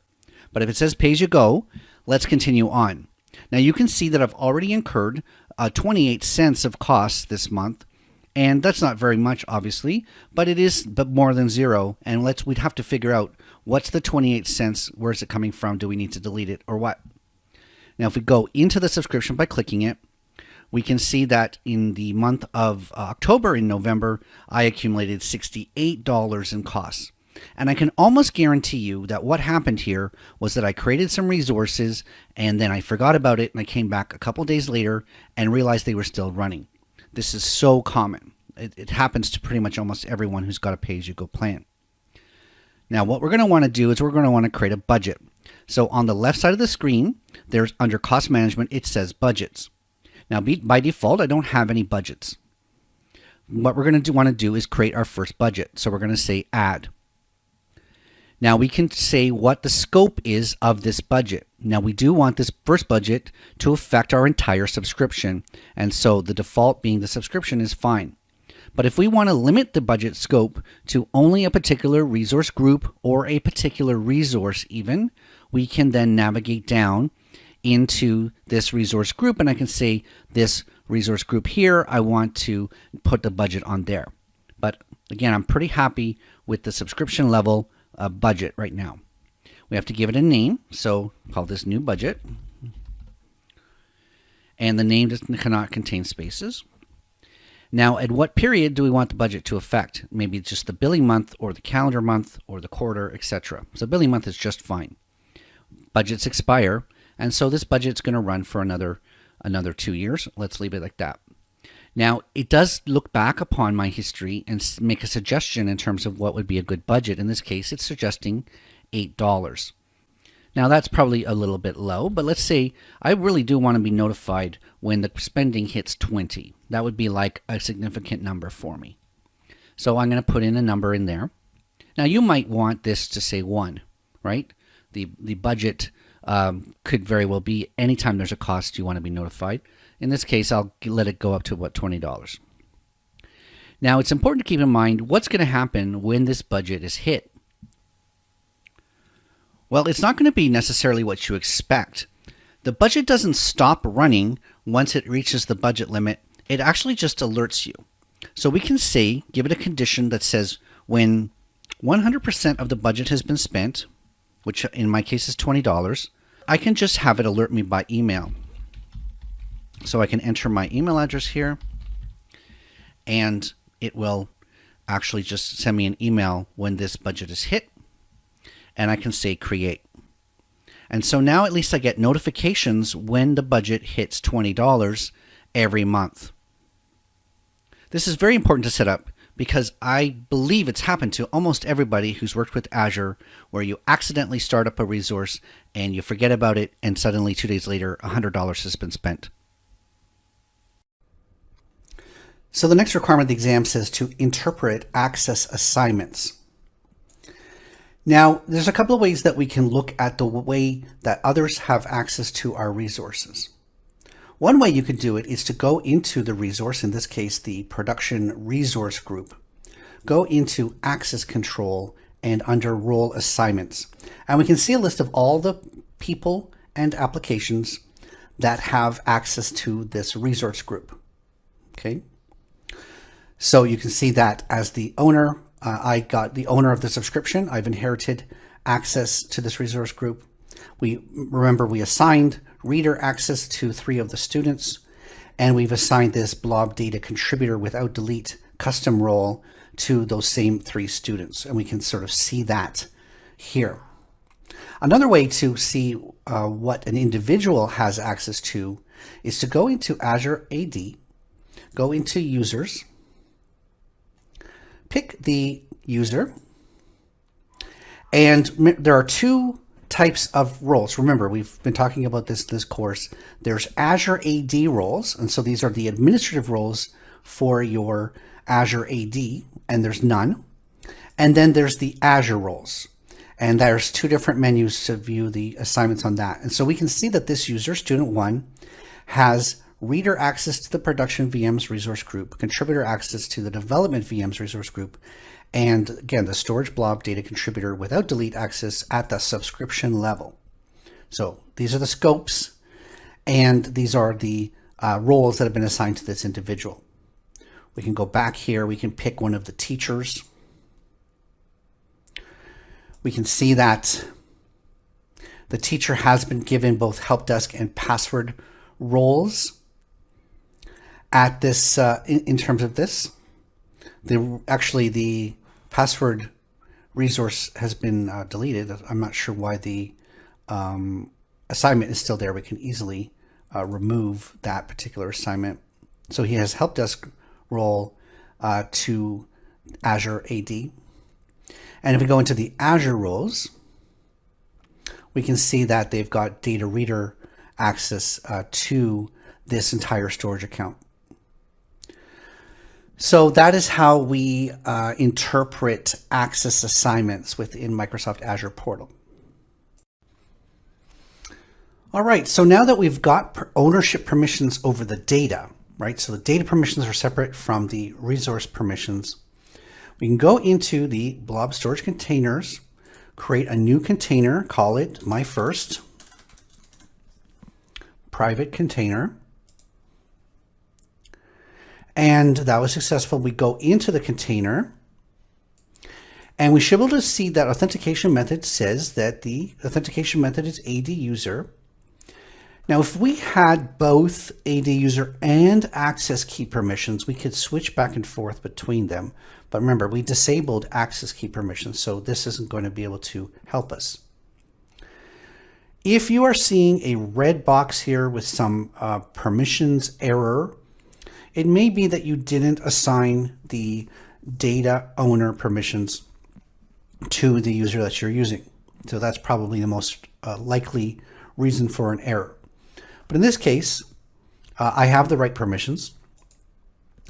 But if it says pay-as-you-go, let's continue on. Now you can see that I've already incurred 28 cents of costs this month, and that's not very much, obviously, but it is more than zero. And we'd have to figure out what's the 28 cents, where's it coming from, do we need to delete it, or what? Now if we go into the subscription by clicking it, we can see that in the month of October and November, I accumulated $68 in costs. And I can almost guarantee you that what happened here was that I created some resources and then I forgot about it and I came back a couple days later and realized they were still running. This is so common. It happens to pretty much almost everyone who's got a pay-as-you-go plan. Now what we're going to want to do is we're going to want to create a budget. So on the left side of the screen, there's under cost management, it says budgets. Now by default, I don't have any budgets. What we're going to want to do is create our first budget. So we're going to say add. Now we can say what the scope is of this budget. Now we do want this first budget to affect our entire subscription. And so the default being the subscription is fine. But if we want to limit the budget scope to only a particular resource group or a particular resource even, we can then navigate down into this resource group and I can say this resource group here, I want to put the budget on there. But again, I'm pretty happy with the subscription level budget right now. We have to give it a name, so call this new budget. And the name cannot contain spaces. Now, at what period do we want the budget to affect? Maybe just the billing month or the calendar month or the quarter, etc. So billing month is just fine. Budgets expire, and so this budget's going to run for another 2 years. Let's leave it like that. Now, it does look back upon my history and make a suggestion in terms of what would be a good budget. In this case, it's suggesting $8. Now, that's probably a little bit low, but let's say I really do want to be notified when the spending hits 20. That would be like a significant number for me. So I'm going to put in a number in there. Now, you might want this to say 1, right? The budget could very well be anytime there's a cost you want to be notified. In this case, I'll let it go up to about $20. Now, it's important to keep in mind what's going to happen when this budget is hit. Well, it's not going to be necessarily what you expect. The budget doesn't stop running once it reaches the budget limit. It actually just alerts you. So we can say, give it a condition that says when 100% of the budget has been spent, which in my case is $20, I can just have it alert me by email. So I can enter my email address here and it will actually just send me an email when this budget is hit and I can say create. And so now at least I get notifications when the budget hits $20 every month. This is very important to set up because I believe it's happened to almost everybody who's worked with Azure where you accidentally start up a resource and you forget about it and suddenly 2 days later $100 has been spent. So the next requirement of the exam says to interpret access assignments. Now, there's a couple of ways that we can look at the way that others have access to our resources. One way you can do it is to go into the resource, in this case, the production resource group. Go into access control and under role assignments. And we can see a list of all the people and applications that have access to this resource group. Okay. So you can see that as the owner, I got the owner of the subscription. I've inherited access to this resource group. Remember we assigned reader access to 3 of the students, and we've assigned this blob data contributor without delete custom role to those same 3 students. And we can sort of see that here. Another way to see what an individual has access to is to go into Azure AD, go into users, pick the user, and there are 2 types of roles. Remember, we've been talking about this course. There's Azure AD roles, and so these are the administrative roles for your Azure AD, and there's none. And then there's the Azure roles, and there's 2 different menus to view the assignments on that. And so we can see that this user, student 1, has reader access to the production VMs resource group, contributor access to the development VMs resource group, and again, the storage blob data contributor without delete access at the subscription level. So these are the scopes, and these are the roles that have been assigned to this individual. We can go back here. We can pick one of the teachers. We can see that the teacher has been given both help desk and password roles. at this, in terms of this, the password resource has been deleted. I'm not sure why the assignment is still there. We can easily remove that particular assignment. So he has help desk role to Azure AD. And if we go into the Azure roles, we can see that they've got data reader access to this entire storage account. So that is how we interpret access assignments within Microsoft Azure portal. All right, so now that we've got ownership permissions over the data, right? So the data permissions are separate from the resource permissions. We can go into the blob storage containers, create a new container, call it my first private container. And that was successful. We go into the container and we should be able to see that authentication method says that the authentication method is AD user. Now, if we had both AD user and access key permissions, we could switch back and forth between them. But remember, we disabled access key permissions, so this isn't going to be able to help us. If you are seeing a red box here with some permissions error, it may be that you didn't assign the data owner permissions to the user that you're using. So that's probably the most likely reason for an error. But in this case, I have the right permissions.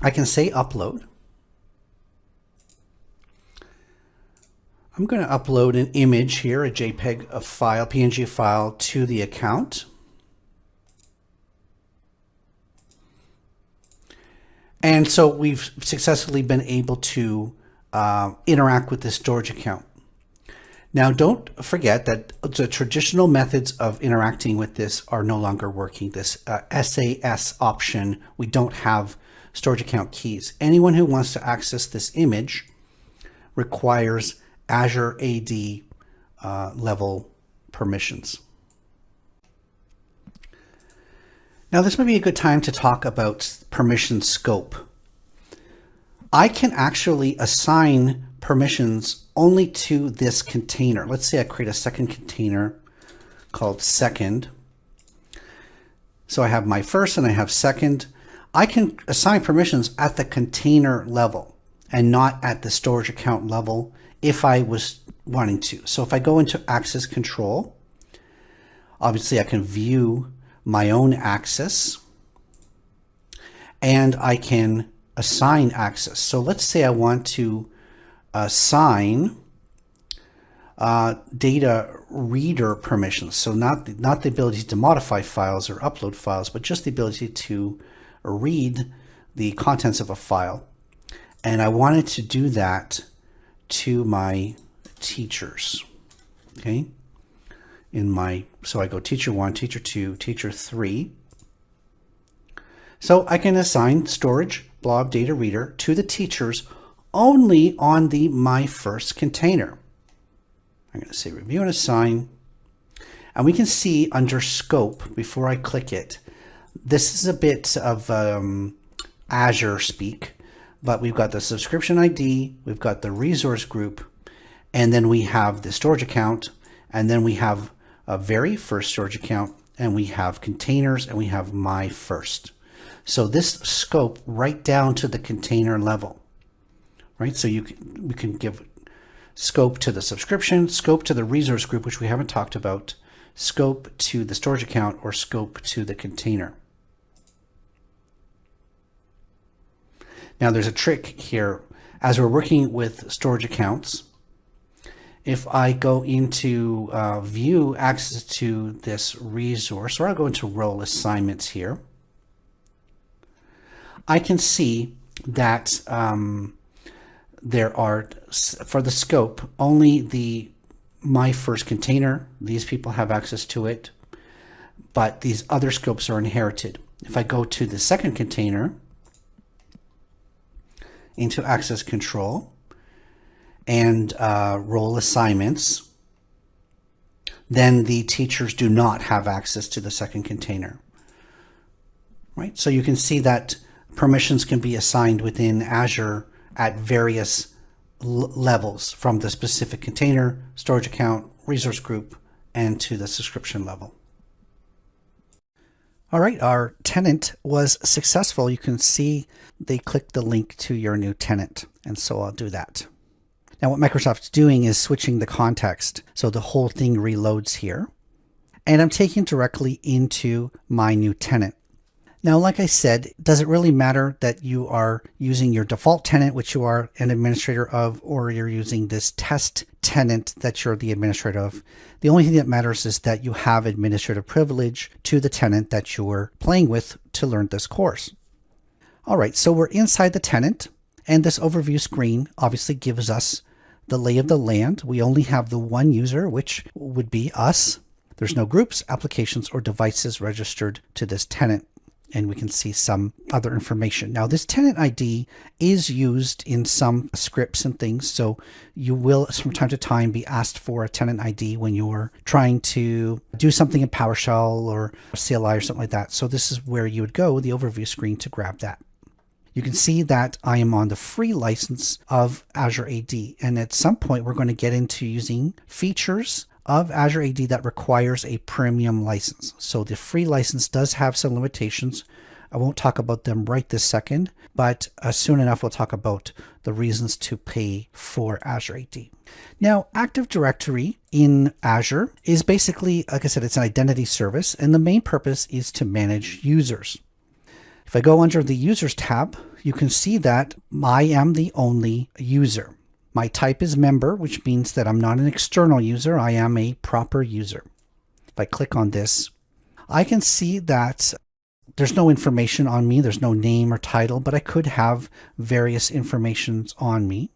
I can say upload. I'm going to upload an image here, a JPEG file, PNG file to the account. And so we've successfully been able to interact with this storage account. Now, don't forget that the traditional methods of interacting with this are no longer working. This SAS option, we don't have storage account keys. Anyone who wants to access this image requires Azure AD level permissions. Now, this may be a good time to talk about permission scope. I can actually assign permissions only to this container. Let's say I create a second container called second. So I have my first and I have second. I can assign permissions at the container level and not at the storage account level if I was wanting to. So if I go into access control, obviously I can view my own access and I can assign access. So let's say I want to assign data reader permissions. So not the ability to modify files or upload files, but just the ability to read the contents of a file. And I wanted to do that to my teachers. Okay. So I go teacher 1, teacher 2, teacher 3. So I can assign storage blob data reader to the teachers only on the my first container. I'm going to say review and assign. And we can see under scope, before I click it, this is a bit of Azure speak, but we've got the subscription ID, we've got the resource group, and then we have the storage account, and then we have a very first storage account, and we have containers, and we have my first. So this scope right down to the container level, right? So we can give scope to the subscription, scope to the resource group, which we haven't talked about, scope to the storage account, or scope to the container. Now there's a trick here. As we're working with storage accounts, if I go into view access to this resource, or I'll go into role assignments here, I can see that there are, for the scope, only the my first container, these people have access to it, but these other scopes are inherited. If I go to the second container, into access control and role assignments, then the teachers do not have access to the second container, right? So you can see that permissions can be assigned within Azure at various levels, from the specific container, storage account, resource group, and to the subscription level. All right, our tenant was successful. You can see they clicked the link to your new tenant, and so I'll do that. Now what Microsoft's doing is switching the context, so the whole thing reloads here, and I'm taking directly into my new tenant. Now, like I said, does it really matter that you are using your default tenant, which you are an administrator of, or you're using this test tenant that you're the administrator of? The only thing that matters is that you have administrative privilege to the tenant that you're playing with to learn this course. All right, so we're inside the tenant, and this overview screen obviously gives us the lay of the land. We only have the one user, which would be us. There's no groups, applications, or devices registered to this tenant. And we can see some other information. Now, this tenant ID is used in some scripts and things, so you will from time to time be asked for a tenant ID when you're trying to do something in PowerShell or CLI or something like that. So this is where you would go, the overview screen, to grab that. You can see that I am on the free license of Azure AD, and at some point we're going to get into using features of Azure AD that requires a premium license. So the free license does have some limitations. I won't talk about them right this second, but soon enough we'll talk about the reasons to pay for Azure AD. Now, Active Directory in Azure is basically, like I said, it's an identity service, and the main purpose is to manage users. If I go under the Users tab, you can see that I am the only user. My type is member, which means that I'm not an external user. I am a proper user. If I click on this, I can see that there's no information on me. There's no name or title, but I could have various informations on me.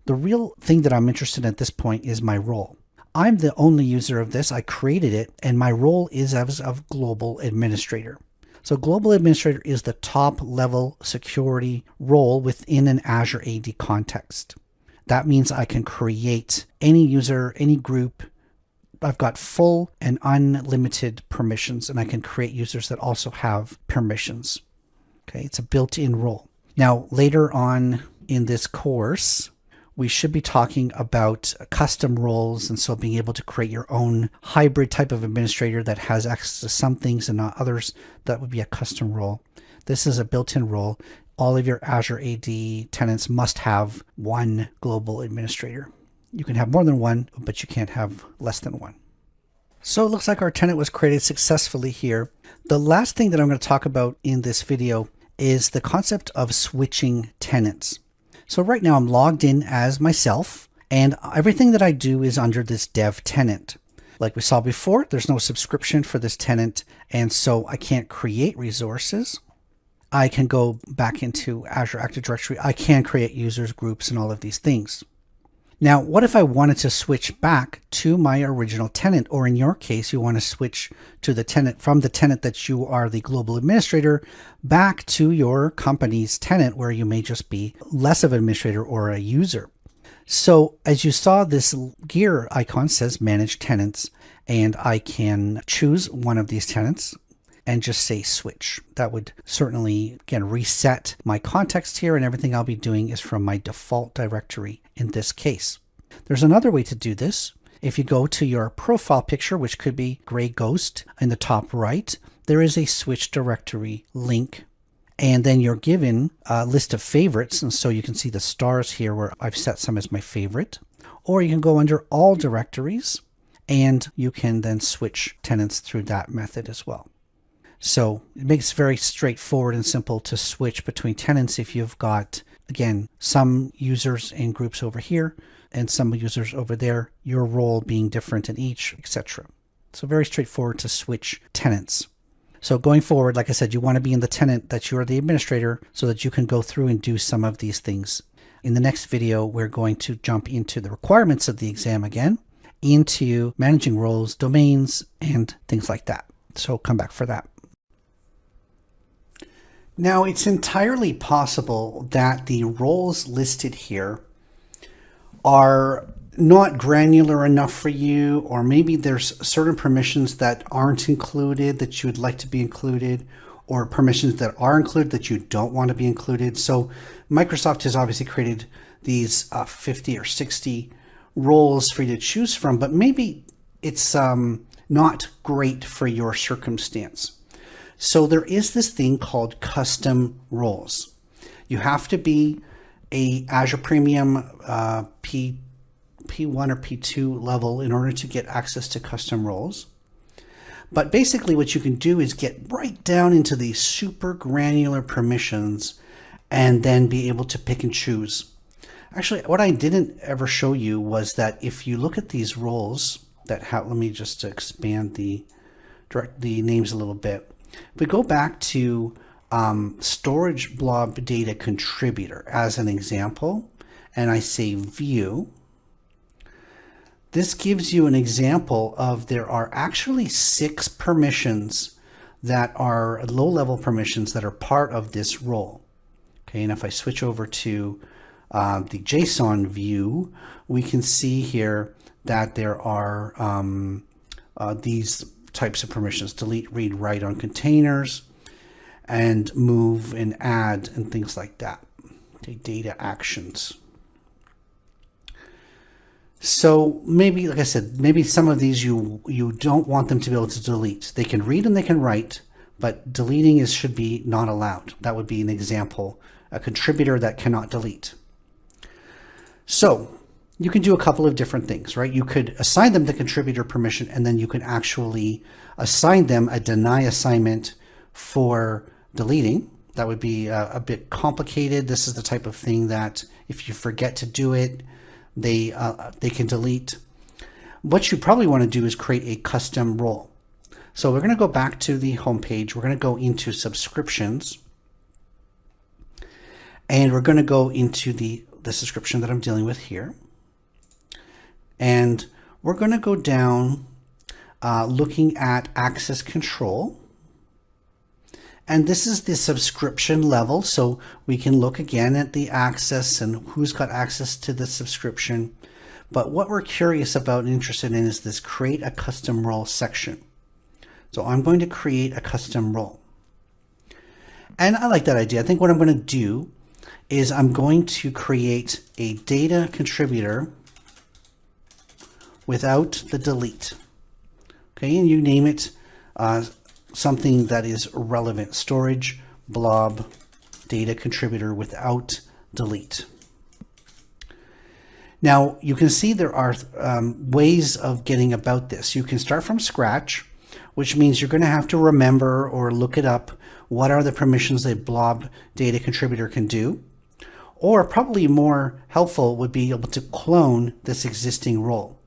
The real thing that I'm interested in at this point is my role. I'm the only user of this. I created it, and my role is as of Global Administrator. So Global Administrator is the top level security role within an Azure AD context. That means I can create any user, any group. I've got full and unlimited permissions, and I can create users that also have permissions. Okay, it's a built-in role. Now, later on in this course, we should be talking about custom roles, and so being able to create your own hybrid type of administrator that has access to some things and not others. That would be a custom role. This is a built-in role. All of your Azure AD tenants must have one global administrator. You can have more than one, but you can't have less than one. So it looks like our tenant was created successfully here. The last thing that I'm going to talk about in this video is the concept of switching tenants. So right now I'm logged in as myself, and everything that I do is under this dev tenant. Like we saw before, there's no subscription for this tenant, and so I can't create resources. I can go back into Azure Active Directory. I can create users, groups, and all of these things. Now, what if I wanted to switch back to my original tenant, or in your case, you want to switch to the tenant from the tenant that you are the global administrator back to your company's tenant where you may just be less of an administrator or a user. So as you saw, this gear icon says manage tenants, and I can choose one of these tenants and just say switch. That would certainly, again, reset my context here, and everything I'll be doing is from my default directory in this case. There's another way to do this. If you go to your profile picture, which could be gray ghost in the top right, there is a switch directory link, and then you're given a list of favorites, and so you can see the stars here where I've set some as my favorite. Or you can go under all directories, and you can then switch tenants through that method as well. So it makes it very straightforward and simple to switch between tenants if you've got, again, some users and groups over here and some users over there, your role being different in each, etc. So very straightforward to switch tenants. So going forward, like I said, you want to be in the tenant that you are the administrator so that you can go through and do some of these things. In the next video, we're going to jump into the requirements of the exam again, into managing roles, domains, and things like that. So come back for that. Now, it's entirely possible that the roles listed here are not granular enough for you, or maybe there's certain permissions that aren't included that you would like to be included, or permissions that are included that you don't want to be included. So Microsoft has obviously created these 50 or 60 roles for you to choose from, but maybe it's not great for your circumstance. So there is this thing called custom roles. You have to be a Azure Premium P1 or P2 level in order to get access to custom roles. But basically what you can do is get right down into these super granular permissions and then be able to pick and choose. Actually, what I didn't ever show you was that if you look at these roles that have, let me just expand the names a little bit. If we go back to storage blob data contributor as an example, and I say view, this gives you an example of there are actually 6 permissions that are low-level permissions that are part of this role. Okay, and if I switch over to the JSON view, we can see here that there are these types of permissions: delete, read, write on containers, and move and add and things like that. Okay, data actions. So maybe, like I said, maybe some of these you don't want them to be able to delete. They can read and they can write, but deleting should be not allowed. That would be an example, a contributor that cannot delete. So you can do a couple of different things, right? You could assign them the contributor permission, and then you can actually assign them a deny assignment for deleting. That would be a bit complicated. This is the type of thing that if you forget to do it, they can delete. What you probably want to do is create a custom role. So we're going to go back to the home page. We're going to go into subscriptions, and we're going to go into the subscription that I'm dealing with here. And we're going to go down looking at access control. And this is the subscription level. So we can look again at the access and who's got access to the subscription. But what we're curious about and interested in is this create a custom role section. So I'm going to create a custom role. And I like that idea. I think what I'm going to do is I'm going to create a data contributor without the delete. Okay, and you name it something that is relevant. Storage blob data contributor without delete. Now you can see there are ways of getting about this. You can start from scratch, which means you're going to have to remember or look it up. What are the permissions a blob data contributor can do? Or probably more helpful would be able to clone this existing role.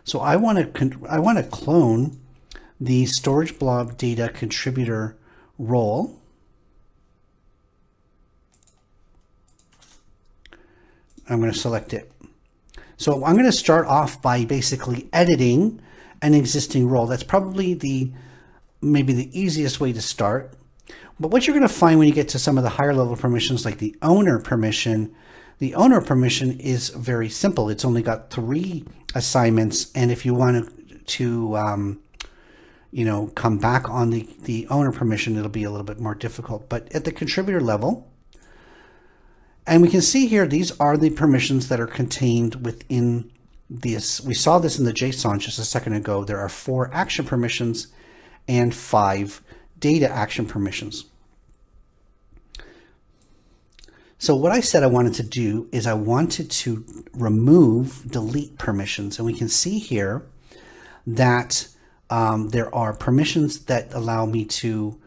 So I want to clone the storage blob data contributor role. I'm going to select it. So I'm going to start off by basically editing an existing role. That's probably maybe the easiest way to start. But what you're going to find when you get to some of the higher level permissions, like the owner permission is very simple. It's only got 3 assignments, and if you want to come back on the owner permission, it'll be a little bit more difficult. But at the contributor level, and we can see here, these are the permissions that are contained within this. We saw this in the JSON just a second ago. There are 4 action permissions and 5 data action permissions. So what I said I wanted to do is I wanted to delete permissions. And we can see here that there are permissions that allow me to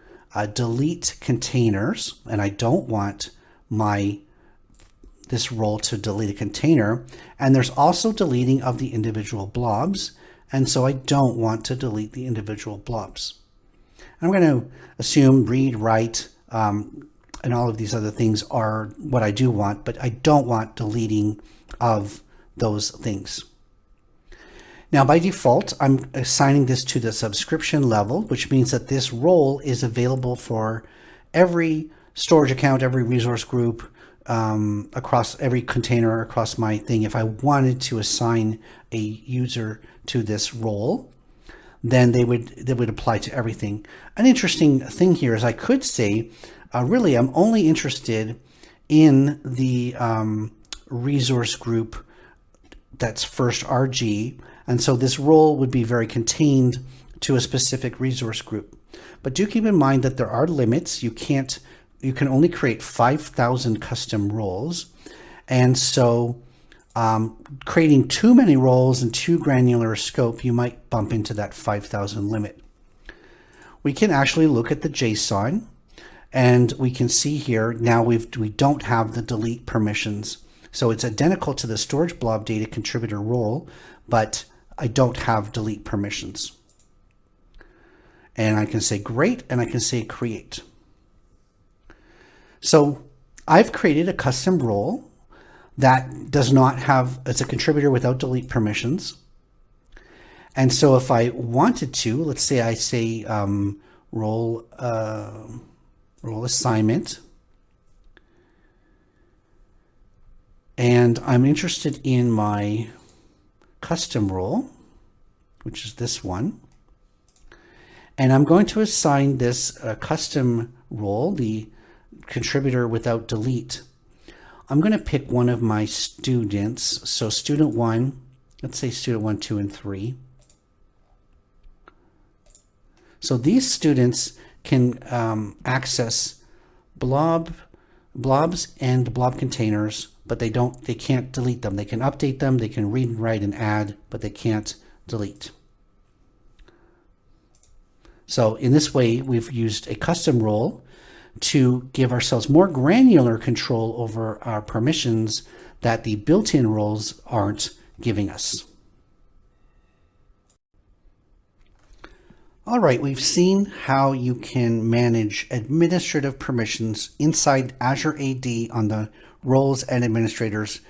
delete containers, and I don't want this role to delete a container. And there's also deleting of the individual blobs, and so I don't want to delete the individual blobs. I'm going to assume read, write, and all of these other things are what I do want, but I don't want deleting of those things. Now, by default, I'm assigning this to the subscription level, which means that this role is available for every storage account, every resource group, across every container, across my thing. If I wanted to assign a user to this role, then they would apply to everything. An interesting thing here is I could say, really, I'm only interested in the resource group that's first RG, and so this role would be very contained to a specific resource group. But do keep in mind that there are limits. You can only create 5,000 custom roles, and so creating too many roles and too granular a scope, you might bump into that 5,000 limit. We can actually look at the JSON, and we can see here now we don't have the delete permissions. So it's identical to the storage blob data contributor role, but I don't have delete permissions. And I can say great, and I can say create. So I've created a custom role that does not have, it's a contributor without delete permissions. And so if I wanted to, let's say I say role assignment, and I'm interested in my custom role, which is this one. And I'm going to assign this custom role, the contributor without delete. I'm going to pick one of my students. So student 1, let's say student 1, 2, and 3. So these students can access blobs and blob containers, but they can't delete them. They can update them, they can read and write and add, but they can't delete. So in this way, we've used a custom role to give ourselves more granular control over our permissions that the built-in roles aren't giving us. All right, we've seen how you can manage administrative permissions inside Azure AD on the Roles and Administrators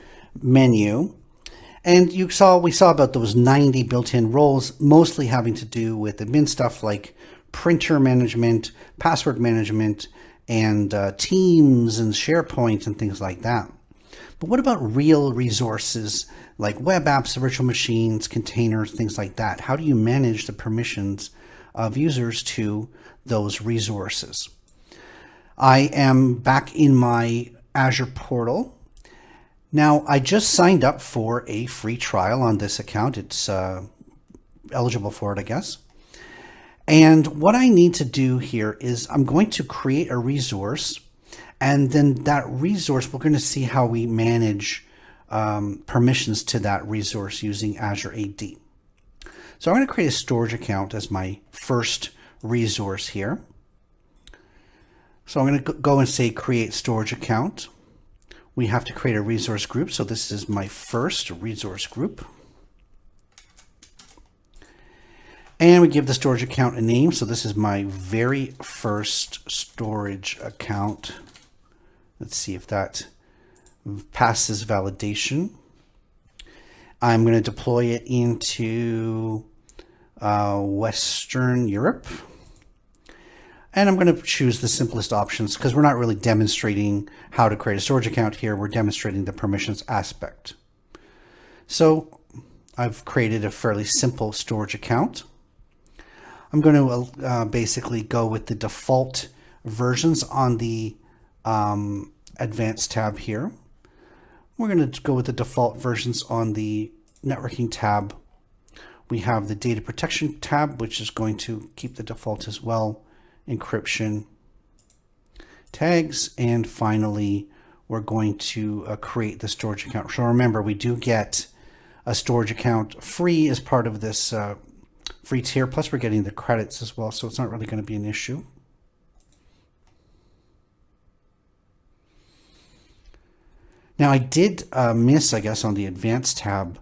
menu. And we saw about those 90 built-in roles, mostly having to do with admin stuff like printer management, password management, and Teams and SharePoint and things like that. But what about real resources like web apps, virtual machines, containers, things like that? How do you manage the permissions of users to those resources? I am back in my Azure portal. Now, I just signed up for a free trial on this account. It's eligible for it, I guess. And what I need to do here is I'm going to create a resource, and then that resource, we're going to see how we manage permissions to that resource using Azure AD. So I'm going to create a storage account as my first resource here. So I'm going to go and say create storage account. We have to create a resource group. So this is my first resource group. And we give the storage account a name. So this is my very first storage account. Let's see if that passes validation. I'm going to deploy it into Western Europe. And I'm going to choose the simplest options because we're not really demonstrating how to create a storage account here. We're demonstrating the permissions aspect. So I've created a fairly simple storage account. I'm going to basically go with the default versions on the Advanced tab here. We're going to go with the default versions on the Networking tab. We have the Data Protection tab, which is going to keep the default as well. Encryption, tags, and finally, we're going to create the storage account. So remember, we do get a storage account free as part of this free tier, plus we're getting the credits as well, so it's not really going to be an issue. Now I did miss, I guess, on the Advanced tab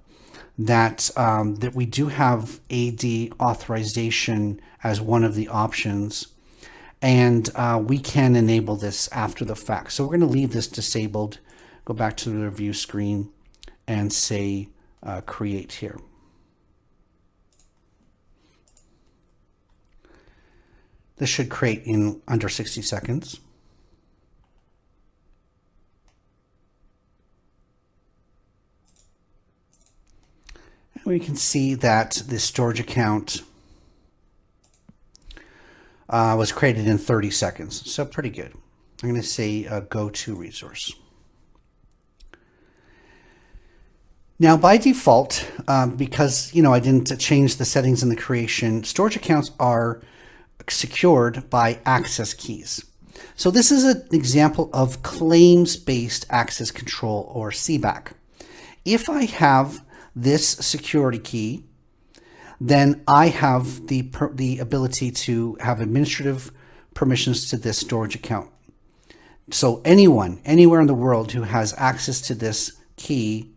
that that we do have AD authorization as one of the options, and we can enable this after the fact. So we're going to leave this disabled, go back to the review screen, and say create here. This should create in under 60 seconds. We can see that the storage account was created in 30 seconds. So pretty good. I'm going to say go to resource. Now, by default, because I didn't change the settings in the creation, storage accounts are secured by access keys. So this is an example of claims-based access control, or CBAC. If I have this security key, then I have the ability to have administrative permissions to this storage account. So anyone, anywhere in the world who has access to this key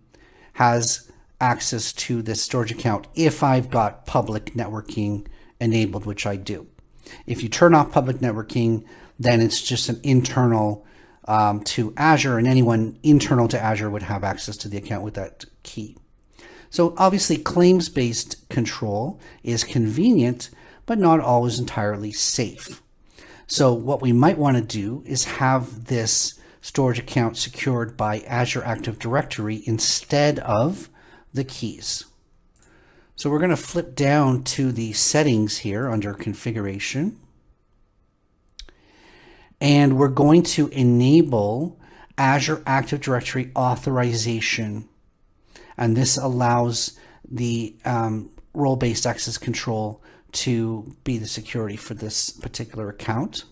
has access to this storage account if I've got public networking enabled, which I do. If you turn off public networking, then it's just an internal to Azure, and anyone internal to Azure would have access to the account with that key. So obviously claims-based control is convenient, but not always entirely safe. So what we might want to do is have this storage account secured by Azure Active Directory instead of the keys. So we're going to flip down to the settings here under configuration. And we're going to enable Azure Active Directory authorization. And this allows the role-based access control to be the security for this particular account.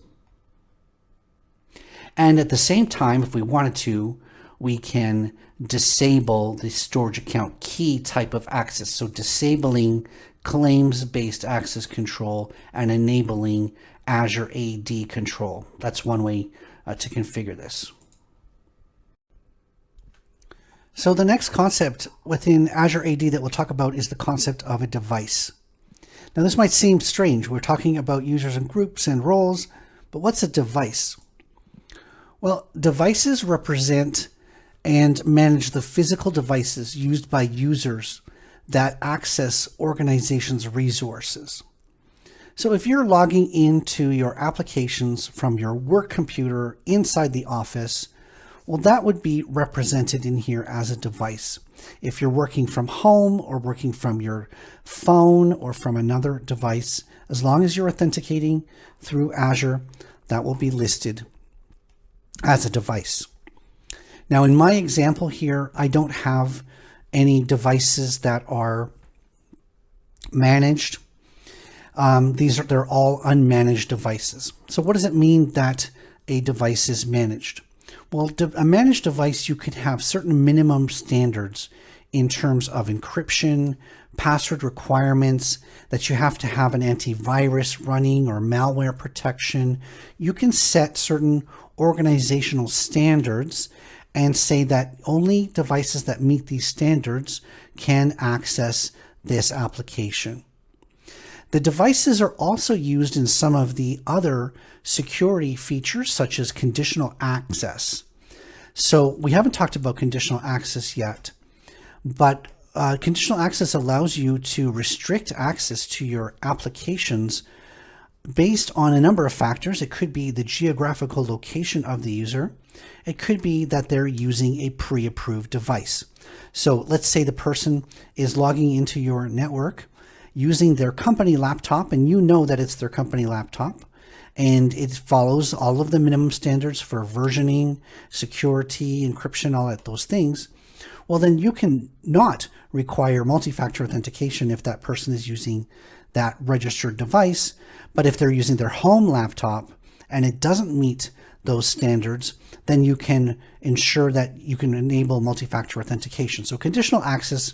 And at the same time, if we wanted to, we can disable the storage account key type of access. So disabling claims-based access control and enabling Azure AD control. That's one way to configure this. So the next concept within Azure AD that we'll talk about is the concept of a device. Now this might seem strange. We're talking about users and groups and roles, but what's a device? Well, devices represent and manage the physical devices used by users that access organizations' resources. So if you're logging into your applications from your work computer inside the office, well, that would be represented in here as a device. If you're working from home or working from your phone or from another device, as long as you're authenticating through Azure, that will be listed as a device. Now, in my example here, I don't have any devices that are managed. They're all unmanaged devices. So what does it mean that a device is managed? Well, a managed device, you could have certain minimum standards in terms of encryption, password requirements, that you have to have an antivirus running or malware protection. You can set certain organizational standards and say that only devices that meet these standards can access this application. The devices are also used in some of the other security features, such as conditional access. So we haven't talked about conditional access yet, but conditional access allows you to restrict access to your applications based on a number of factors. It could be the geographical location of the user. It could be that they're using a pre-approved device. So let's say the person is logging into your network using their company laptop, and you know that it's their company laptop, and it follows all of the minimum standards for versioning, security, encryption, all of those things. Well, then you can not require multi-factor authentication if that person is using that registered device. But if they're using their home laptop and it doesn't meet those standards, then you can ensure that you can enable multi-factor authentication. So conditional access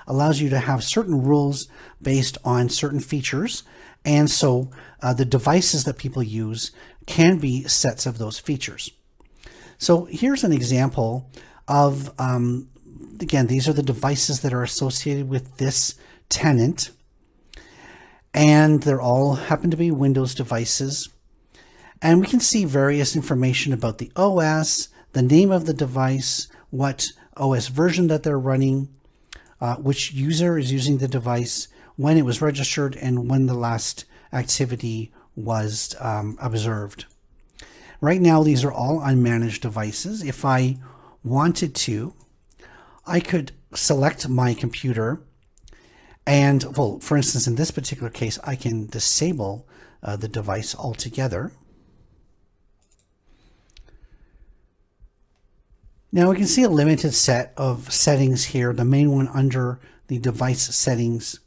allows you to have certain rules based on certain features. And so the devices that people use can be sets of those features. So here's an example of, again, these are the devices that are associated with this tenant. And they're all happen to be Windows devices. And we can see various information about the OS, the name of the device, what OS version that they're running, which user is using the device, when it was registered, and when the last activity was observed. Right now, these are all unmanaged devices. If I wanted to, I could select my computer and, well, for instance, in this particular case, I can disable the device altogether. Now we can see a limited set of settings here, the main one under the device settings.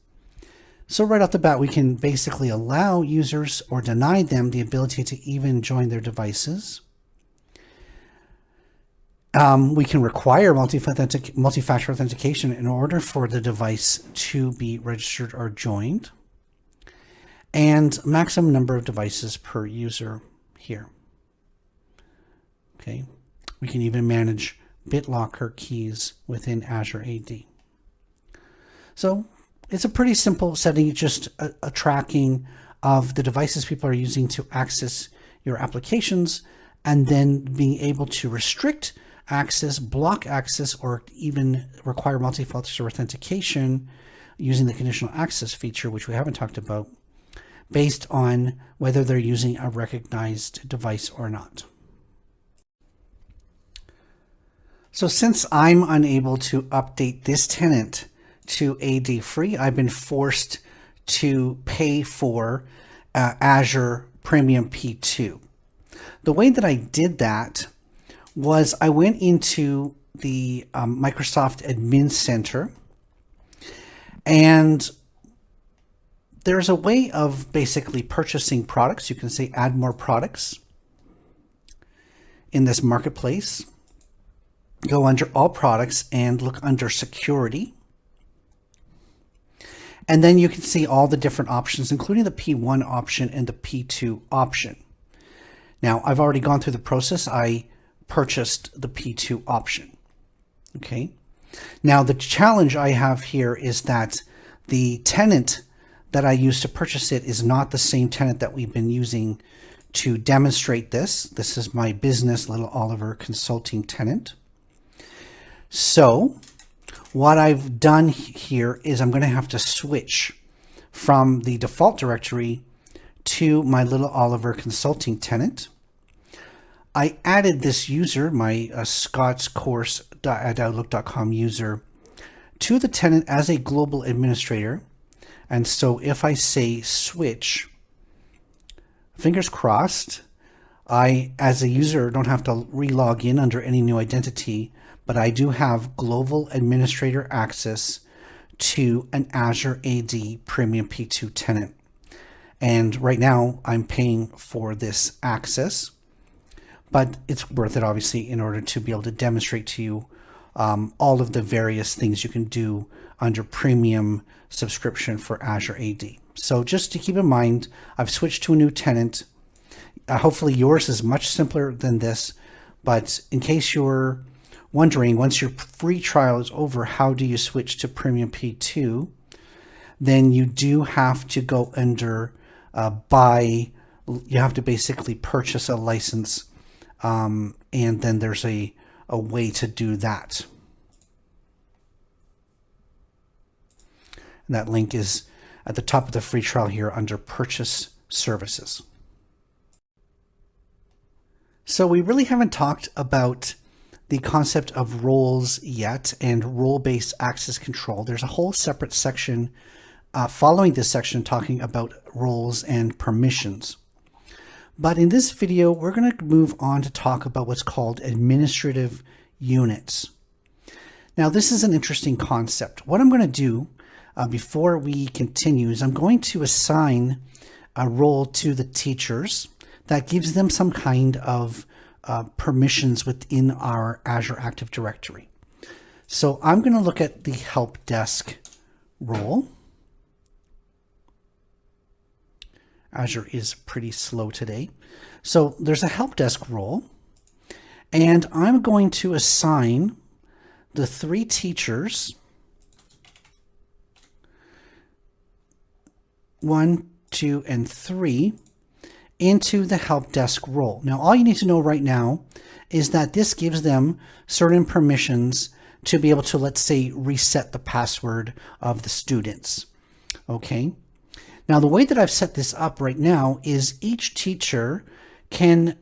So right off the bat, we can basically allow users or deny them the ability to even join their devices. We can require multi-factor authentication in order for the device to be registered or joined, and maximum number of devices per user here. Okay, we can even manage BitLocker keys within Azure AD. So it's a pretty simple setting, just a tracking of the devices people are using to access your applications, and then being able to restrict access, block access, or even require multi-factor authentication using the conditional access feature, which we haven't talked about, based on whether they're using a recognized device or not. So since I'm unable to update this tenant to AD free, I've been forced to pay for Azure Premium P2. The way that I did that was I went into the Microsoft Admin Center, and there's a way of basically purchasing products. You can say add more products in this marketplace. Go under all products and look under security. And then you can see all the different options, including the P1 option and the P2 option. Now, I've already gone through the process. I purchased the P2 option. Okay. Now, the challenge I have here is that the tenant that I used to purchase it is not the same tenant that we've been using to demonstrate this. This is my business Little Oliver Consulting tenant. So what I've done here is I'm going to have to switch from the default directory to my Little Oliver Consulting tenant. I added this user, my scottscourse@outlook.com user, to the tenant as a global administrator. And so if I say switch, fingers crossed, I, as a user, don't have to re-log in under any new identity, but I do have global administrator access to an Azure AD Premium P2 tenant. And right now I'm paying for this access, but it's worth it, obviously, in order to be able to demonstrate to you all of the various things you can do under premium subscription for Azure AD. So just to keep in mind, I've switched to a new tenant. Hopefully yours is much simpler than this, but in case you're wondering, once your free trial is over, how do you switch to Premium P2? Then you do have to go under you have to basically purchase a license, and then there's a way to do that. And that link is at the top of the free trial here under Purchase Services. So we really haven't talked about the concept of roles yet and role-based access control. There's a whole separate section following this section talking about roles and permissions. But in this video, we're going to move on to talk about what's called administrative units. Now, this is an interesting concept. What I'm going to do before we continue is I'm going to assign a role to the teachers that gives them some kind of permissions within our Azure Active Directory. So I'm going to look at the help desk role. Azure is pretty slow today. So there's a help desk role, and I'm going to assign the 3 teachers 1, 2, and 3 into the help desk role. Now, all you need to know right now is that this gives them certain permissions to be able to, let's say, reset the password of the students. Okay. Now, the way that I've set this up right now is each teacher can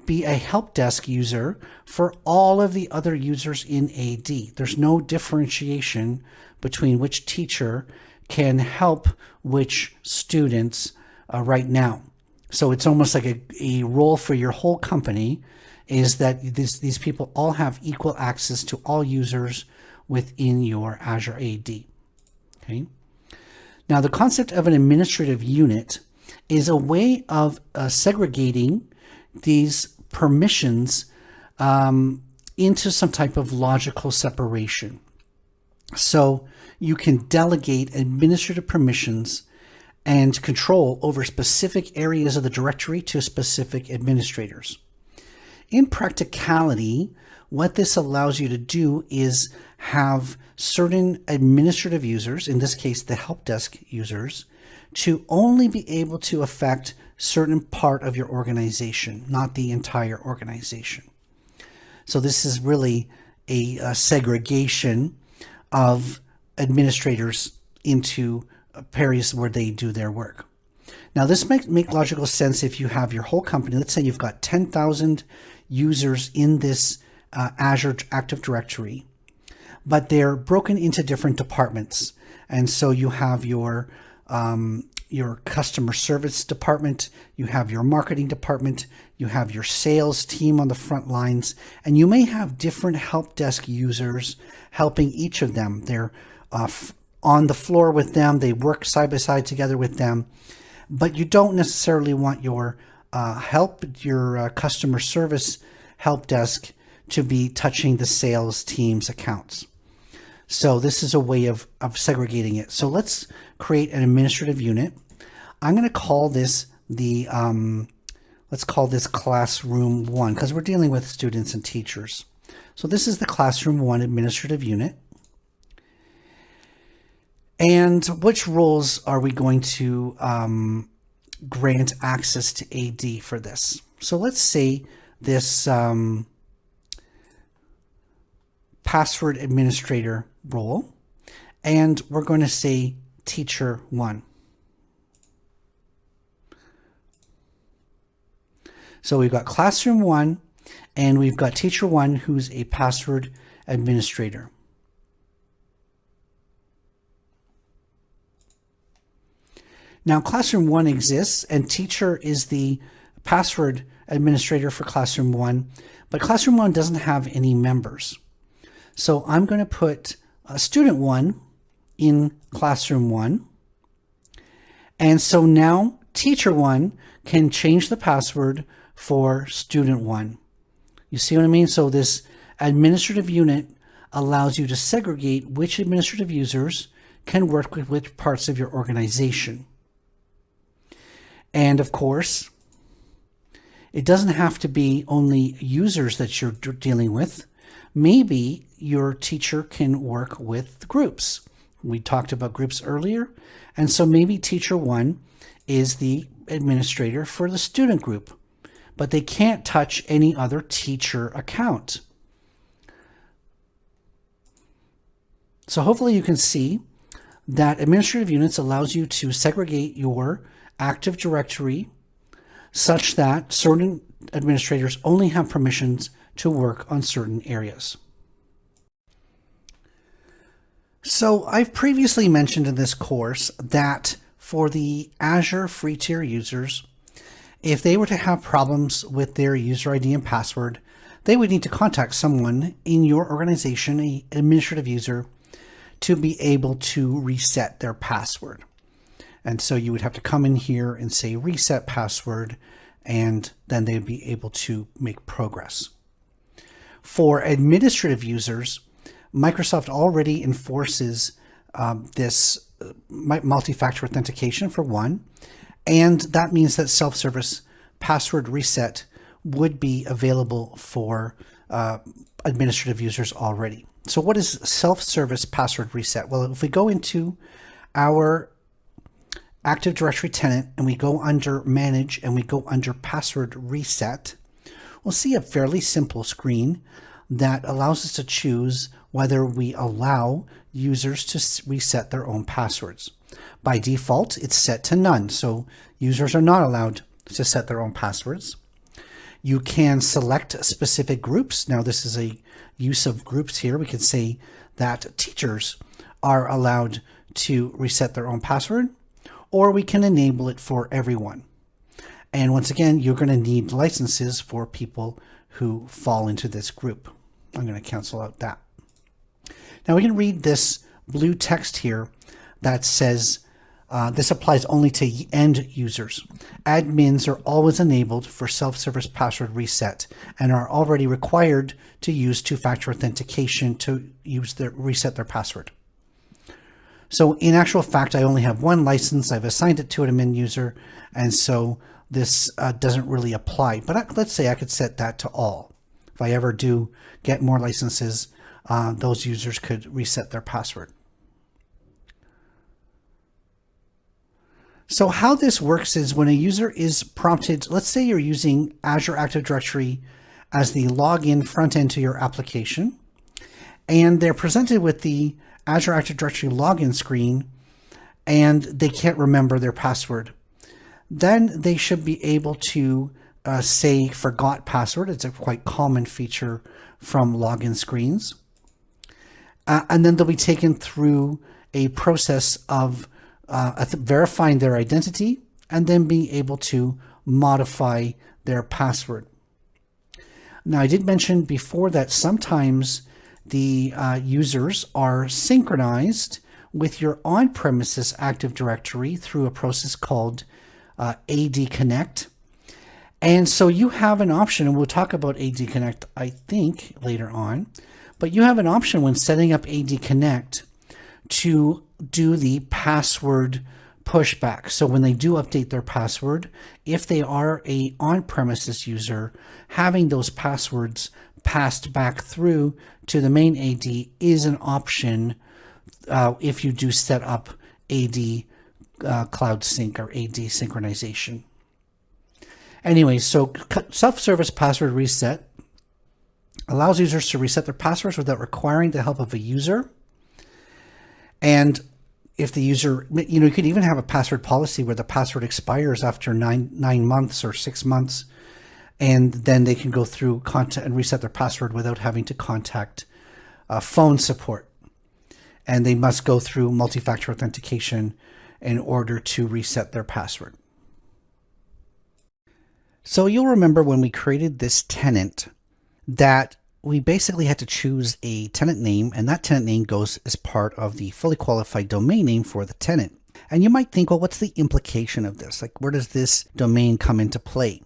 be a help desk user for all of the other users in AD. There's no differentiation between which teacher can help which students right now. So it's almost like a role for your whole company, is that these people all have equal access to all users within your Azure AD. Okay. Now, the concept of an administrative unit is a way of segregating these permissions into some type of logical separation. So you can delegate administrative permissions and control over specific areas of the directory to specific administrators. In practicality, what this allows you to do is have certain administrative users, in this case the help desk users, to only be able to affect certain part of your organization, not the entire organization. So this is really a segregation of administrators into areas where they do their work. Now, this makes logical sense if you have your whole company. Let's say you've got 10,000 users in this Azure Active Directory, but they're broken into different departments. And so you have your customer service department, you have your marketing department, you have your sales team on the front lines, and you may have different help desk users helping each of them. They're on the floor with them, they work side by side together with them, but you don't necessarily want your customer service help desk to be touching the sales team's accounts. So this is a way of segregating it. So let's create an administrative unit. I'm going to call this let's call this Classroom 1, because we're dealing with students and teachers. So this is the Classroom 1 administrative unit. And which roles are we going to grant access to AD for this? So let's say this password administrator role, and we're going to say teacher 1. So we've got Classroom 1 and we've got teacher 1, who's a password administrator. Now, Classroom 1 exists and teacher is the password administrator for Classroom 1, but Classroom 1 doesn't have any members. So I'm going to put student 1 in Classroom 1. And so now teacher 1 can change the password for student 1. You see what I mean? So this administrative unit allows you to segregate which administrative users can work with which parts of your organization. And of course, it doesn't have to be only users that you're dealing with. Maybe your teacher can work with groups. We talked about groups earlier. And so maybe teacher 1 is the administrator for the student group, but they can't touch any other teacher account. So hopefully you can see that administrative units allows you to segregate your Active Directory such that certain administrators only have permissions to work on certain areas. So I've previously mentioned in this course that for the Azure free tier users, if they were to have problems with their user ID and password, they would need to contact someone in your organization, an administrative user, to be able to reset their password. And so you would have to come in here and say reset password, and then they'd be able to make progress. For administrative users, Microsoft already enforces this multi-factor authentication for one, and that means that self-service password reset would be available for administrative users already. So what is self-service password reset? Well, if we go into our Active Directory tenant and we go under Manage and we go under Password Reset, we'll see a fairly simple screen that allows us to choose whether we allow users to reset their own passwords. By default, it's set to none, so users are not allowed to set their own passwords. You can select specific groups. Now, this is a use of groups here. We can say that teachers are allowed to reset their own password, or we can enable it for everyone. And once again, you're going to need licenses for people who fall into this group. I'm going to cancel out that. Now we can read this blue text here that says this applies only to end users. Admins are always enabled for self-service password reset and are already required to use two-factor authentication to reset their password. So in actual fact, I only have one license. I've assigned it to an admin user, and so this doesn't really apply. But let's say I could set that to all. If I ever do get more licenses, those users could reset their password. So how this works is when a user is prompted, let's say you're using Azure Active Directory as the login front end to your application, and they're presented with the Azure Active Directory login screen, and they can't remember their password. Then they should be able to say forgot password. It's a quite common feature from login screens. And then they'll be taken through a process of verifying their identity and then being able to modify their password. Now, I did mention before that sometimes the users are synchronized with your on-premises Active Directory through a process called AD Connect. And so you have an option, and we'll talk about AD Connect, I think, later on, but you have an option when setting up AD Connect to do the password pushback. So when they do update their password, if they are a on-premises user, having those passwords passed back through to the main AD is an option if you do set up AD Cloud Sync or AD synchronization. Anyway, so self-service password reset allows users to reset their passwords without requiring the help of a user. And if the user, you could even have a password policy where the password expires after nine months or 6 months, and then they can go through and reset their password without having to contact phone support. And they must go through multi-factor authentication in order to reset their password. So you'll remember when we created this tenant that we basically had to choose a tenant name, and that tenant name goes as part of the fully qualified domain name for the tenant. And you might think, well, what's the implication of this? Like, where does this domain come into play?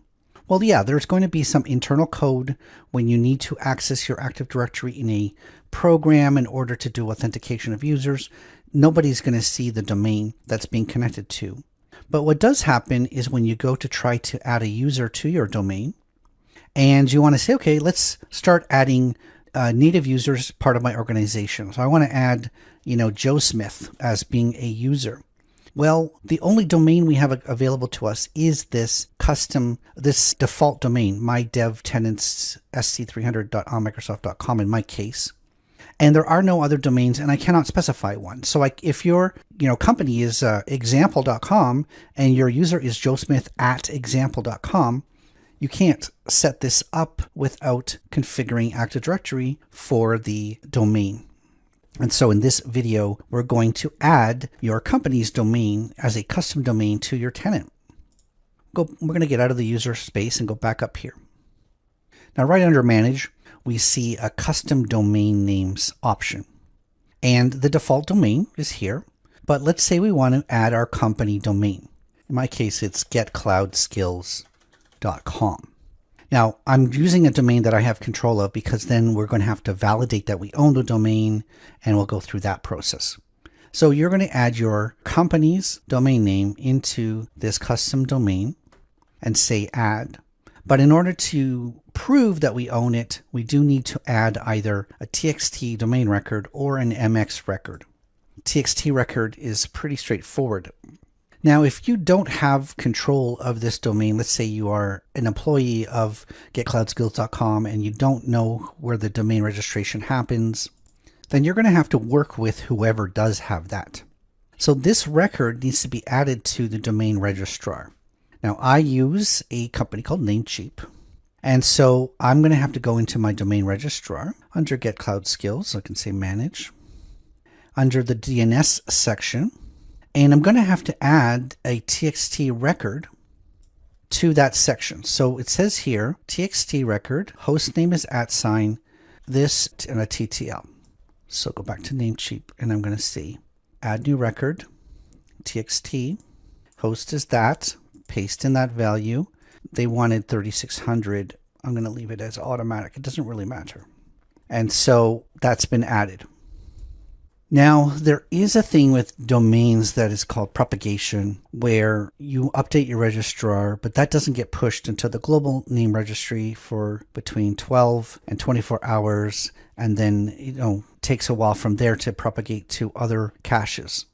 Well, yeah, there's going to be some internal code when you need to access your Active Directory in a program in order to do authentication of users. Nobody's going to see the domain that's being connected to. But what does happen is when you go to try to add a user to your domain, and you want to say, okay, let's start adding native users part of my organization. So I want to add, Joe Smith as being a user. Well, the only domain we have available to us is this default domain, mydevtenants.sc300.onmicrosoft.com in my case. And there are no other domains, and I cannot specify one. So if your company is example.com and your user is joesmith@example.com, you can't set this up without configuring Active Directory for the domain. And so in this video, we're going to add your company's domain as a custom domain to your tenant. We're going to get out of the user space and go back up here. Now, right under Manage, we see a custom domain names option. And the default domain is here, but let's say we want to add our company domain. In my case, it's getcloudskills.com. Now, I'm using a domain that I have control of because then we're going to have to validate that we own the domain, and we'll go through that process. So you're going to add your company's domain name into this custom domain and say add. But in order to prove that we own it, we do need to add either a TXT domain record or an MX record. TXT record is pretty straightforward. Now, if you don't have control of this domain, let's say you are an employee of getcloudskills.com and you don't know where the domain registration happens, then you're going to have to work with whoever does have that. So this record needs to be added to the domain registrar. Now, I use a company called Namecheap, and so I'm going to have to go into my domain registrar under Get Cloud Skills. I can say Manage. Under the DNS section, and I'm going to have to add a TXT record to that section. So it says here, txt record, host name is @ this and a TTL. So go back to Namecheap and I'm going to see add new record, txt, host is that, paste in that value. They wanted 3600. I'm going to leave it as automatic. It doesn't really matter. And so that's been added. Now, there is a thing with domains that is called propagation, where you update your registrar, but that doesn't get pushed into the global name registry for between 12 and 24 hours, and then, takes a while from there to propagate to other caches.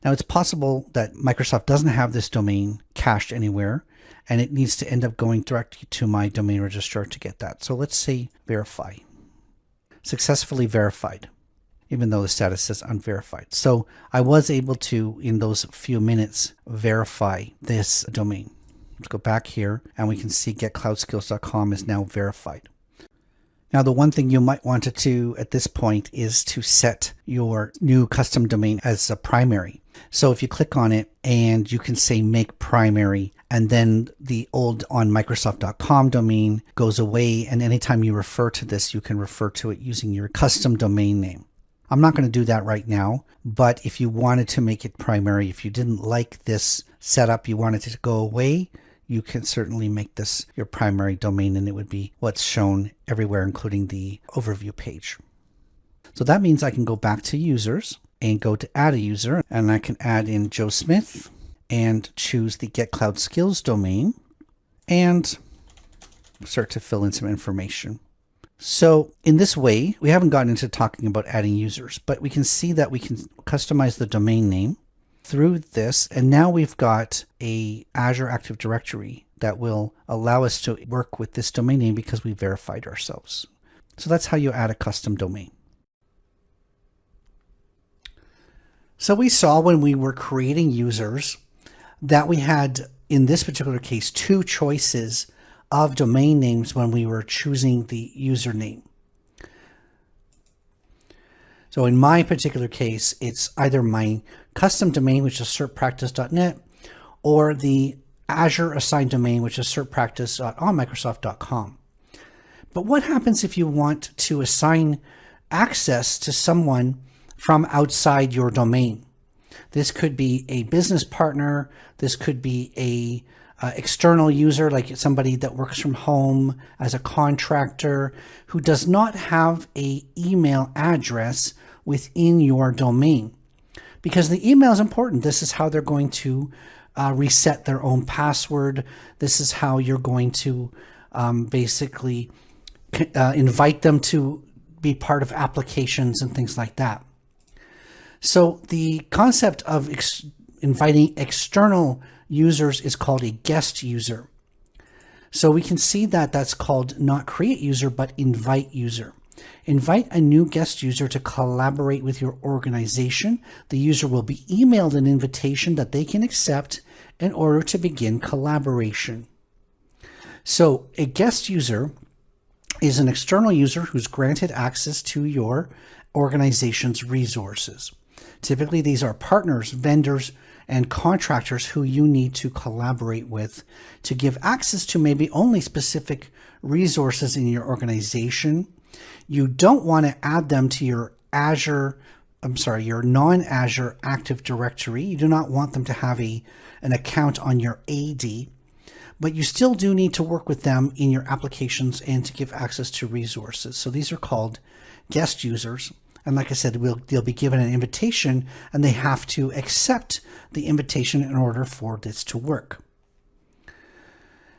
Now, it's possible that Microsoft doesn't have this domain cached anywhere, and it needs to end up going directly to my domain registrar to get that. So let's say verify. Successfully verified, even though the status says unverified. So I was able to, in those few minutes, verify this domain. Let's go back here and we can see getcloudskills.com is now verified. Now, the one thing you might want to do at this point is to set your new custom domain as a primary. So if you click on it and you can say make primary, and then the old on Microsoft.com domain goes away, and anytime you refer to this, you can refer to it using your custom domain name. I'm not going to do that right now, but if you wanted to make it primary, if you didn't like this setup, you wanted it to go away, you can certainly make this your primary domain, and it would be what's shown everywhere, including the overview page. So that means I can go back to users and go to add a user, and I can add in Joe Smith and choose the Get Cloud Skills domain and start to fill in some information. So in this way, we haven't gotten into talking about adding users, but we can see that we can customize the domain name through this. And now we've got a Azure Active Directory that will allow us to work with this domain name because we verified ourselves. So that's how you add a custom domain. So we saw when we were creating users that we had, in this particular case, two choices of domain names when we were choosing the username. So in my particular case, it's either my custom domain, which is certpractice.net, or the Azure assigned domain, which is certpractice.onmicrosoft.com. But what happens if you want to assign access to someone from outside your domain? This could be a business partner. This could be a external user, like somebody that works from home as a contractor who does not have an email address within your domain. Because the email is important. This is how they're going to reset their own password. This is how you're going to basically invite them to be part of applications and things like that. So the concept of inviting external users is called a guest user. So we can see that that's called not create user, but invite user. Invite a new guest user to collaborate with your organization. The user will be emailed an invitation that they can accept in order to begin collaboration. So a guest user is an external user who's granted access to your organization's resources. Typically, these are partners, vendors, and contractors who you need to collaborate with to give access to maybe only specific resources in your organization. You don't want to add them to your your non-Azure Active Directory. You do not want them to have an account on your AD, but you still do need to work with them in your applications and to give access to resources. So these are called guest users. And like I said, they'll be given an invitation and they have to accept the invitation in order for this to work.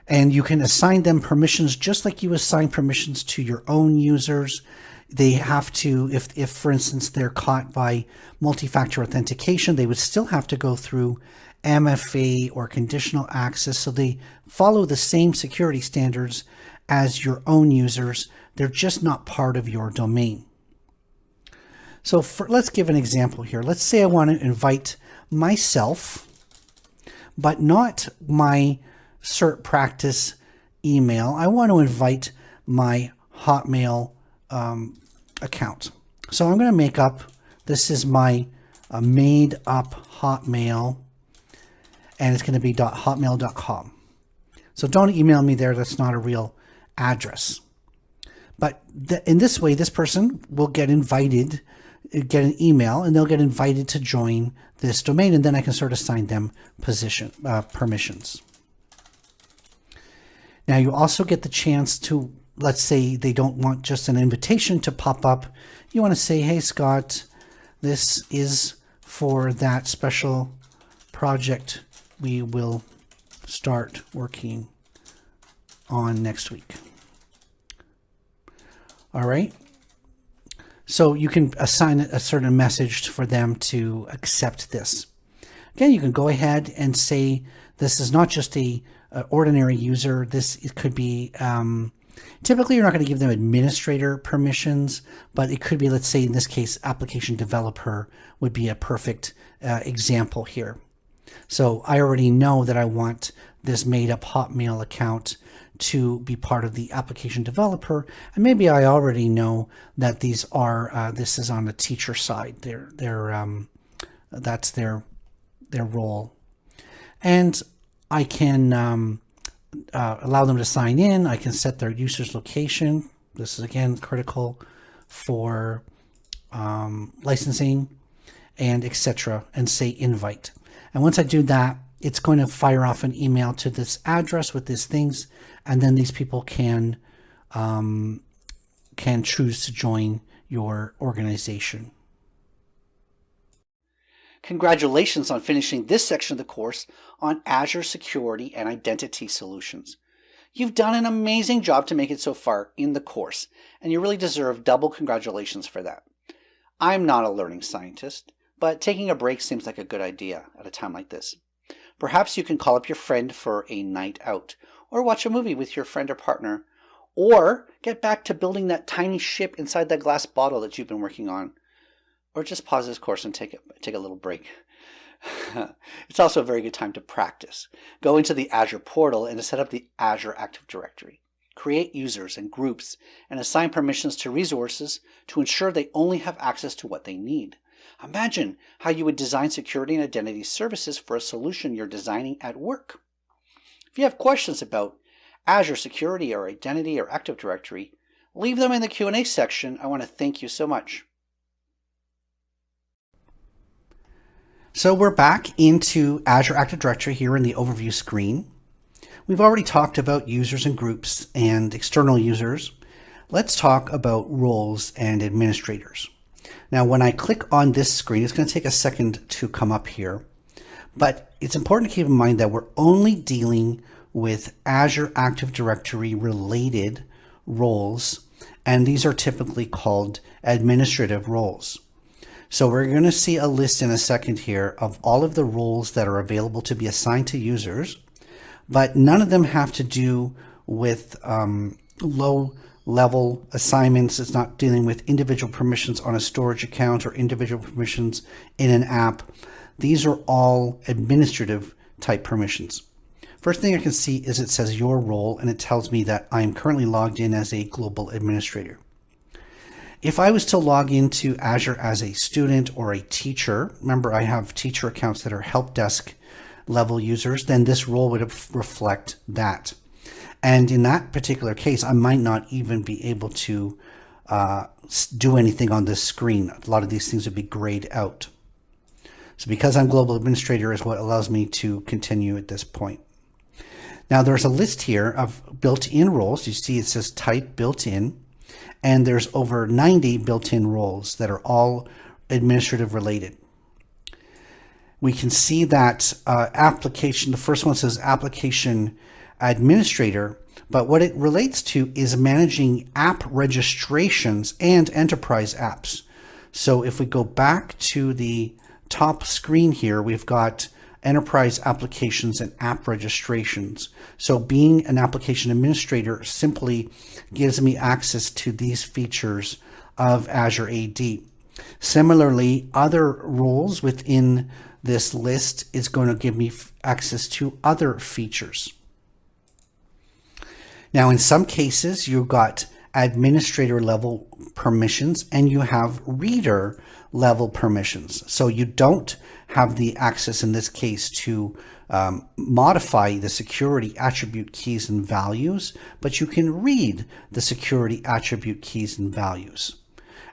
And you can assign them permissions just like you assign permissions to your own users. They have to, if for instance, they're caught by multi-factor authentication, they would still have to go through MFA or conditional access. So they follow the same security standards as your own users. They're just not part of your domain. So let's give an example here. Let's say I want to invite myself, but not my Cert Practice email. I want to invite my Hotmail account. So I'm going to make up, this is my made up Hotmail, and it's going to be .hotmail.com. So don't email me there. That's not a real address. But in this way, this person will get invited, get an email, and they'll get invited to join this domain, and then I can sort of assign them permissions. Now you also get the chance to, let's say they don't want just an invitation to pop up. You want to say, hey, Scott, this is for that special project we will start working on next week. All right. So you can assign a certain message for them to accept this. Again, you can go ahead and say this is not just a ordinary user. It could be, typically you're not going to give them administrator permissions, but it could be, let's say in this case, application developer would be a perfect example here. So I already know that I want this made up Hotmail account to be part of the application developer, and maybe I already know that these are this is on the teacher side. That's their role, and I can allow them to sign in. I can set their user's location. This is again critical for licensing and etc. and say invite. And once I do that, it's going to fire off an email to this address with these things, and then these people can choose to join your organization. Congratulations on finishing this section of the course on Azure Security and Identity Solutions. You've done an amazing job to make it so far in the course, and you really deserve double congratulations for that. I'm not a learning scientist, but taking a break seems like a good idea at a time like this. Perhaps you can call up your friend for a night out, or watch a movie with your friend or partner, or get back to building that tiny ship inside that glass bottle that you've been working on, or just pause this course and take a little break. It's also a very good time to practice. Go into the Azure portal and set up the Azure Active Directory. Create users and groups and assign permissions to resources to ensure they only have access to what they need. Imagine how you would design security and identity services for a solution you're designing at work. If you have questions about Azure Security or Identity or Active Directory, leave them in the Q&A section. I want to thank you so much. So we're back into Azure Active Directory here in the overview screen. We've already talked about users and groups and external users. Let's talk about roles and administrators. Now, when I click on this screen, it's going to take a second to come up here, but it's important to keep in mind that we're only dealing with Azure Active Directory related roles, and these are typically called administrative roles. So we're going to see a list in a second here of all of the roles that are available to be assigned to users, but none of them have to do with low-level assignments. It's not dealing with individual permissions on a storage account or individual permissions in an app. These are all administrative type permissions. First thing I can see is it says your role, and it tells me that I'm currently logged in as a global administrator. If I was to log into Azure as a student or a teacher, remember I have teacher accounts that are help desk level users, then this role would reflect that. And in that particular case, I might not even be able to do anything on this screen. A lot of these things would be grayed out. So because I'm global administrator is what allows me to continue at this point. Now there's a list here of built-in roles. You see it says type built-in, and there's over 90 built-in roles that are all administrative related. We can see that application, the first one says application administrator, but what it relates to is managing app registrations and enterprise apps. So if we go back to the top screen here, we've got enterprise applications and app registrations. So being an application administrator simply gives me access to these features of Azure AD. Similarly, other roles within this list is going to give me access to other features. Now, in some cases, you've got administrator level permissions and you have reader level permissions. So you don't have the access in this case to modify the security attribute keys and values, but you can read the security attribute keys and values.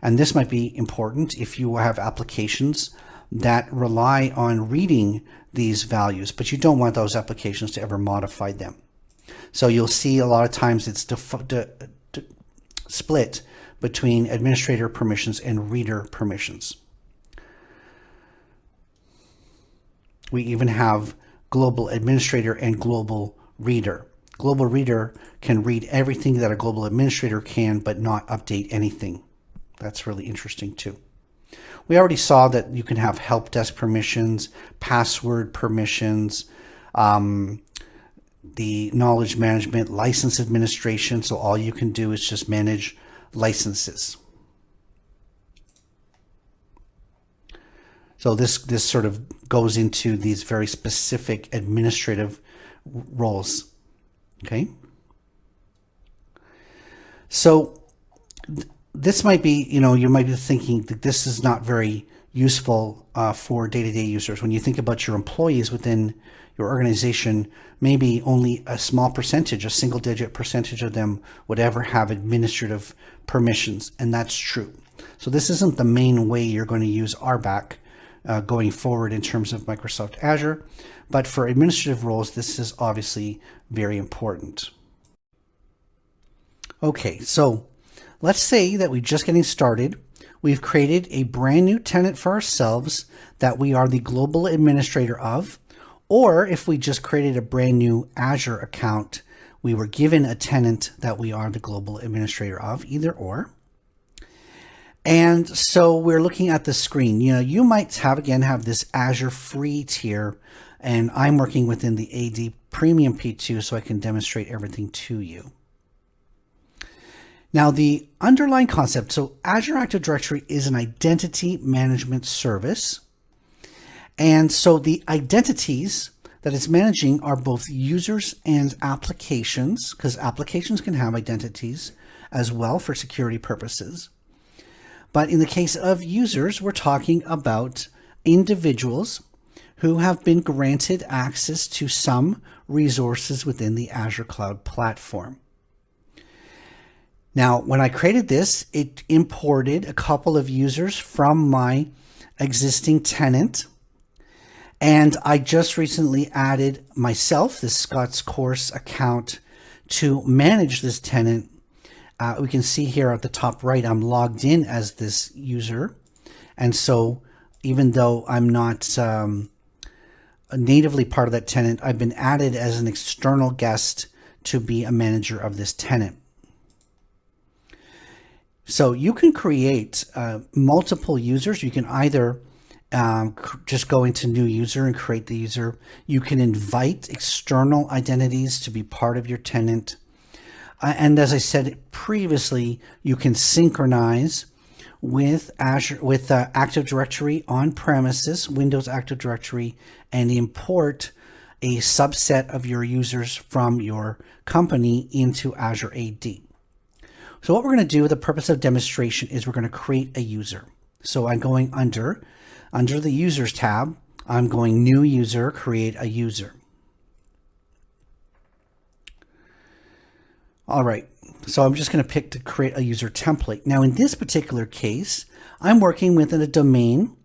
And this might be important if you have applications that rely on reading these values, but you don't want those applications to ever modify them. So you'll see a lot of times it's split between administrator permissions and reader permissions. We even have global administrator and global reader. Global reader can read everything that a global administrator can, but not update anything. That's really interesting too. We already saw that you can have help desk permissions, password permissions, the knowledge management, license administration. So all you can do is just manage licenses. So this sort of goes into these very specific administrative roles. Okay. So this might be, you might be thinking that this is not very useful for day-to-day users. When you think about your employees within your organization, maybe only a small percentage, a single-digit percentage of them would ever have administrative permissions, and that's true. So this isn't the main way you're going to use RBAC going forward in terms of Microsoft Azure, but for administrative roles, this is obviously very important. Okay, so let's say that we're just getting started. We've created a brand new tenant for ourselves that we are the global administrator of, or if we just created a brand new Azure account, we were given a tenant that we are the global administrator of, either or. And so we're looking at the screen. You might have this Azure free tier, and I'm working within the AD Premium P2 so I can demonstrate everything to you. Now, the underlying concept, so Azure Active Directory is an identity management service. And so the identities that it's managing are both users and applications, because applications can have identities as well for security purposes. But in the case of users, we're talking about individuals who have been granted access to some resources within the Azure Cloud Platform. Now, when I created this, it imported a couple of users from my existing tenant. And I just recently added myself, the Scott's Course account, to manage this tenant. We can see here at the top right, I'm logged in as this user. And so even though I'm not natively part of that tenant, I've been added as an external guest to be a manager of this tenant. So you can create multiple users. You can either just go into new user and create the user. You can invite external identities to be part of your tenant. And as I said previously, you can synchronize with Azure, with Active Directory on premises, Windows Active Directory, and import a subset of your users from your company into Azure AD. So what we're going to do, the purpose of demonstration, is we're going to create a user. So I'm going under the users tab, I'm going new user, create a user. All right, so I'm just going to pick to create a user template. Now in this particular case, I'm working within a domain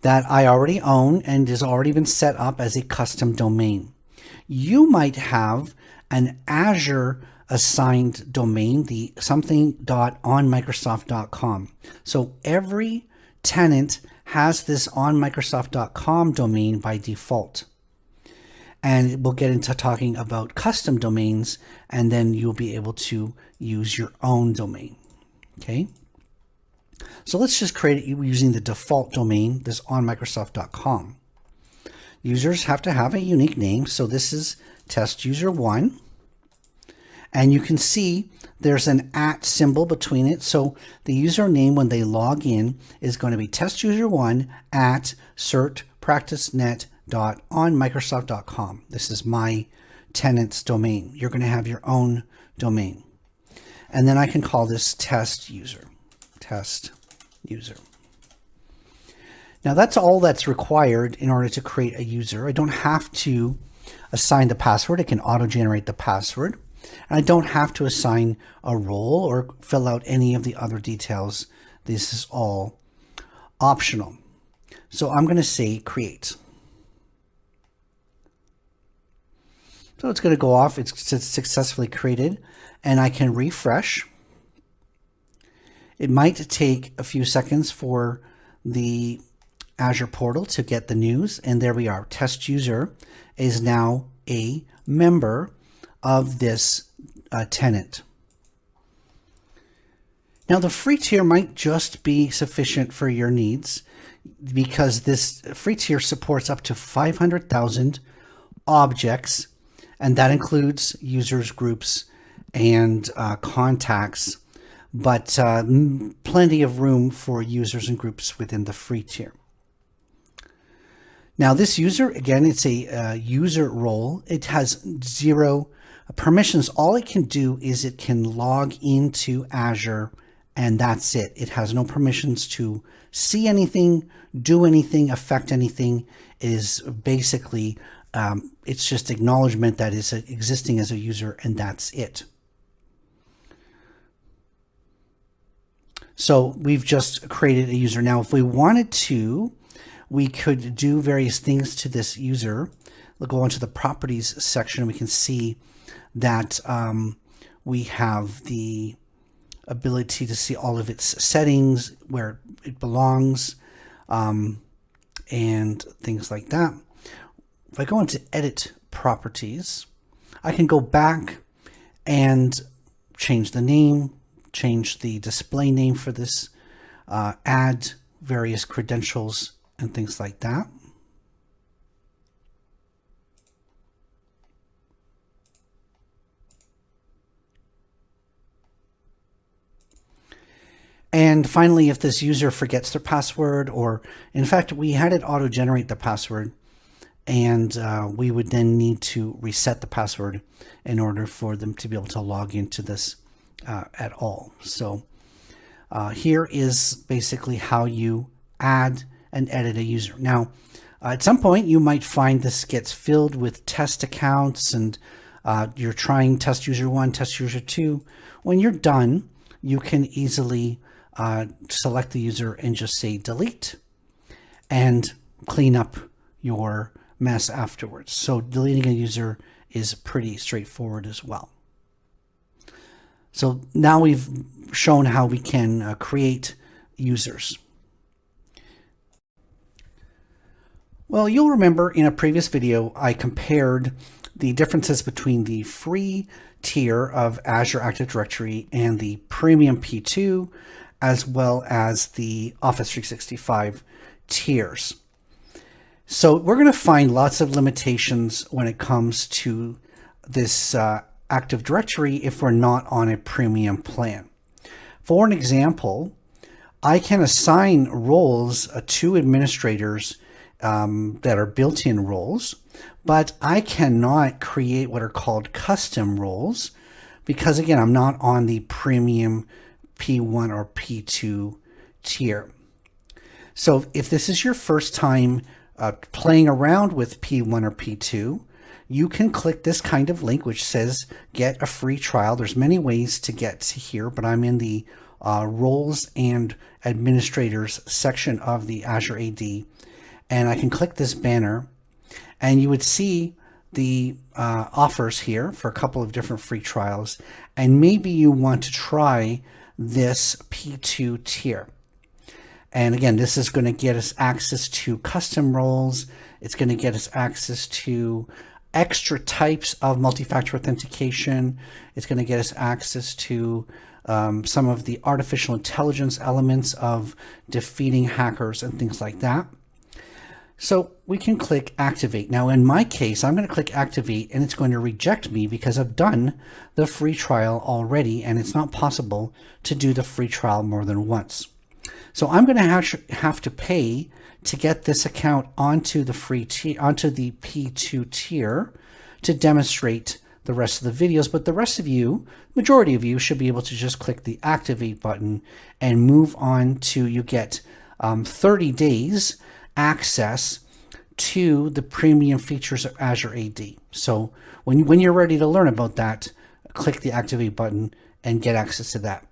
that I already own and has already been set up as a custom domain. You might have an Azure assigned domain, the something.onmicrosoft.com. So every tenant has this onmicrosoft.com domain by default. And we'll get into talking about custom domains, and then you'll be able to use your own domain. Okay. So let's just create it using the default domain, this onmicrosoft.com. Users have to have a unique name. So this is test user 1. And you can see there's an @ symbol between it. So the username when they log in is going to be testuser1 at certpracticenet.onmicrosoft.com. This is my tenant's domain. You're going to have your own domain. And then I can call this test user. Test user. Now that's all that's required in order to create a user. I don't have to assign the password. It can auto-generate the password. And I don't have to assign a role or fill out any of the other details. This is all optional. So I'm going to say create. So it's going to go off. It's successfully created, and I can refresh. It might take a few seconds for the Azure portal to get the news, and there we are. Test user is now a member of this tenant. Now the free tier might just be sufficient for your needs because this free tier supports up to 500,000 objects, and that includes users, groups, and contacts, but plenty of room for users and groups within the free tier. Now this user, again, it's a user role. It has 0 permissions. All it can do is it can log into Azure, and that's it. It has no permissions to see anything, do anything, affect anything. It is basically, it's just acknowledgement that is existing as a user, and that's it. So we've just created a user. Now, if we wanted to, we could do various things to this user. We'll go into the properties section. We can see that we have the ability to see all of its settings, where it belongs, and things like that. If I go into edit properties, I can go back and change the name, change the display name for this, add various credentials and things like that. And finally, if this user forgets their password, or in fact, we had it auto-generate the password, and we would then need to reset the password in order for them to be able to log into this at all. So here is basically how you add and edit a user. Now, at some point, you might find this gets filled with test accounts, and you're trying test user 1, test user 2. When you're done, you can easily select the user and just say delete and clean up your mess afterwards. So deleting a user is pretty straightforward as well. So now we've shown how we can create users. Well, you'll remember in a previous video, I compared the differences between the free tier of Azure Active Directory and the Premium P2, as well as the Office 365 tiers. So we're going to find lots of limitations when it comes to this Active Directory if we're not on a premium plan. For an example, I can assign roles to administrators that are built-in roles, but I cannot create what are called custom roles because, again, I'm not on the premium P1 or P2 tier. So if this is your first time playing around with P1 or P2, you can click this kind of link which says get a free trial. There's many ways to get to here, but I'm in the roles and administrators section of the Azure AD, and I can click this banner, and you would see the offers here for a couple of different free trials, and maybe you want to try this P2 tier. And again, this is going to get us access to custom roles. It's going to get us access to extra types of multi-factor authentication. It's going to get us access to some of the artificial intelligence elements of defeating hackers and things like that. So we can click activate. Now in my case, I'm going to click activate, and it's going to reject me because I've done the free trial already, and it's not possible to do the free trial more than once. So I'm going to have to pay to get this account onto the free tier, onto the P2 tier, to demonstrate the rest of the videos. But the rest of you, majority of you, should be able to just click the activate button and move on to, you get 30 days access to the premium features of Azure AD. So when you're ready to learn about that, click the Activate button and get access to that.